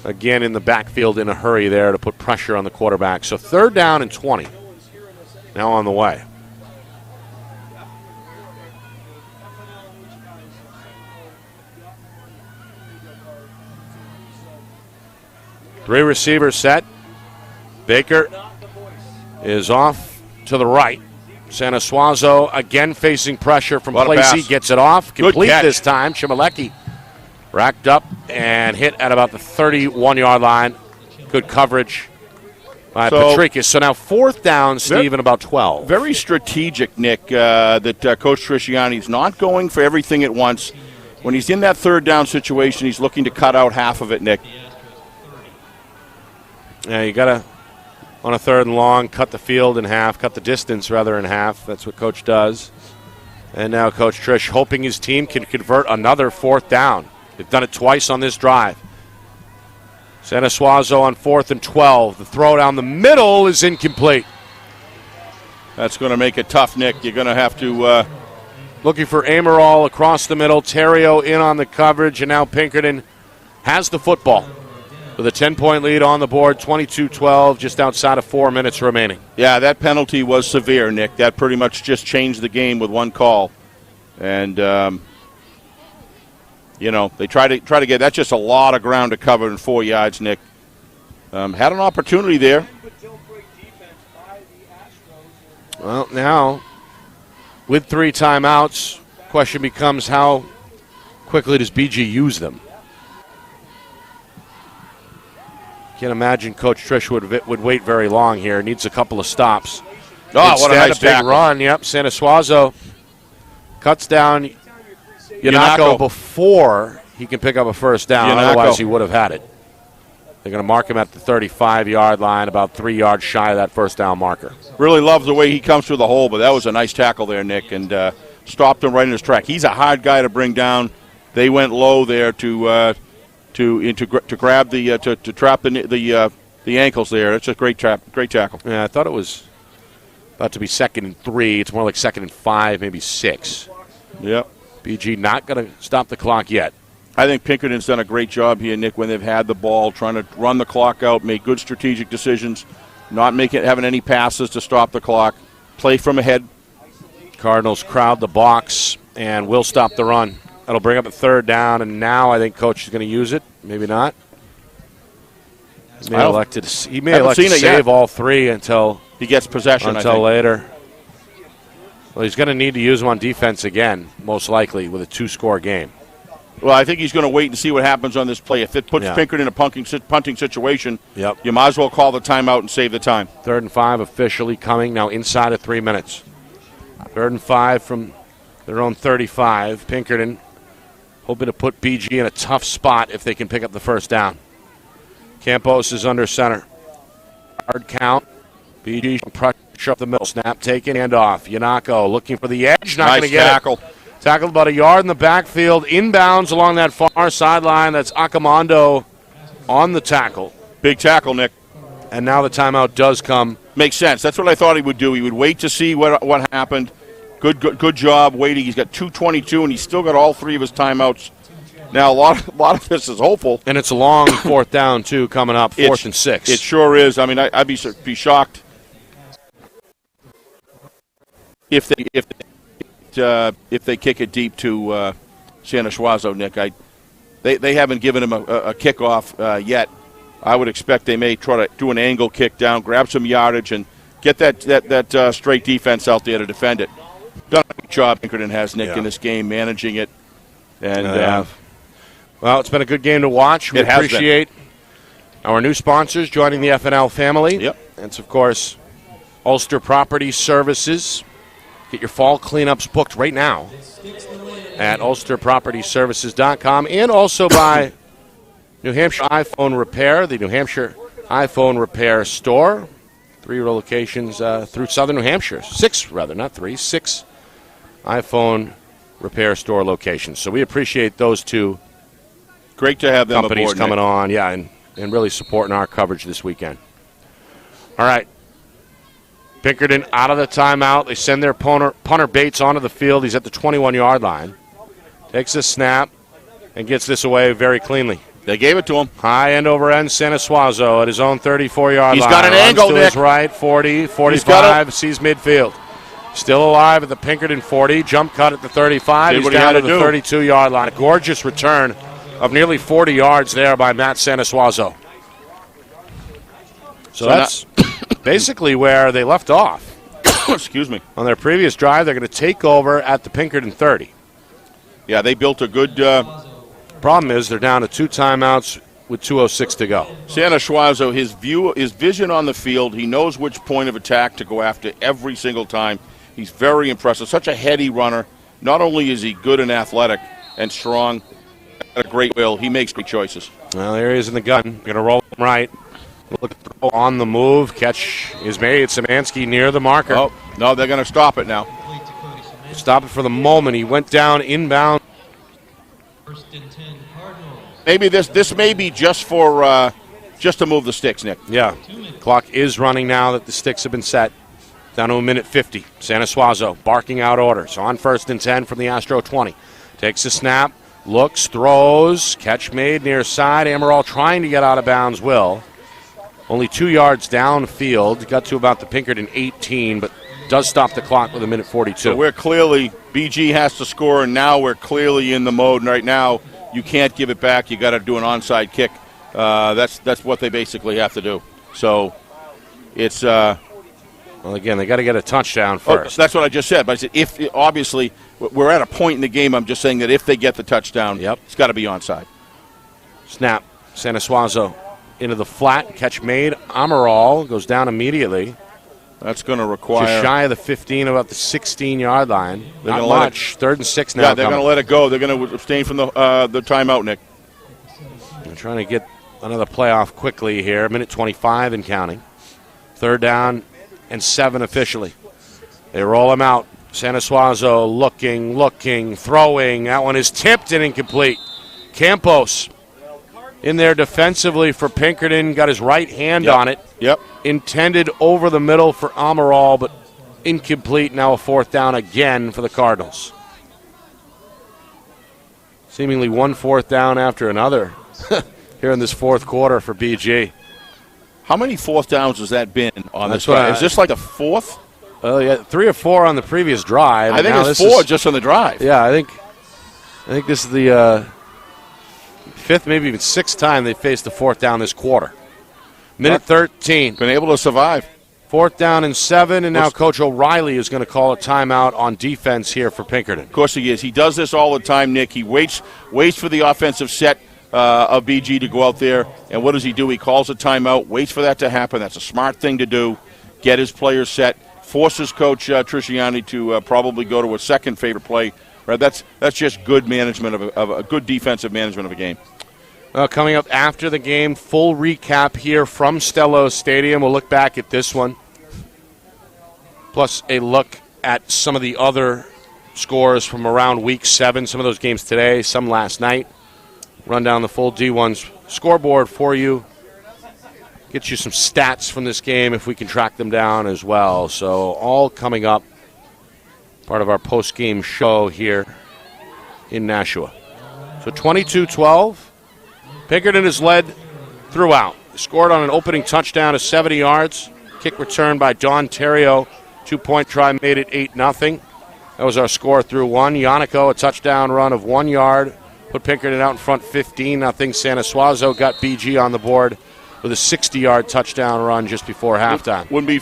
again in the backfield in a hurry there to put pressure on the quarterback. So third down and 20, now on the way. Three receivers set. Baker is off to the right. Santa Suazo again facing pressure from What a Placey. pass. Gets it off. Good Complete catch. this time. Shimalecki racked up and hit at about the 31-yard line. Good coverage by Patricus. So now 4th down, Steve, and about 12. Very strategic, Nick, that Coach Trisciani's not going for everything at once. When he's in that 3rd down situation, he's looking to cut out half of it, Nick. Yeah, you got to, on a 3rd and long, cut the field in half, cut the distance rather in half. That's what Coach does. And now Coach Trish hoping his team can convert another 4th down. They've done it twice on this drive. Santa Suazo on 4th and 12. The throw down the middle is incomplete. That's going to make it tough, Nick. You're going to have to... Looking for Amaral across the middle. Terrio in on the coverage, and now Pinkerton has the football with a 10-point lead on the board, 22-12, just outside of 4 minutes remaining. Yeah, that penalty was severe, Nick. That pretty much just changed the game with one call. And, they try to get – that's just a lot of ground to cover in 4 yards, Nick. Had an opportunity there. Well, now, with 3 timeouts, question becomes how quickly does BG use them? Can't imagine Coach Trish would wait very long here. Needs a couple of stops. Oh, Instead, what a nice big tackle. run. Yep, Santa Suazo cuts down Yanako before he can pick up a 1st down. Otherwise, he would have had it. They're going to mark him at the 35-yard line, about 3 yards shy of that 1st down marker. Really love the way he comes through the hole, but that was a nice tackle there, Nick, and stopped him right in his track. He's a hard guy to bring down. They went low there to grab to trap the ankles there. It's a great tackle. Yeah, I thought it was about to be 2nd and 3. It's more like 2nd and 5, maybe 6. Yep. BG not going to stop the clock yet. I think Pinkerton's done a great job here, Nick, when they've had the ball, trying to run the clock out, make good strategic decisions, not having any passes to stop the clock, play from ahead. Cardinals crowd the box and will stop the run. That'll bring up a 3rd down, and now I think Coach is going to use it. Maybe not. He may elect to save all 3 until he gets possession. Until later. Well, he's going to need to use them on defense again, most likely, with a 2-score game. Well, I think he's going to wait and see what happens on this play. If it puts Pinkerton in a punting situation, you might as well call the timeout and save the time. 3rd and 5 officially coming now inside of 3 minutes. 3rd and 5 from their own 35. Pinkerton hoping to put BG in a tough spot if they can pick up the 1st down. Campos is under center. Hard count. BG pressure up the middle. Snap taken and off. Yanako looking for the edge. Not going to get tackle. it. Tackled about a yard in the backfield. Inbounds along that far sideline. That's Akamondo on the tackle. Big tackle, Nick. And now the timeout does come. Makes sense. That's what I thought he would do. He would wait to see what happened. Good job waiting. He's got 2:22, and he's still got all 3 of his timeouts. Now, a lot of this is hopeful. And it's a long 4th down, too, coming up, 4th and 6. It sure is. I mean, I'd be shocked if they kick it deep to Santa Suazo, Nick. They haven't given him a kickoff yet. I would expect they may try to do an angle kick down, grab some yardage, and get that straight defense out there to defend it. Done a good job Pinkerton has, Nick, in this game, managing it. And well, it's been a good game to watch. We appreciate our new sponsors joining the FNL family. Yep. It's, of course, Ulster Property Services. Get your fall cleanups booked right now at ulsterpropertyservices.com, and also by New Hampshire iPhone Repair, the New Hampshire iPhone Repair store. 3 locations through southern New Hampshire. 6, rather, not 3. 6 iPhone Repair store locations. So we appreciate those 2 great to have them companies aboard, coming Nick. on, and really supporting our coverage this weekend. All right. Pinkerton out of the timeout. They send their punter Bates onto the field. He's at the 21-yard line. Takes a snap and gets this away very cleanly. They gave it to him. High end over end, Santa Suazo at his own 34-yard line. He's got an angle, to Nick. his right, 40, 45, sees midfield. Still alive at the Pinkerton 40. Jump cut at the 35. He's down to the 32-yard line. A gorgeous return of nearly 40 yards there by Matt Santa Suazo. So that's basically where they left off. Excuse me. On their previous drive, they're going to take over at the Pinkerton 30. Yeah, they built a good. Problem is they're down to 2 timeouts with 2:06 to go. Santa Schwazo, his vision on the field, he knows which point of attack to go after every single time. He's very impressive. Such a heady runner. Not only is he good and athletic and strong, got a great will, he makes great choices. Well, there he is in the gun. Going to roll him right. Look on the move. Catch is made. Szymanski near the marker. Oh, no, they're going to stop it now. Stop it for the moment. He went down inbound. First and 10 Cardinals. Maybe this may be just for just to move the sticks, Nick. Yeah. Clock is running now that the sticks have been set. Down to a minute 50. Santa Schwazo barking out orders. On first and 10 from the Astro 20. Takes a snap. Looks, throws. Catch made near side. Amaral trying to get out of bounds. Will. Only 2 yards downfield. Got to about the Pinkerton 18, but does stop the clock with a minute 42. So we're clearly, BG has to score, and now we're clearly in the mode. And right now, you can't give it back. You got to do an onside kick. That's what they basically have to do. So it's. Well, again, they got to get a touchdown first. That's what I just said. But I said if obviously we're at a point in the game. I'm just saying that if they get the touchdown, it's got to be onside. Snap. Santa Schwazo into the flat. Catch made. Amaral goes down immediately. That's going to require. Just shy of the 15, about the 16-yard line. They're Not much. 3rd and 6 now. Yeah, they're going to let it go. They're going to abstain from the timeout, Nick. They're trying to get another playoff quickly here. Minute 25 and counting. 3rd down and 7 officially. They roll him out. Santa Schwazo looking, throwing. That one is tipped and incomplete. Campos in there defensively for Pinkerton. Got his right hand on it. Yep. Intended over the middle for Amaral, but incomplete. Now a 4th down again for the Cardinals. Seemingly 1 4th down after another here in this 4th quarter for BG. How many 4th downs has that been on That's this drive? Is this like the 4th? Oh, yeah, 3 or 4 on the previous drive. I think it's 4 just on the drive. Yeah, I think this is the 5th, maybe even 6th time they faced the 4th down this quarter. Minute 13. Been able to survive. 4th down and 7, and now Coach O'Reilly is going to call a timeout on defense here for Pinkerton. Of course he is. He does this all the time, Nick. He waits for the offensive set of BG to go out there, and what does he do? He calls a timeout, waits for that to happen. That's a smart thing to do. Get his players set. Forces Coach Trisciani to probably go to a second favorite play. Right? That's just good management of a good defensive management of a game. Coming up after the game, full recap here from Stello Stadium. We'll look back at this one, plus a look at some of the other scores from around Week 7, some of those games today, some last night. Run down the full D1's scoreboard for you. Get you some stats from this game if we can track them down as well. So all coming up, part of our post-game show here in Nashua. So 22-12. Pinkerton has led throughout. He scored on an opening touchdown of 70 yards. Kick return by Don Terrio. 2-point try made it 8-0. That was our score through 1. Yannico, a touchdown run of 1 yard. Put Pinkerton out in front 15-0. Santa Schwazo got BG on the board with a 60-yard touchdown run just before halftime. Wouldn't be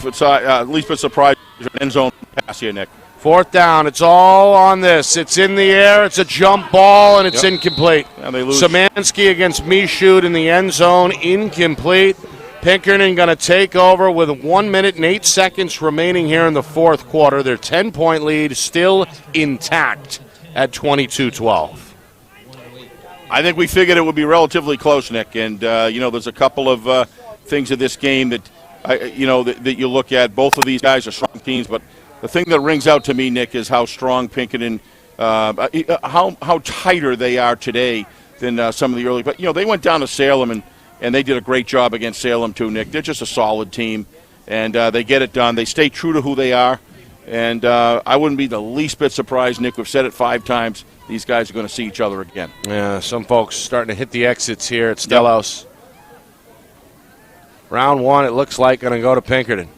least bit surprised if an end zone pass here, Nick. 4th down. It's all on this. It's in the air. It's a jump ball, and it's incomplete. And they lose. Szymanski against Michoud in the end zone. Incomplete. Pinkerton going to take over with 1 minute and 8 seconds remaining here in the 4th quarter. Their 10-point lead still intact at 22-12. I think we figured it would be relatively close, Nick. And, there's a couple of things in this game that, that you look at. Both of these guys are strong teams, but the thing that rings out to me, Nick, is how strong Pinkerton, how tighter they are today than some of the early. But, they went down to Salem, and they did a great job against Salem, too, Nick. They're just a solid team, and they get it done. They stay true to who they are, and I wouldn't be the least bit surprised, Nick. We've said it 5 times. These guys are going to see each other again. Yeah, some folks starting to hit the exits here at Stellos. Yep. Round 1, it looks like, going to go to Pinkerton.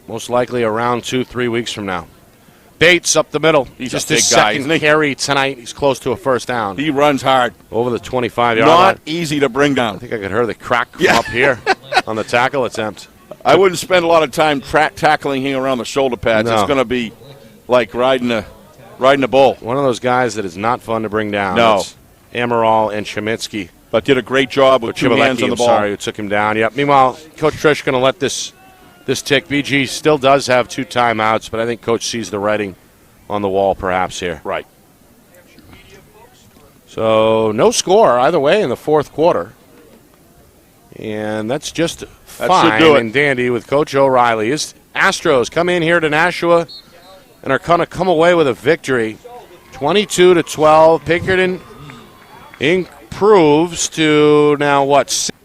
Most likely around 2-3 weeks from now. Bates up the middle. He's just a big his guy, second carry tonight. He's close to a 1st down. He runs hard. Over the 25-yard line. Not easy to bring down. I think I could hear the crack from up here on the tackle attempt. I wouldn't spend a lot of time tackling him around the shoulder pads. No. It's going to be like riding a bull. One of those guys that is not fun to bring down. No. It's Amaral and Chemitsky. But did a great job with two hands on the ball. Sorry, who took him down. Yep. Meanwhile, Coach Trish going to let this tick. BG still does have 2 timeouts, but I think Coach sees the writing on the wall perhaps here. Right. So no score either way in the fourth quarter. And that's just fine and dandy with Coach O'Reilly. His Astros come in here to Nashua and are going to come away with a victory. 22-12. Pinkerton improves to now what? 6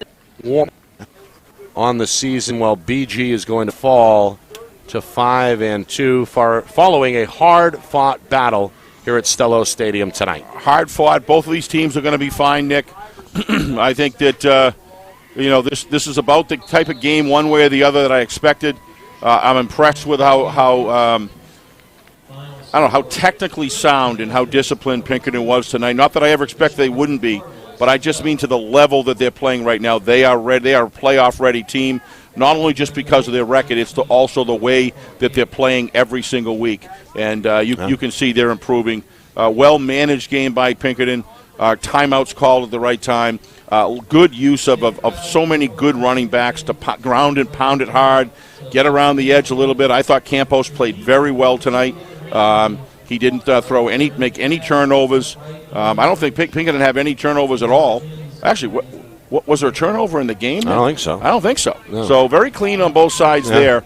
on the season, while BG is going to fall to 5-2 following a hard-fought battle here at Stello Stadium tonight. Hard-fought. Both of these teams are going to be fine, Nick. I think that this is about the type of game one way or the other that I expected. I'm impressed with how technically sound and how disciplined Pinkerton was tonight. Not that I ever expected they wouldn't be, but I just mean to the level that they're playing right now. They are ready. They are a playoff-ready team, not only just because of their record, it's also the way that they're playing every single week. And you can see they're improving. Well-managed game by Pinkerton. Timeouts called at the right time. Good use of so many good running backs to ground and pound it hard, get around the edge a little bit. I thought Campos played very well tonight. He didn't make any turnovers. I don't think Pinkerton have any turnovers at all. Actually, was there a turnover in the game? I don't think so. I don't think so. No. So very clean on both sides there.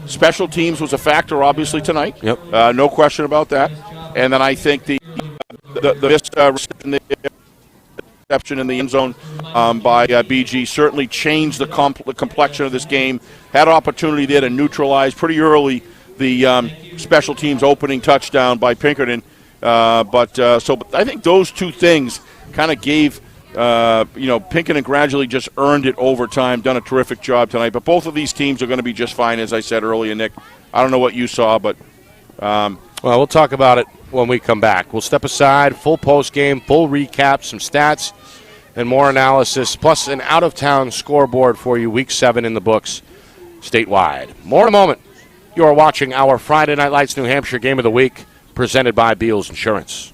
Special teams was a factor, obviously, tonight. Yep. No question about that. And then I think the reception in the end zone by BG certainly changed the complexion of this game. Had opportunity there to neutralize pretty early the special teams opening touchdown by Pinkerton. But I think those two things kind of gave Pinkerton gradually just earned it over time, done a terrific job tonight. But both of these teams are going to be just fine, as I said earlier, Nick. I don't know what you saw, but well, we'll talk about it when we come back. We'll step aside, full post game, full recap, some stats, and more analysis, plus an out-of-town scoreboard for you, Week 7 in the books statewide. More in a moment. You are watching our Friday Night Lights New Hampshire Game of the Week, presented by Beals Insurance.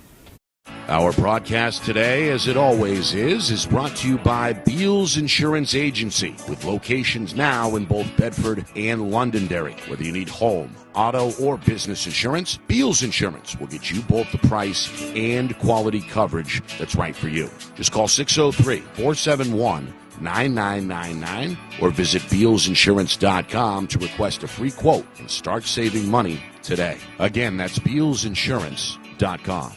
Our broadcast today, as it always is brought to you by Beals Insurance Agency, with locations now in both Bedford and Londonderry. Whether you need home, auto, or business insurance, Beals Insurance will get you both the price and quality coverage that's right for you. Just call 603-471-9999 or visit BealsInsurance.com to request a free quote and start saving money today. Again, that's BealsInsurance.com.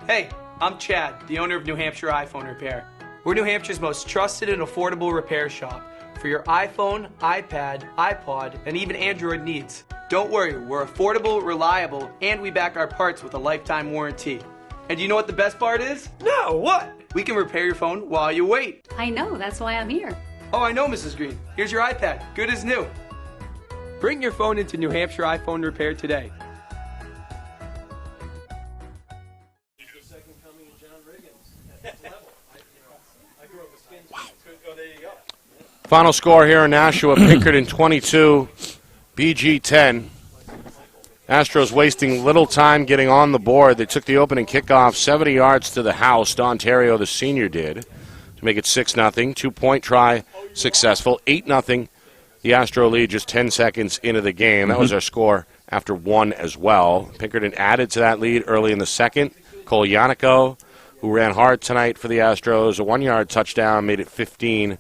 Hey, I'm Chad, the owner of New Hampshire iPhone Repair. We're New Hampshire's most trusted and affordable repair shop for your iPhone, iPad, iPod, and even Android needs. Don't worry, we're affordable, reliable, and we back our parts with a lifetime warranty. And do you know what the best part is? No, what? We can repair your phone while you wait. I know, that's why I'm here. Oh, I know, Mrs. Green. Here's your iPad, good as new. Bring your phone into New Hampshire iPhone Repair today. Final score here in Nashua, Pinkerton 22, BG 10. Astros wasting little time getting on the board. They took the opening kickoff 70 yards to the house. Ontario, the senior, did to make it 6-0. 2-point try successful. 8-0. The Astro lead just 10 seconds into the game. That was our score after 1 as well. Pinkerton added to that lead early in the second. Cole Yannico, who ran hard tonight for the Astros, a 1-yard touchdown, made it 15-0.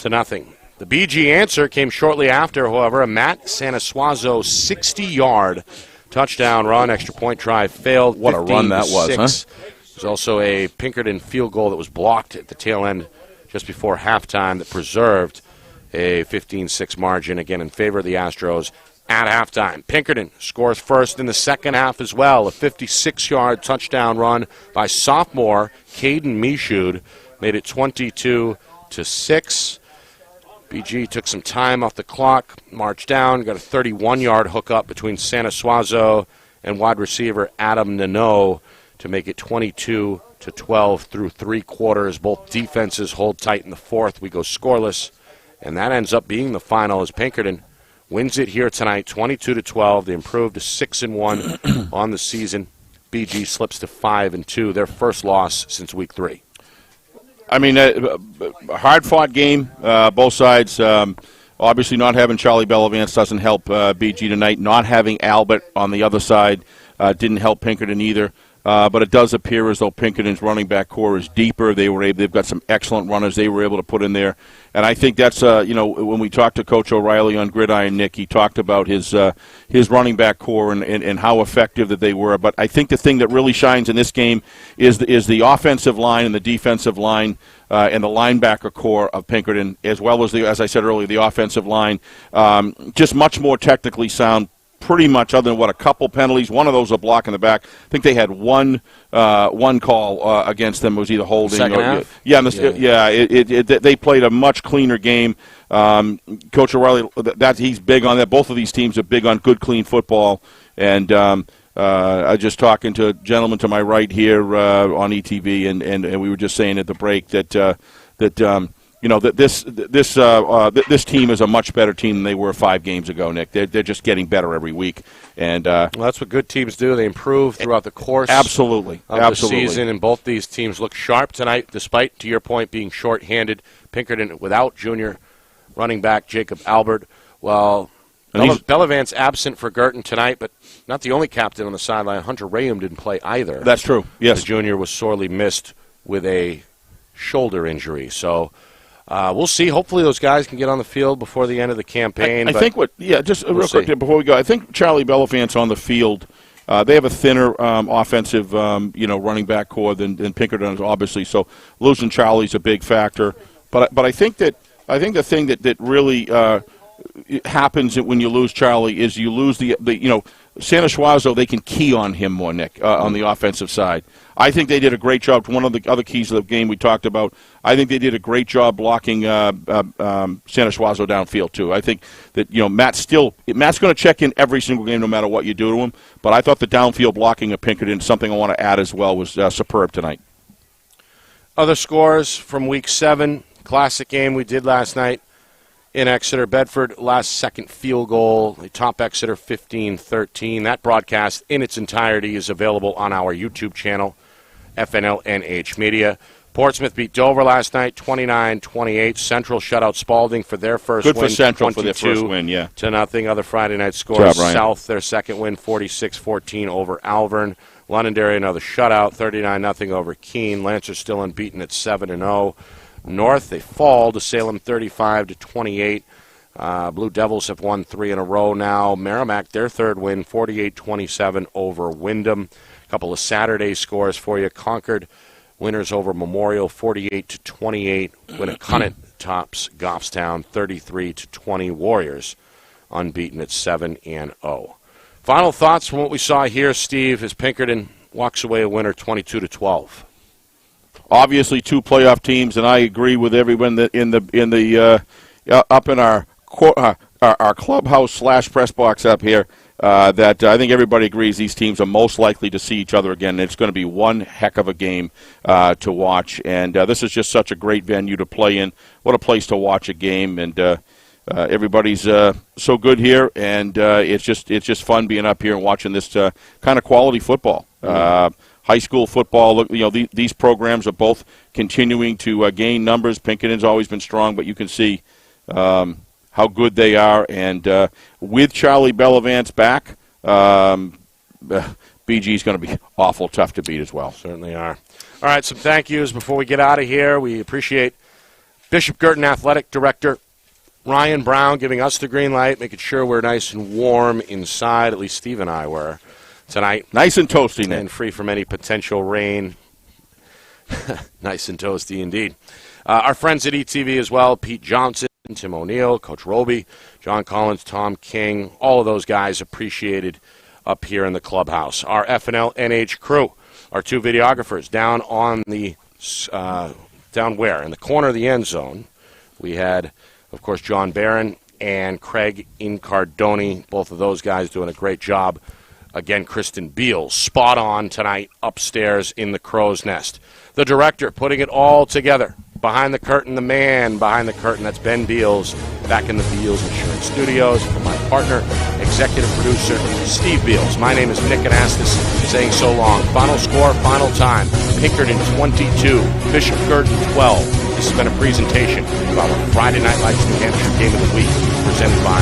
The BG answer came shortly after, however, a Matt Sanasuazo 60-yard touchdown run. Extra point try failed. What a run that was, huh? There's also a Pinkerton field goal that was blocked at the tail end just before halftime that preserved a 15-6 margin, again in favor of the Astros at halftime. Pinkerton scores first in the second half as well. A 56-yard touchdown run by sophomore Caden Michoud made it 22-6. BG took some time off the clock, marched down, got a 31-yard hookup between Sanasuazo and wide receiver Adam Naneau to make it 22-12 through 3 quarters. Both defenses hold tight in the fourth. We go scoreless And that ends up being the final as Pinkerton wins it here tonight, 22-12. They improved to 6-1 on the season. BG slips to 5-2, their first loss since week 3. I mean, a hard-fought game, both sides. Obviously, not having Charlie Bellavance doesn't help BG tonight. Not having Albert on the other side didn't help Pinkerton either. But it does appear as though Pinkerton's running back core is deeper. They've got some excellent runners they were able to put in there. And I think that's, when we talked to Coach O'Reilly on Gridiron, Nick, he talked about his running back core and how effective that they were. But I think the thing that really shines in this game is the offensive line and the defensive line and the linebacker core of Pinkerton, as well as, as I said earlier, the offensive line. Just much more technically sound. Pretty much, other than a couple penalties. One of those a block in the back. I think they had one call against them. It was either holding. Second half? Yeah, they played a much cleaner game. Coach O'Reilly, he's big on that. Both of these teams are big on good, clean football. And I just talking to a gentleman to my right here on ETV, and we were just saying at the break that this team is a much better team than they were 5 games ago, Nick. They're just getting better every week, and well, that's what good teams do. They improve throughout the course of the season, and both these teams look sharp tonight, despite, to your point, being short-handed. Pinkerton without junior running back Jacob Albert. Well, Bellavance absent for Guertin tonight, but not the only captain on the sideline. Hunter Rayum didn't play either. That's true, yes. The junior was sorely missed with a shoulder injury, so we'll see. Hopefully those guys can get on the field before the end of the campaign. I think just real quick before we go, I think Charlie Bellavance on the field, they have a thinner offensive, running back core than Pinkerton, obviously. So losing Charlie's a big factor. But I think the thing that really happens when you lose Charlie is you lose the Santa Schwazo, they can key on him more, Nick, on the offensive side. I think they did a great job. One of the other keys of the game we talked about, I think they did a great job blocking Santa Schwazo downfield, too. I think that, Matt's going to check in every single game no matter what you do to him, but I thought the downfield blocking of Pinkerton, something I want to add as well, was superb tonight. Other scores from Week 7, classic game we did last night. In Exeter, Bedford, last-second field goal. They top Exeter 15-13. That broadcast in its entirety is available on our YouTube channel, FNL-NH Media. Portsmouth beat Dover last night, 29-28. Central shut out Spalding for their first win. Good for Central for their first win, yeah. 2-0. Other Friday night scores. South, their second win, 46-14 over Alvern. Londonderry, another shutout, 39-0 over Keene. Lancer still unbeaten at 7-0. North, they fall to Salem 35-28. Blue Devils have won 3 in a row now. Merrimack, their third win, 48-27 over Wyndham. A couple of Saturday scores for you. Concord, winners over Memorial, 48-28. Winnicott tops Goffstown, 33-20. Warriors, unbeaten at 7-0. Final thoughts from what we saw here, Steve, as Pinkerton walks away a winner, 22-12. Obviously, 2 playoff teams, and I agree with everyone that up in our clubhouse / press box up here that I think everybody agrees these teams are most likely to see each other again. And it's going to be one heck of a game to watch, and this is just such a great venue to play in. What a place to watch a game, and everybody's so good here, and it's just fun being up here and watching this kind of quality football. High school football, these programs are both continuing to gain numbers. Pinkerton's always been strong, but you can see how good they are. And with Charlie Bellavance back, BG's going to be awful tough to beat as well. Certainly are. All right, some thank yous before we get out of here. We appreciate Bishop Guertin Athletic Director Ryan Brown giving us the green light, making sure we're nice and warm inside. At least Steve and I were tonight. Nice and toasty, Nick. And free from any potential rain. Nice and toasty indeed. Our friends at ETV as well, Pete Johnson, Tim O'Neill, Coach Roby, John Collins, Tom King, all of those guys appreciated up here in the clubhouse. Our FNL NH crew, our 2 videographers down on the, down where? In the corner of the end zone. We had, of course, John Barron and Craig Incardoni, both of those guys doing a great job. Again, Kristen Beals, spot on tonight upstairs in the Crow's Nest. The director putting it all together, behind the curtain, the man behind the curtain. That's Ben Beals, back in the Beals Insurance Studios. For my partner, executive producer, Steve Beals. My name is Nick Anastas, saying so long. Final score, final time. Pinkerton 22, Bishop Guertin 12. This has been a presentation of our Friday Night Lights New Hampshire Game of the Week, presented by